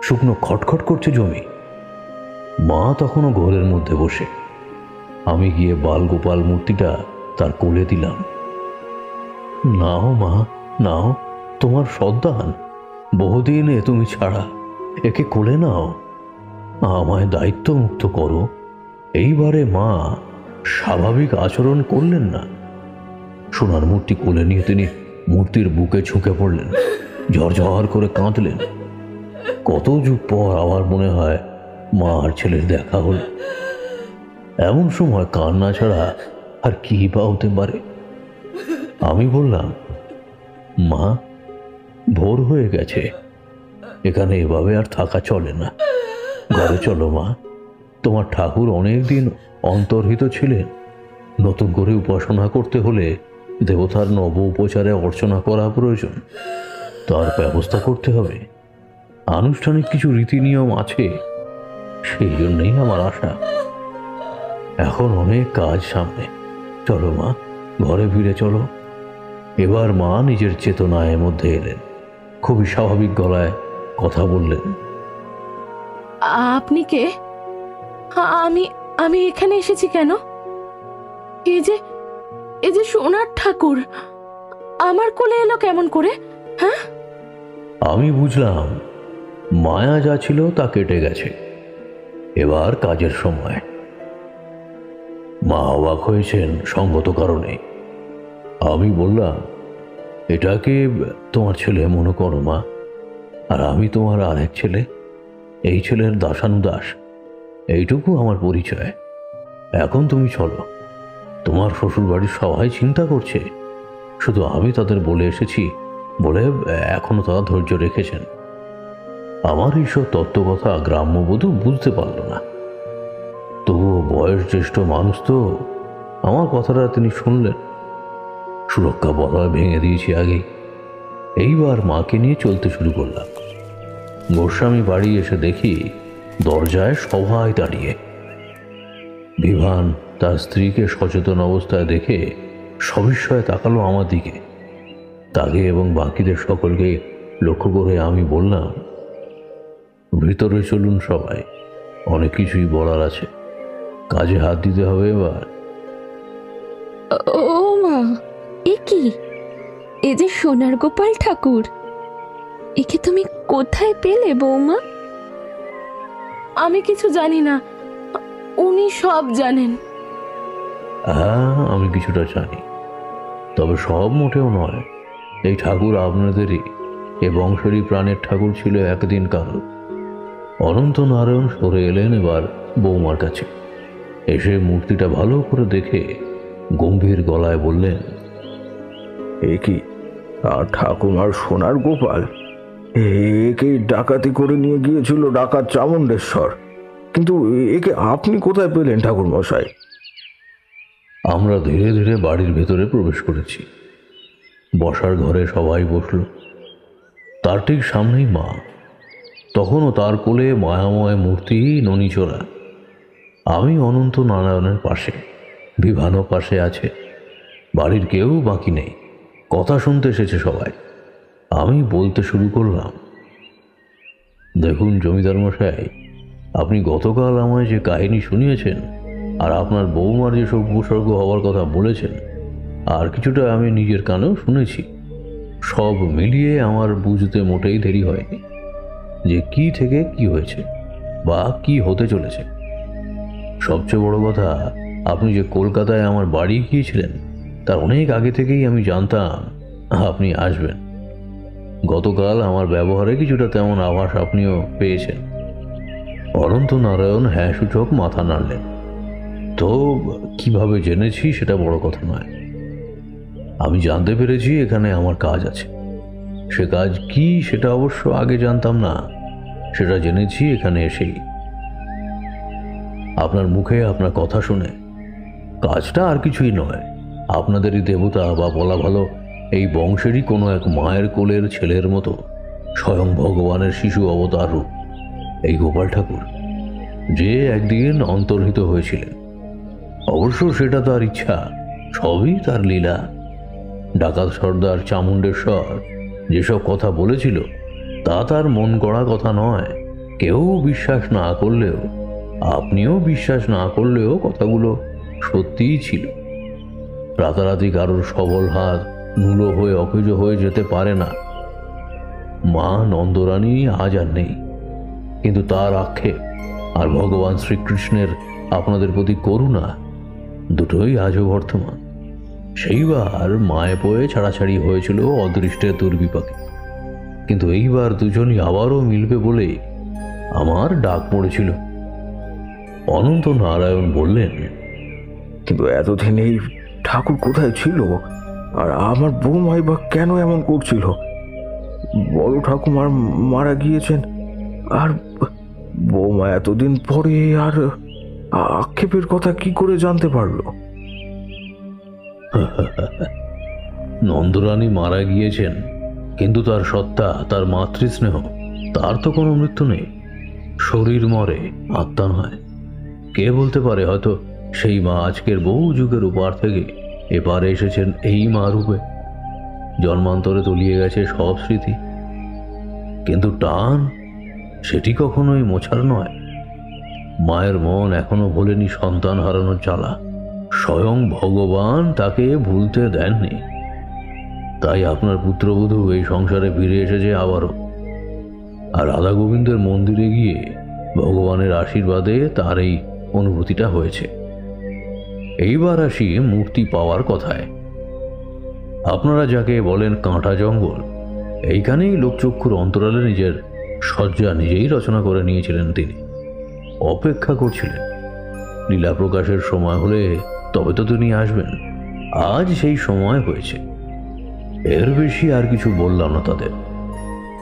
শুকনো খটখট করছে জমি। মা তখনও ঘরের মধ্যে বসে। আমি গিয়ে বালগোপাল মূর্তিটা তার কোলে দিলাম। নাও মা, নাও, তোমার সন্তান, বহুদিন এ তুমি ছাড়া, একে কোলে নাও, আমায় দায়িত্ব মুক্ত করো। এইবারে মা স্বাভাবিক আচরণ করলেন না। সোনার মূর্তি কোলে নিয়ে তিনি মূর্তির বুকে ঝুঁকে পড়লেন, ঝরঝর করে কাঁদলেন। কত যুগ পর আবার মনে হয় মা আর ছেলের দেখা হল। এমন সময় কান্না ছাড়া আর কি বা হতে পারে। আমি বললাম, মা, ভোর হয়ে গেছে, এখানে এভাবে আর থাকা চলে না, ঘরে চলো মা। তোমার ঠাকুর অনেকদিন অন্তর্হিত ছিলেন, নতুন করে উপাসনা করতে হলে দেবতার নব উপচারে অর্চনা করা প্রয়োজন, তার ব্যবস্থা করতে হবে। আনুষ্ঠানিক কিছু রীতি নিয়ম আছে, সেই জন্যই আমার আশা। এখন অনেক কাজ সামনে, চলো মা, ঘরে ফিরে চলো। এবার মা নিজের চেতনায় মধ্যে এলেন, খুবই স্বাভাবিক গলায় কথা বললেন। আপনি কে? আমি এখানে এসেছি কেন? এই যে সোনার ঠাকুর আমার কোলে এলো কেমন করে? হ্যাঁ, আমি বুঝলাম মায়া যা ছিল তা কেটে গেছে, এবার কাজের সময়। মা অবাক হয়েছেন সঙ্গত কারণে। আমি বললাম, এটাকে তোমার ছেলে মনে করো মা, আর আমি তোমার আরেক ছেলে। এই ছেলের দাসানুদাস, এইটুকু আমার পরিচয়। এখন তুমি চলো, তোমার শ্বশুর বাড়ির সবাই চিন্তা করছে, শুধু আমি তাদের বলে এসেছি বলে এখনো তারা ধৈর্য রেখেছেন। আমার এইসব তত্ত্বকথা গ্রাম্যবধূ বুঝতে পারল না, তবুও বয়স জ্যেষ্ঠ মানুষ তো, আমার কথাটা তিনি শুনলেন। সুরক্ষা বলয় ভেঙে দিয়েছি আগেই। এইবার মাকে নিয়ে চলতে শুরু করলাম। গোস্বামী বাড়ি এসে দেখি দরজায় সবাই দাঁড়িয়ে। বিভান তার স্ত্রীকে সচেতন অবস্থায় দেখে সবিস্ময়ে তাকালো আমার দিকে। তাকে এবং বাকিদের সকলকে লক্ষ্য করে আমি বললাম, ভিতরে চলুন সবাই, অনেক কিছুই বলার আছে। কাজে হাত দিতে হবে এবার। ও মা, এ কি? এ যে সোনার গোপাল ঠাকুর, একে তুমি কোথায় পেলে বৌমা? আমি কিছু জানি না, উনি সব জানেন। হ্যাঁ, আমি কিছুটা জানি, তবে সব মোটেও নয়। এই ঠাকুর আপনাদেরই, এ বংশেরই প্রাণের ঠাকুর ছিল একদিন কাল। অনন্ত নারায়ণ সরে এলেন এবার বৌমার কাছে। এসে মূর্তিটা ভালো করে দেখে গম্ভীর গলায় বললেন, এ কি আর ঠাকুমার সোনার গোপাল? একে ডাকাতি করে নিয়ে গিয়েছিল ডাকাত চামুণ্ডেশ্বর, কিন্তু একে আপনি কোথায় পেলেন ঠাকুর মশাই? আমরা ধীরে ধীরে বাড়ির ভেতরে প্রবেশ করেছি। বসার ঘরে সবাই বসল। তার ঠিক সামনেই মা, তখনও তার কোলে মায়াময় মূর্তি ননীচোরা। আমি অনন্ত নারায়ণের পাশে, বিভানও পাশে আছে। বাড়ির কেউ বাকি নেই, কথা শুনতে এসেছে সবাই। আমি বলতে শুরু করলাম, দেখুন জমিদার মশাই, আপনি গতকাল আমায় যে কাহিনী শুনিয়েছেন আর আপনার বৌমার যেসব উপসর্গ হওয়ার কথা বলেছেন, আর কিছুটা আমি নিজের কানেও শুনেছি। সব মিলিয়ে আমার বুঝতে মোটেই দেরি হয়নি যে কি থেকে কি হয়েছে বা কি হতে চলেছে। সবচেয়ে বড় কথা, আপনি যে কলকাতায় আমার বাড়ি গিয়েছিলেন তার অনেক আগে থেকেই আমি জানতাম আপনি আসবেন। গতকাল আমার ব্যবহারে কিছুটা তেমন আভাস আপনিও পেয়েছেন। অনন্ত নারায়ণ হ্যাঁ সূচক মাথা নাড়লেন। তো কিভাবে জেনেছি সেটা বড় কথা নয়, আমি জানতে পেরেছি এখানে আমার কাজ আছে। সে কাজ কি সেটা অবশ্য আগে জানতাম না, সেটা জেনেছি এখানে এসেই, আপনার মুখে আপনার কথা শুনে। কাজটা আর কিছুই নয়, আপনাদেরই দেবতা, বা বলা ভালো এই বংশেরই কোনো এক মায়ের কোলের ছেলের মতো স্বয়ং ভগবানের শিশু অবতার রূপ এই গোপাল ঠাকুর, যে একদিন অন্তর্হিত হয়েছিলেন। অবশ্য সেটা তার ইচ্ছা, সবই তার লীলা। ডাকাত সর্দার চামুণ্ডেশ্বর যেসব কথা বলেছিল তা তার মন গড়া কথা নয়। কেউ বিশ্বাস না করলেও, আপনিও বিশ্বাস না করলেও কথাগুলো সত্যিই ছিল। রাতারাতি কারোর সবল হাত নুলো হয়ে অকেজ হয়ে যেতে পারে না। মা নন্দরানী আজ আর নেই, কিন্তু তার আক্ষেপ আর ভগবান শ্রীকৃষ্ণের আপনাদের প্রতি করুণা দুটোই আজও বর্তমান। সেইবার মায়ে পয়ে ছাড়াছাড়ি হয়েছিল অদৃষ্টের দুর্বিপাকে, কিন্তু এইবার দুজনই আবারও মিলবে বলে আমার ডাক পড়েছিল। অনন্ত নারায়ণ বললেন, কিন্তু এতদিন এই ঠাকুর কোথায় ছিল, আর আমার বৌমাই বা কেন এমন করছিল? বড় ঠাকুমার মারা গিয়েছেন, আর বৌমা এতদিন পরে আর আক্ষেপের কথা কি করে জানতে পারলো? নন্দরানী মারা গিয়েছেন, কিন্তু তার সত্তা, তার মাতৃস্নেহ, তার তো কোনো মৃত্যু নেই। শরীর মরে, আত্মা নয়। কে বলতে পারে, হয়তো সেই মা আজকের বহু যুগের উপার থেকে এপারে এসেছেন এই মা রূপে। জন্মান্তরে তলিয়ে গেছে সব স্মৃতি, কিন্তু টান সেটি কখনোই মোছার নয়। মায়ের মন এখনো ভোলেনি সন্তান হারানোর জ্বালা। স্বয়ং ভগবান তাকে ভুলতে দেননি। তাই আপনার পুত্রবধূ এই সংসারে ফিরে এসেছে আবারও, আর রাধা গোবিন্দের মন্দিরে গিয়ে ভগবানের আশীর্বাদে তার এই অনুভূতিটা হয়েছে। এইবার আসি মূর্তি পাওয়ার কথায়। আপনারা যাকে বলেন কাঁটা জঙ্গল, এইখানেই লোকচক্ষুর অন্তরালে নিজের শয্যা নিজেই রচনা করে নিয়েছিলেন তিনি। অপেক্ষা করছিলেন লীলা প্রকাশের সময় হলে তবে তো তিনি আসবেন। আজ সেই সময় হয়েছে। এর বেশি আর কিছু বললাম না তাদের।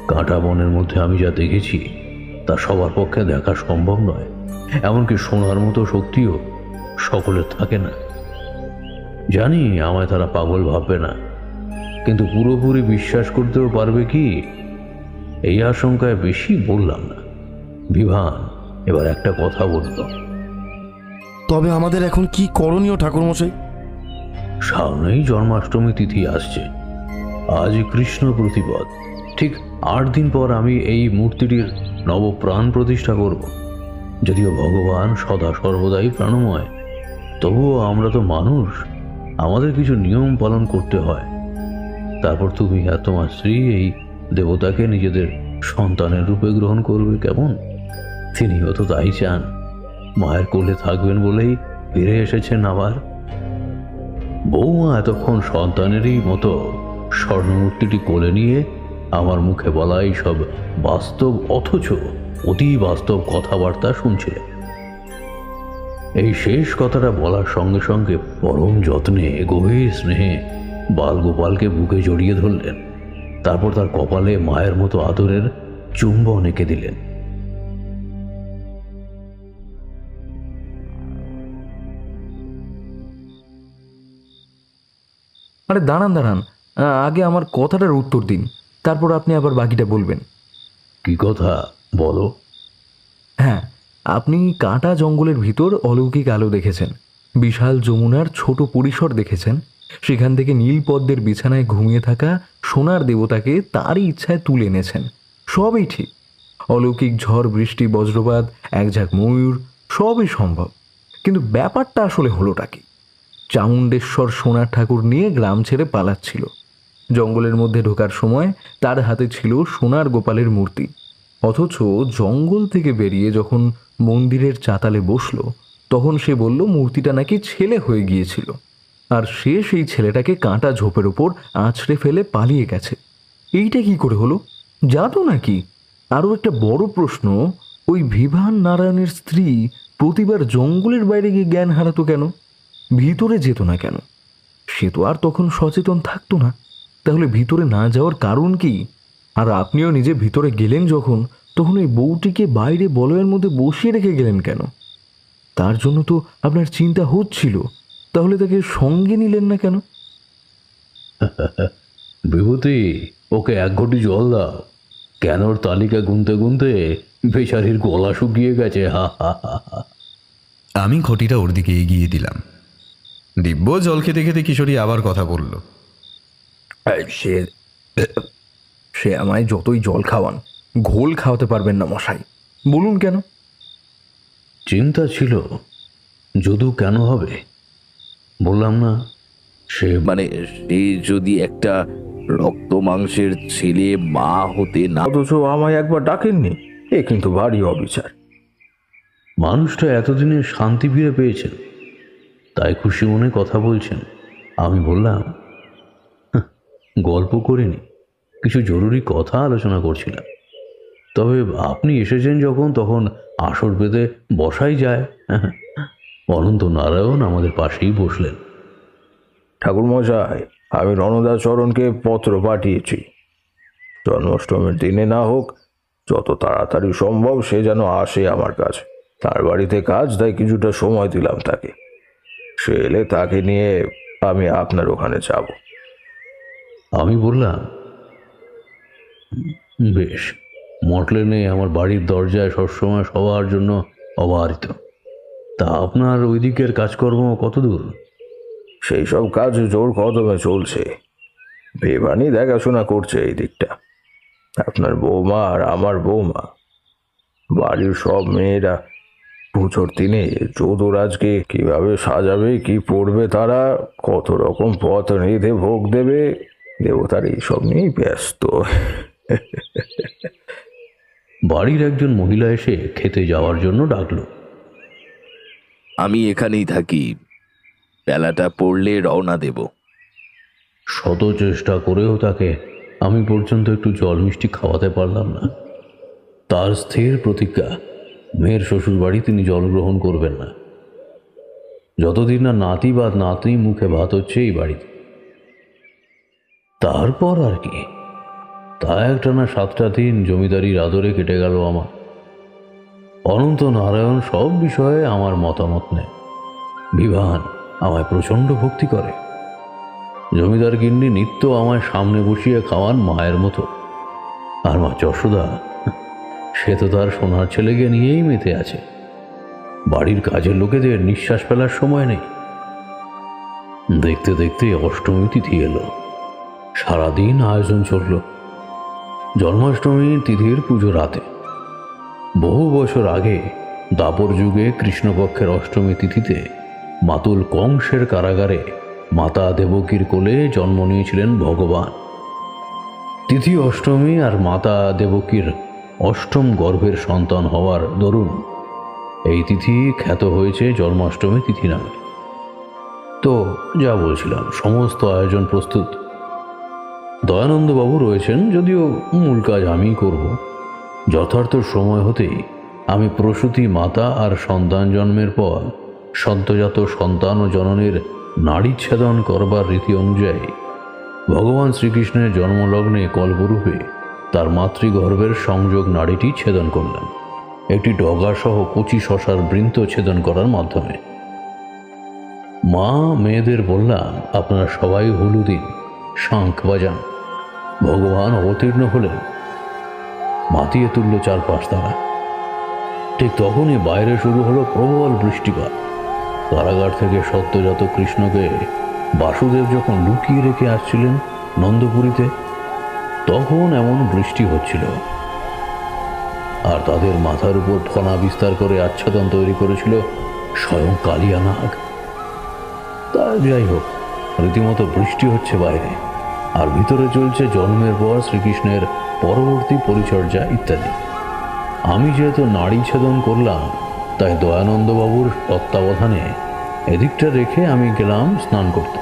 কাঁটা বনের মধ্যে আমি যা দেখেছি তা সবার পক্ষে দেখা সম্ভব নয়, এমনকি শোনার মতো শক্তিও সকলের থাকে না। জানি আমায় তারা পাগল ভাববে না, কিন্তু পুরোপুরি বিশ্বাস করতেও পারবে কি, এই আশঙ্কায় বেশি বললাম না। বিভান, এবার একটা কথা বলল। তবে আমাদের এখন কি করণীয় ঠাকুরমশাই? সামনেই জন্মাষ্টমী তিথি আসছে। আজ কৃষ্ণ প্রতিপদ। ঠিক 8 দিন পর আমি এই মূর্তিটির নবপ্রাণ প্রতিষ্ঠা করব। যদিও ভগবান সদা সর্বদাই প্রাণময়, তবুও আমরা তো মানুষ, আমাদের কিছু নিয়ম পালন করতে হয়। তারপর তুমি আর তোমার স্ত্রী এই দেবতাকে নিজেদের সন্তানের রূপে গ্রহণ করবে, কেমন? তিনিও তো তাই চান, মায়ের কোলে থাকবেন বলেই ফিরে এসেছেন আবার। বৌমা এতক্ষণ সন্তানেরই মতো স্বর্ণমূর্তিটি কোলে নিয়ে আমার মুখে বলা এইসব বাস্তব অথচ অতি বাস্তব কথাবার্তা শুনছিলেন। এই শেষ কথাটা বলার সঙ্গে সঙ্গে পরম যত্নে গভীর স্নেহে বালগোপালকে বুকে জড়িয়ে ধরলেন। তারপর তার কপালে মায়ের মতো আদরের চুম্বন এঁকে দিলেন। আরে দাঁড়ান দাঁড়ান, আগে আমার কথাটার উত্তর দিন, তারপর আপনি আবার বাকিটা বলবেন। কি কথা বলো? হ্যাঁ, আপনি কাঁটা জঙ্গলের ভিতর অলৌকিক আলো দেখেছেন, বিশাল যমুনার ছোট পরিসর দেখেছেন, সেখান থেকে নীল পদ্মের বিছানায় ঘুমিয়ে থাকা সোনার দেবতাকে তারই ইচ্ছায় তুলে এনেছেন। সবই ঠিক, অলৌকিক ঝড় বৃষ্টি বজ্রপাত এক ঝাঁক ময়ূর সবই সম্ভব। কিন্তু ব্যাপারটা আসলে হলোটা কি? চামুণ্ডেশ্বর সোনার ঠাকুর নিয়ে গ্রাম ছেড়ে পালাচ্ছিল। জঙ্গলের মধ্যে ঢোকার সময় তার হাতে ছিল সোনার গোপালের মূর্তি, অথচ জঙ্গল থেকে বেরিয়ে যখন মন্দিরের চাতালে বসলো তখন সে বলল মূর্তিটা নাকি ছেলে হয়ে গিয়েছিল, আর সে সেই ছেলেটাকে কাঁটা ঝোপের ওপর আছড়ে ফেলে পালিয়ে গেছে। এইটা কি করে হলো? জাদু নাকি? আরও একটা বড় প্রশ্ন, ওই বিভান নারায়ণের স্ত্রী প্রতিবার জঙ্গলের বাইরে গিয়ে জ্ঞান হারাতো কেন? ভিতরে যেত না কেন? সে তো আর তখন সচেতন থাকতো না। তাহলে ভিতরে না যাওয়ার কারণ কি? আর আপনিও নিজে ভিতরে গেলেন যখন, তখন ওই বউটিকে বাইরে বলয়ের মধ্যে বসিয়ে রেখে গেলেন কেন? তার জন্য তো আপনার চিন্তা হচ্ছিল, তাহলে তাকে সঙ্গে নিলেন না কেন? বিভূতি, ওকে এক ঘটি জল দাও। কেন ওর তালিকা গুনতে গুনতে বেচারির গলা শুকিয়ে গেছে। হা হা হা। আমি ঘটিটা ওর দিকে এগিয়ে দিলাম। দিব্য জল খেতে খেতে কিশোরী আবার কথা বলল। সে আমায় যতই জল খাওয়ান, ঘোল খাওয়াতে পারবেন না মশাই। বলুন কেন? চিন্তা ছিল, যদু কেন হবে? বললাম না, সে সে যদি একটা রক্ত মাংসের ছেলে মা হতে না। অথচ আমায় একবার ডাকেননি, এ কিন্তু ভারী অবিচার। মানুষটা এতদিনে শান্তি ফিরে পেয়েছেন, তাই খুশি মনে কথা বলছেন। আমি বললাম, গল্প করিনি, কিছু জরুরি কথা আলোচনা করছিলাম। তবে আপনি এসেছেন যখন, তখন আসর পেতে বসাই যায়। অনন্ত নারায়ণ আমাদের পাশেই বসলেন। ঠাকুরমশাই, আমি রণদাচরণকে পত্র পাঠিয়েছি। জন্মাষ্টমীর দিনে না হোক, যত তাড়াতাড়ি সম্ভব সে যেন আসে আমার কাছে। তার বাড়িতে কাজ, তাই কিছুটা সময় দিলাম তাকে। সে এলে তাকে নিয়ে আমি আপনার ওখানে যাব। আমি বললাম, বেশ, মটলেনে আমার বাড়ির দরজায় সবসময় সবার জন্য অবারিত। তা আপনার ওই দিকের কাজকর্ম কত দূর? সেই সব কাজ জোর কদমে চলছে। বেবানি দেখাশোনা করছে এই দিকটা। আপনার বৌমা আর আমার বৌমা, বাড়ির সব মেয়েরা পুজোর দিনে যদুরাজকে কিভাবে সাজাবে, কি পড়বে, তারা কত রকম পথ রেঁধে ভোগ দেবে, দেবতার এইসব নিয়েই ব্যস্ত। বাড়ির একজন মহিলা এসে খেতে যাওয়ার জন্য ডাকলো। আমি এখানেই থাকি, বেলাটা পড়লে রওনা দেব। শত চেষ্টা করেও তাকে আমি পর্যন্ত একটু জল মিষ্টি খাওয়াতে পারলাম না। তার স্থির প্রতিজ্ঞা, মেয়ের শ্বশুর বাড়ি তিনি জল গ্রহণ করবেন না, যতদিন না নাতি বা নাতনি মুখে ভাত হচ্ছে এই বাড়িতে। তারপর আর কি, তা একটানা 7টা দিন জমিদারির আদরে কেটে গেল আমার। অনন্ত নারায়ণ সব বিষয়ে আমার মতামত নেয়। বিভান আমায় প্রচণ্ড ভক্তি করে। জমিদার গিন্নি নিত্য আমায় সামনে বসিয়ে খাওয়ান মায়ের মতো। আর মা যশোদা, সে তো তার সোনার ছেলেকে নিয়েই মেতে আছে। বাড়ির কাজের লোকেদের নিঃশ্বাস ফেলার সময় নেই। দেখতে দেখতে অষ্টমী তিথি এলো। সারাদিন আয়োজন চলল। জন্মাষ্টমীর তিথির পুজো রাতে বহু বছর আগে দাপর যুগে কৃষ্ণপক্ষের অষ্টমী তিথিতে মাতুল কংসের কারাগারে মাতা দেবকীর কোলে জন্ম নিয়েছিলেন ভগবান। তিথি অষ্টমী আর মাতা দেবকীর অষ্টম গর্ভের সন্তান হওয়ার দরুন এই তিথি খ্যাত হয়েছে জন্মাষ্টমী তিথি নামে। তো যা বলছিলাম, সমস্ত আয়োজন প্রস্তুত। দয়ানন্দবাবু রয়েছেন, যদিও মূল কাজ আমিই করব। যথার্থ সময় হতেই আমি প্রসূতি মাতা আর সন্তান জন্মের পর সদ্যজাত সন্তান ও জননীর নাড়িচ্ছেদন করবার রীতি অনুযায়ী ভগবান শ্রীকৃষ্ণের জন্মলগ্নে কল্পরূপে তার মাতৃগর্ভের সংযোগ নাড়িটি ছেদন করলাম, একটি ডগাসহ কচি শশার বৃন্ত ছেদন করার মাধ্যমে। মা মেয়েদের বললাম, আপনারা সবাই হুলু দিন, শাঁখ বাজান। ভগবান অবতীর্ণ হলেন, মাতিয়ে তুলল চারপাশ তারা। ঠিক তখনই বাইরে শুরু হলো প্রবল বৃষ্টিপাত। কারাগার থেকে সদ্যজাত কৃষ্ণকে বাসুদেব যখন লুকিয়ে রেখে আসছিলেন নন্দপুরীতে, তখন এমন বৃষ্টি হচ্ছিল। আর তাদের মাথার উপর ফনা বিস্তার করে আচ্ছাদন তৈরি করেছিল স্বয়ং কালিয়া নাগ। তা যাই হোক, রীতিমতো বৃষ্টি হচ্ছে বাইরে, আর ভিতরে চলছে জন্মের পর শ্রীকৃষ্ণের পরবর্তী পরিচর্যা ইত্যাদি। আমি যেহেতু নাড়ি ছেদন করলাম, তাই দয়ানন্দবাবুর তত্ত্বাবধানে এদিকটা রেখে আমি গেলাম স্নান করতে।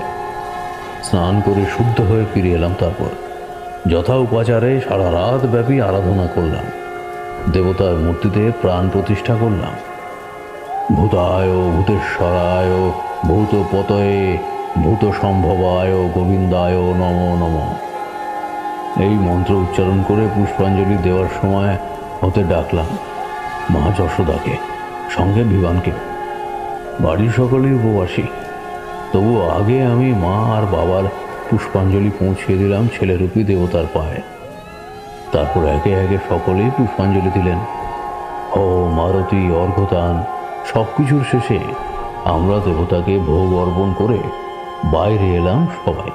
স্নান করে শুদ্ধ হয়ে ফিরে এলাম। তারপর যথা উপাচারে সারা রাত ব্যাপী আরাধনা করলাম, দেবতার মূর্তিতে প্রাণ প্রতিষ্ঠা করলাম। ভূতায় ভূতেশ্বরায় ভূতপতয়ে ভূত সম্ভবায় গোবিন্দায় নমো নমঃ এই মন্ত্র উচ্চারণ করে পুষ্পাঞ্জলি দেওয়ার সময় হতে ডাকলাম মা যশোদাকে, সঙ্গে বিবানকে। বাড়ির সকলেই উপবাসী, তবু আগে আমি মা আর বাবার পুষ্পাঞ্জলি পৌঁছে দিলাম ছেলেরূপী দেবতার পায়ে। তারপর একে একে সকলেই পুষ্পাঞ্জলি দিলেন। ও মারতী অর্ঘ্যদান সব কিছুর শেষে আমরা দেবতাকে ভোগ অর্পণ করে বাইরে এলাম সবাই।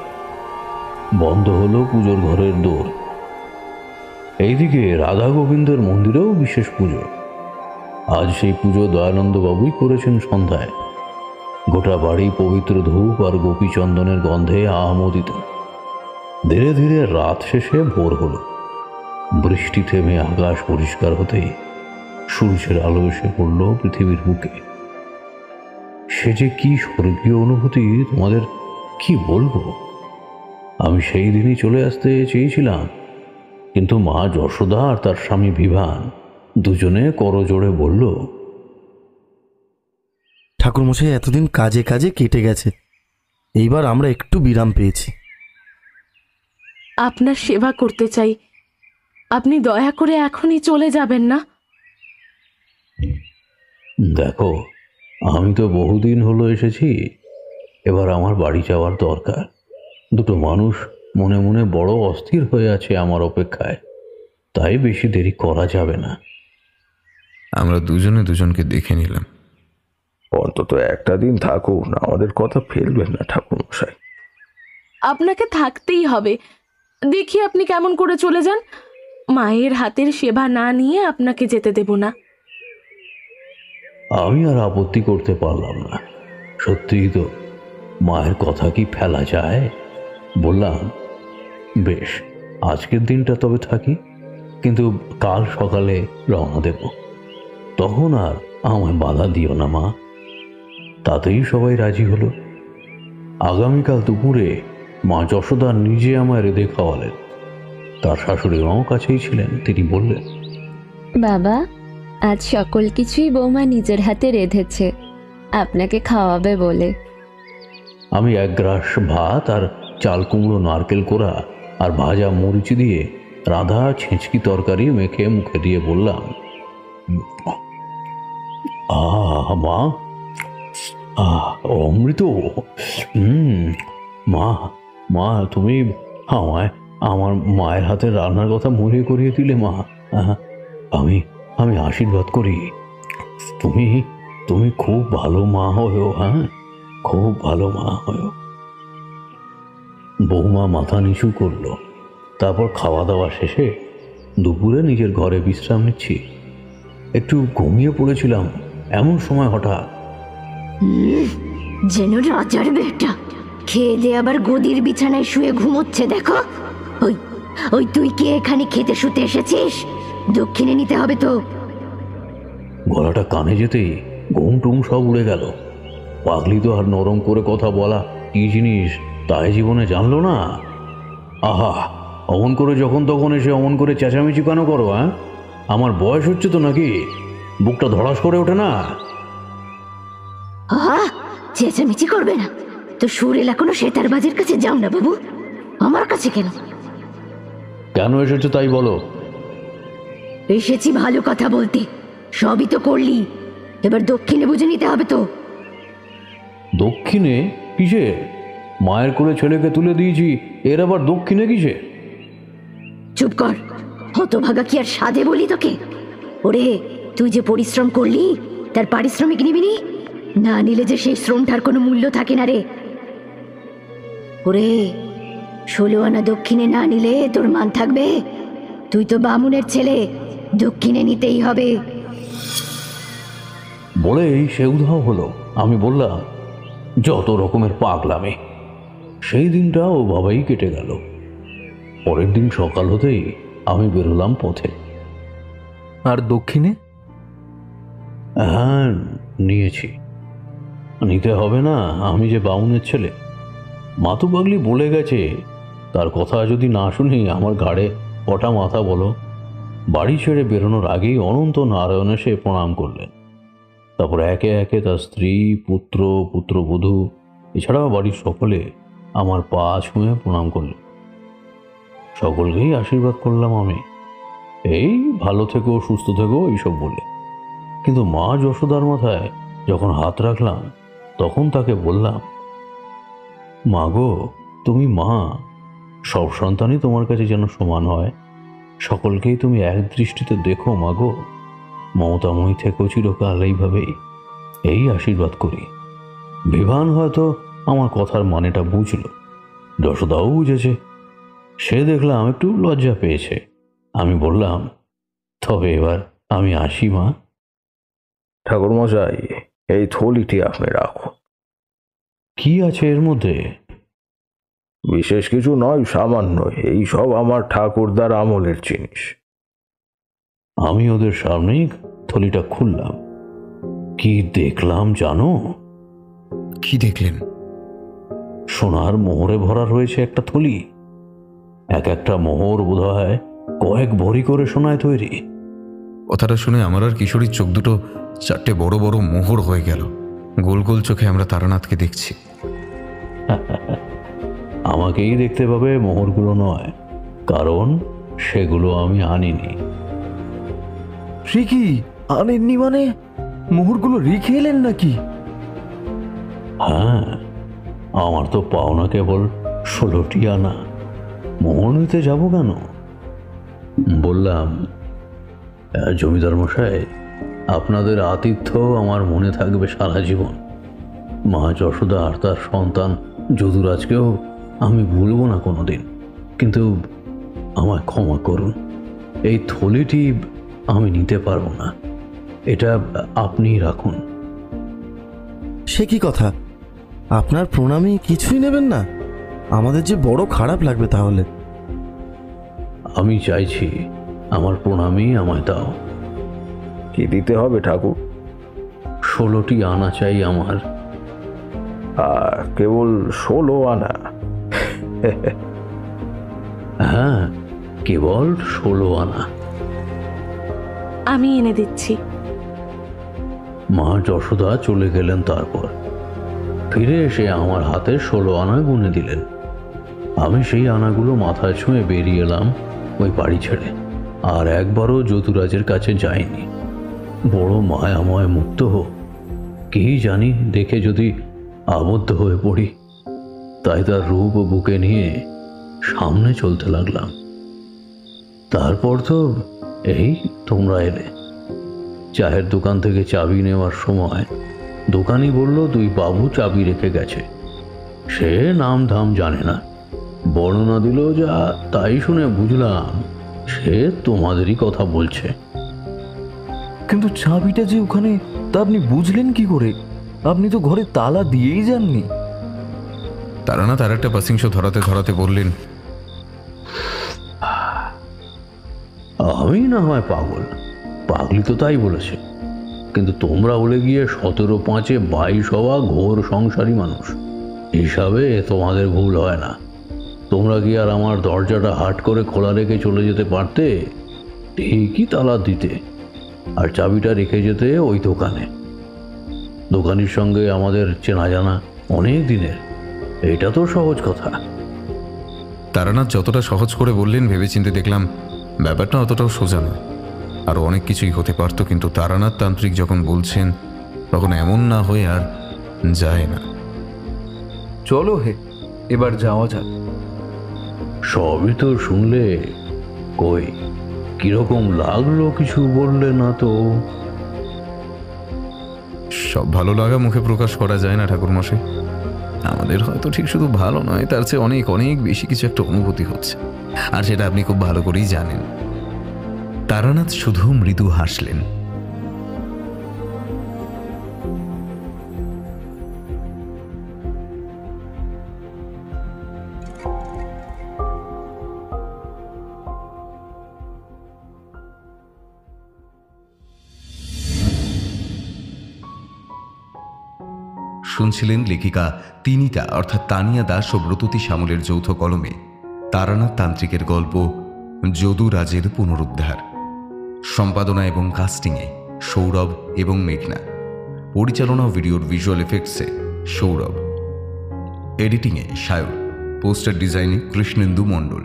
বন্ধ হলো পুজোর ঘরের দোর। এইদিকে রাধা গোবিন্দের মন্দিরেও বিশেষ পুজো। আজ সেই পুজো দয়ানন্দবাবুই করেছেন সন্ধ্যায়। গোটা বাড়ি পবিত্র ধূপ আর গোপীচন্দনের গন্ধে আমোদিত। ধীরে ধীরে রাত শেষে ভোর হলো। বৃষ্টি থেমে আকাশ পরিষ্কার হতেই সূর্যের আলো এসে পড়ল পৃথিবীর বুকে। সে যে কি স্বর্গীয় অনুভূতি তোমাদের কি বলবো। আমি সেই দিনই চলে আসতে চেয়েছিলাম, কিন্তু মা যশোদা আর তার স্বামী বিভান দুজনে করজোড়ে বলল, ঠাকুরমশাই এতদিন কাজে কাজে কেটে গেছে, এইবার আমরা একটু বিরাম পেয়েছি। আপনার সেবা করতে চাই, আপনি দয়া করে এখনই চলে যাবেন না। দেখো, আমি তো বহুদিন হলো এসেছি, এবার আমার বাড়ি যাওয়ার দরকার। দুটো মানুষ মনে মনে বড় অস্থির হয়ে আছে আমার অপেক্ষায়, তাই বেশি দেরি করা যাবে না। আমরা দুজনে দুজনকে দেখে নিলাম। অন্তত একটা দিন থাকুন, আমাদের কথা ফেলবেন না ঠাকুরমশাই। আপনাকে থাকতেই হবে। দেখি আপনি কেমন করে চলে যান। মায়ের হাতের সেবা না নিয়ে আপনাকে যেতে দেব না। আমি আর আপত্তি করতে পারলাম না। সত্যিই তো, মায়ের কথা কি ফেলা যায়? বললাম, বেশ, আজকের দিনটা তবে থাকি, কিন্তু কাল সকালে রওনা দেব। তখন আর আমায় বাধা দিও না মা। তাতেই সবাই রাজি হলো। আগামীকাল দুপুরে মা যশোদা নিজে আমায় রেঁধে খাওয়ালেন। তার শাশুড়ি মাও কাছেই ছিলেন। তিনি বললেন, বাবা, আজ সকল কিছুই বৌমা নিজের হাতে রেঁধেছে, আপনাকে খাওয়াবে বলে। আমি এক গ্রাস ভাত আর চাল কুমড়ো, নারকেল কোড়া আর ভাজা মরিচ দিয়ে রাধা ছেঁচকি তরকারি মেখে মুখে দিয়ে বললাম, মা, অমৃত। মা, মা, তুমি আমায় আমার মায়ের হাতের রান্নার কথা মনে করিয়ে দিলে মা। আমি আমি আশীর্বাদ করি, তুমি তুমি খুব ভালো মা হয়েও। হ্যাঁ, খুব ভালো মা হয়েও। বৌমা মাথা নিচু করলো। তারপর খাওয়া দাওয়া শেষে দুপুরে নিজের ঘরে বিশ্রাম নিচ্ছি। একটু ঘুমিয়ে পড়েছিলাম, এমন সময় হঠাৎ। যেন রাজার বেটা খেয়ে দিয়ে আবার গদির বিছানায় শুয়ে ঘুমোচ্ছে দেখো। ওই ওই তুই কি এখানে খেতে শুতে এসেছিস? দক্ষিণে নিতে হবে তো। গলাটা কানে যেতেই ঘুম টুম সব উড়ে গেল। পাগলি তো আর নরম করে কথা বলা কি জিনিস তাই জীবনে জানলো না। আহা, অমন করে যখন তখন এসে অমন করে চেঁচামেচি কেন করো? হ্যাঁ, আমার বয়স হচ্ছে তো নাকি? বুকটা ধড়াস করে ওঠে না? চেঁচামেচি করবে না তো সুর এলা কোনো সেতার বাজের কাছে যাও না বাবু, আমার কাছে কেন? কেন এসেছো তাই বলো। এসেছি ভালো কথা বলতে, সবই তো করলি, এবার দক্ষিণে বুঝে নিতে হবে তো। দক্ষিণে কিসে? মায়ের করে ছেলেকে তুলে দিয়েছি, এর আবার দক্ষিণে কিসে? চুপ কর, হতভাগা কি আর সাধে বলি তোকে? ওরে, তুই যে পরিশ্রম করলি তার পারিশ্রমিক নিবি নি? না নিলে যে সেই শ্রমটার কোনো মূল্য থাকে না রে। ওরে, 16 আনা দক্ষিণে না নিলে তোর মান থাকবে? তুই তো বামুনের ছেলে, দক্ষিণে নিতেই হবে। বলেই সে উধাও হলো। আমি বললাম, যত রকমের পাগলামে। সেই দিনটা ও বাবাই কেটে গেল। পরের দিন সকাল হতেই আমি বেরোলাম পথে। আর দক্ষিণে? হ্যাঁ, নিয়েছি। নিতে হবে না, আমি যে বামুনের ছেলে। মাতু পাগলি বলে গেছে, তার কথা যদি না শুনি আমার ঘাড়ে কটা মাথা বলো। বাড়ি ছেড়ে বেরোনোর আগেই অনন্ত নারায়ণ এসে প্রণাম করলেন। তারপর একে একে তার স্ত্রী, পুত্র, পুত্রবধূ এছাড়াও বাড়ির সকলে আমার পা ছুঁয়ে প্রণাম করলেন। সকলকেই আশীর্বাদ করলাম আমি, এই ভালো থেকো, সুস্থ থেকো এইসব বলে। কিন্তু মা যশোদার মাথায় যখন হাত রাখলাম তখন তাকে বললাম, মা গো, তুমি মা, সব সন্তানই তোমার কাছে যেন সমান হয়। সকলকেই তুমি এক দৃষ্টিতে দেখো মা গো, মমতাময়ী থেকো চিরকাল এইভাবেই, এই আশীর্বাদ করি। বিভান হয়তো আমার কথার মানেটা বুঝলো, যশোদাও বুঝেছে। সে দেখলাম একটু লজ্জা পেয়েছে। আমি বললাম, তবে এবার আমি আসি মা। ঠাকুরমশাই, এই থলিটি আপনি রাখুন। কি আছে এর মধ্যে? বিশেষ কিছু নয়, সামান্য। এই সব আমার ঠাকুরদার আমলের জিনিস। আমি ওদের সামনেই থলিটা খুললাম। কি দেখলাম জানো? কি দেখলেন? সোনার মোহরে ভরা রয়েছে একটা থলি। এক একটা মোহর বোধহয় কয়েক ভরি করে সোনায় তৈরি। কথাটা শুনে আমার আর কিশোরীর চোখ দুটো 4টে বড় বড় মোহর হয়ে গেল। গোল গোল চোখে আমরা তারানাথকে দেখছি। আমাকেই দেখতে পাবে, মোহরগুলো নয়, কারণ সেগুলো আমি আনিনি। সে কি আনেননি মানে? মোহরগুলো রেখে এলেন নাকি? হ্যাঁ, আমার তো পাওনা কেবল 16টি আনা। মোহর নিতে যাব কেন? বললাম, জমিদার মশাই, আপনাদের আতিথ্য আমার মনে থাকবে সারা জীবন। মা যশোদা আর তার সন্তান যদুরাজকেও আমি ভুলবো না কোনোদিন। কিন্তু আমায় ক্ষমা করুন, এই থলিটি আমি নিতে পারবো না, এটা আপনিই রাখুন। সে কি কথা? আপনার প্রণামী কিছুই নেবেন না? আমাদের যে বড় খারাপ লাগবে তাহলে। আমি চাইছি আমার প্রণামী আমায় দাও। কি দিতে হবে ঠাকুর? 16টি আনা চাই আমার। কেবল 16 আনা? হ্যাঁ, কেবল 16 আনা। আমি এনে দিচ্ছি। মা যশোদা চলে গেলেন। তারপর ফিরে এসে আমার হাতে 16 আনা গুনে দিলেন। আমি সেই আনাগুলো মাথায় ছুঁয়ে বেরিয়ে এলাম ওই বাড়ি ছেড়ে। আর একবারও যদুরাজের কাছে যাইনি। বড় মায়াময় মুক্ত হোক, কি জানি দেখে যদি আবদ্ধ হয়ে পড়ি। তাই তার রূপ বুকে নিয়ে সামনে চলতে লাগলাম। তারপর তো এই তোমরা এলে। চায়ের দোকান থেকে চাবি নেওয়ার সময় দোকানি বলল 2 বাবু চাবি রেখে গেছে। সে নাম ধাম জানে না, বর্ণনা দিল যা তাই শুনে বুঝলাম সে তোমাদেরই কথা বলছে। কিন্তু চাবিটা যে ওখানে তা আপনি বুঝলেন কি করে? আপনি তো ঘরে তালা দিয়েই যাননি। তারানাথ আর একটা পাসিং শো ধরাতে ধরাতে বললেন, আমি না হয় পাগলি তো তাই বলেছে, কিন্তু তোমরা বলে গিয়ে 17-5-22 হওয়া ঘোর সংসারী মানুষ হিসাবে তোমাদের ভুল হয় না। তোমরা কি আর আমার দরজাটা হাট করে খোলা রেখে চলে যেতে পারতে? ঠিকই তালা দিতে, আর চাবিটা রেখে যেতে ওই দোকানে। দোকানির সঙ্গে আমাদের চেনা জানা অনেক দিনের, এটা তো সহজ কথা। তারানাথ যতটা সহজ করে বললেন ভেবেচিন্তে দেখলাম ব্যাপারটা অতটাও সোজা নয়, আরও অনেক কিছুই হতে পারত। কিন্তু তারানাথ তান্ত্রিক যখন বলছেন তখন এমন না হয়ে আর যায় না। চলো হে, এবার যাওয়া যাক। সবই তো শুনলে, কই কিরকম লাগলো কিছু বললে না তো। সব ভালো লাগা মুখে প্রকাশ করা যায় না ঠাকুরমশাই। আমাদের হয়তো ঠিক শুধু ভালো নয়, তার চেয়ে অনেক অনেক বেশি কিছু একটা অনুভূতি হচ্ছে, আর সেটা আপনি খুব ভালো করেই জানেন। তারানাথ শুধু মৃদু হাসলেন। শুনছিলেন লেখিকা তিনিতা অর্থাৎ তানিয়া দাস ও ব্রততী সামলের যৌথ কলমে তারানাথ তান্ত্রিকের গল্প যদুরাজের পুনরুদ্ধার। সম্পাদনা এবং কাস্টিংয়ে সৌরভ এবং মেঘনা। পরিচালনা ও ভিডিওর ভিজুয়াল এফেক্টসে সৌরভ। এডিটিংয়ে সায়র। পোস্টার ডিজাইনে কৃষ্ণেন্দু মণ্ডল।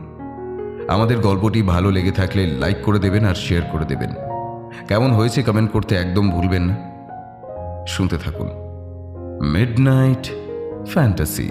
আমাদের গল্পটি ভালো লেগে থাকলে লাইক করে দেবেন আর শেয়ার করে দেবেন। কেমন হয়েছে কমেন্ট করতে একদম ভুলবেন না। শুনতে থাকুন মিডনাইট ফ্যান্টাসি।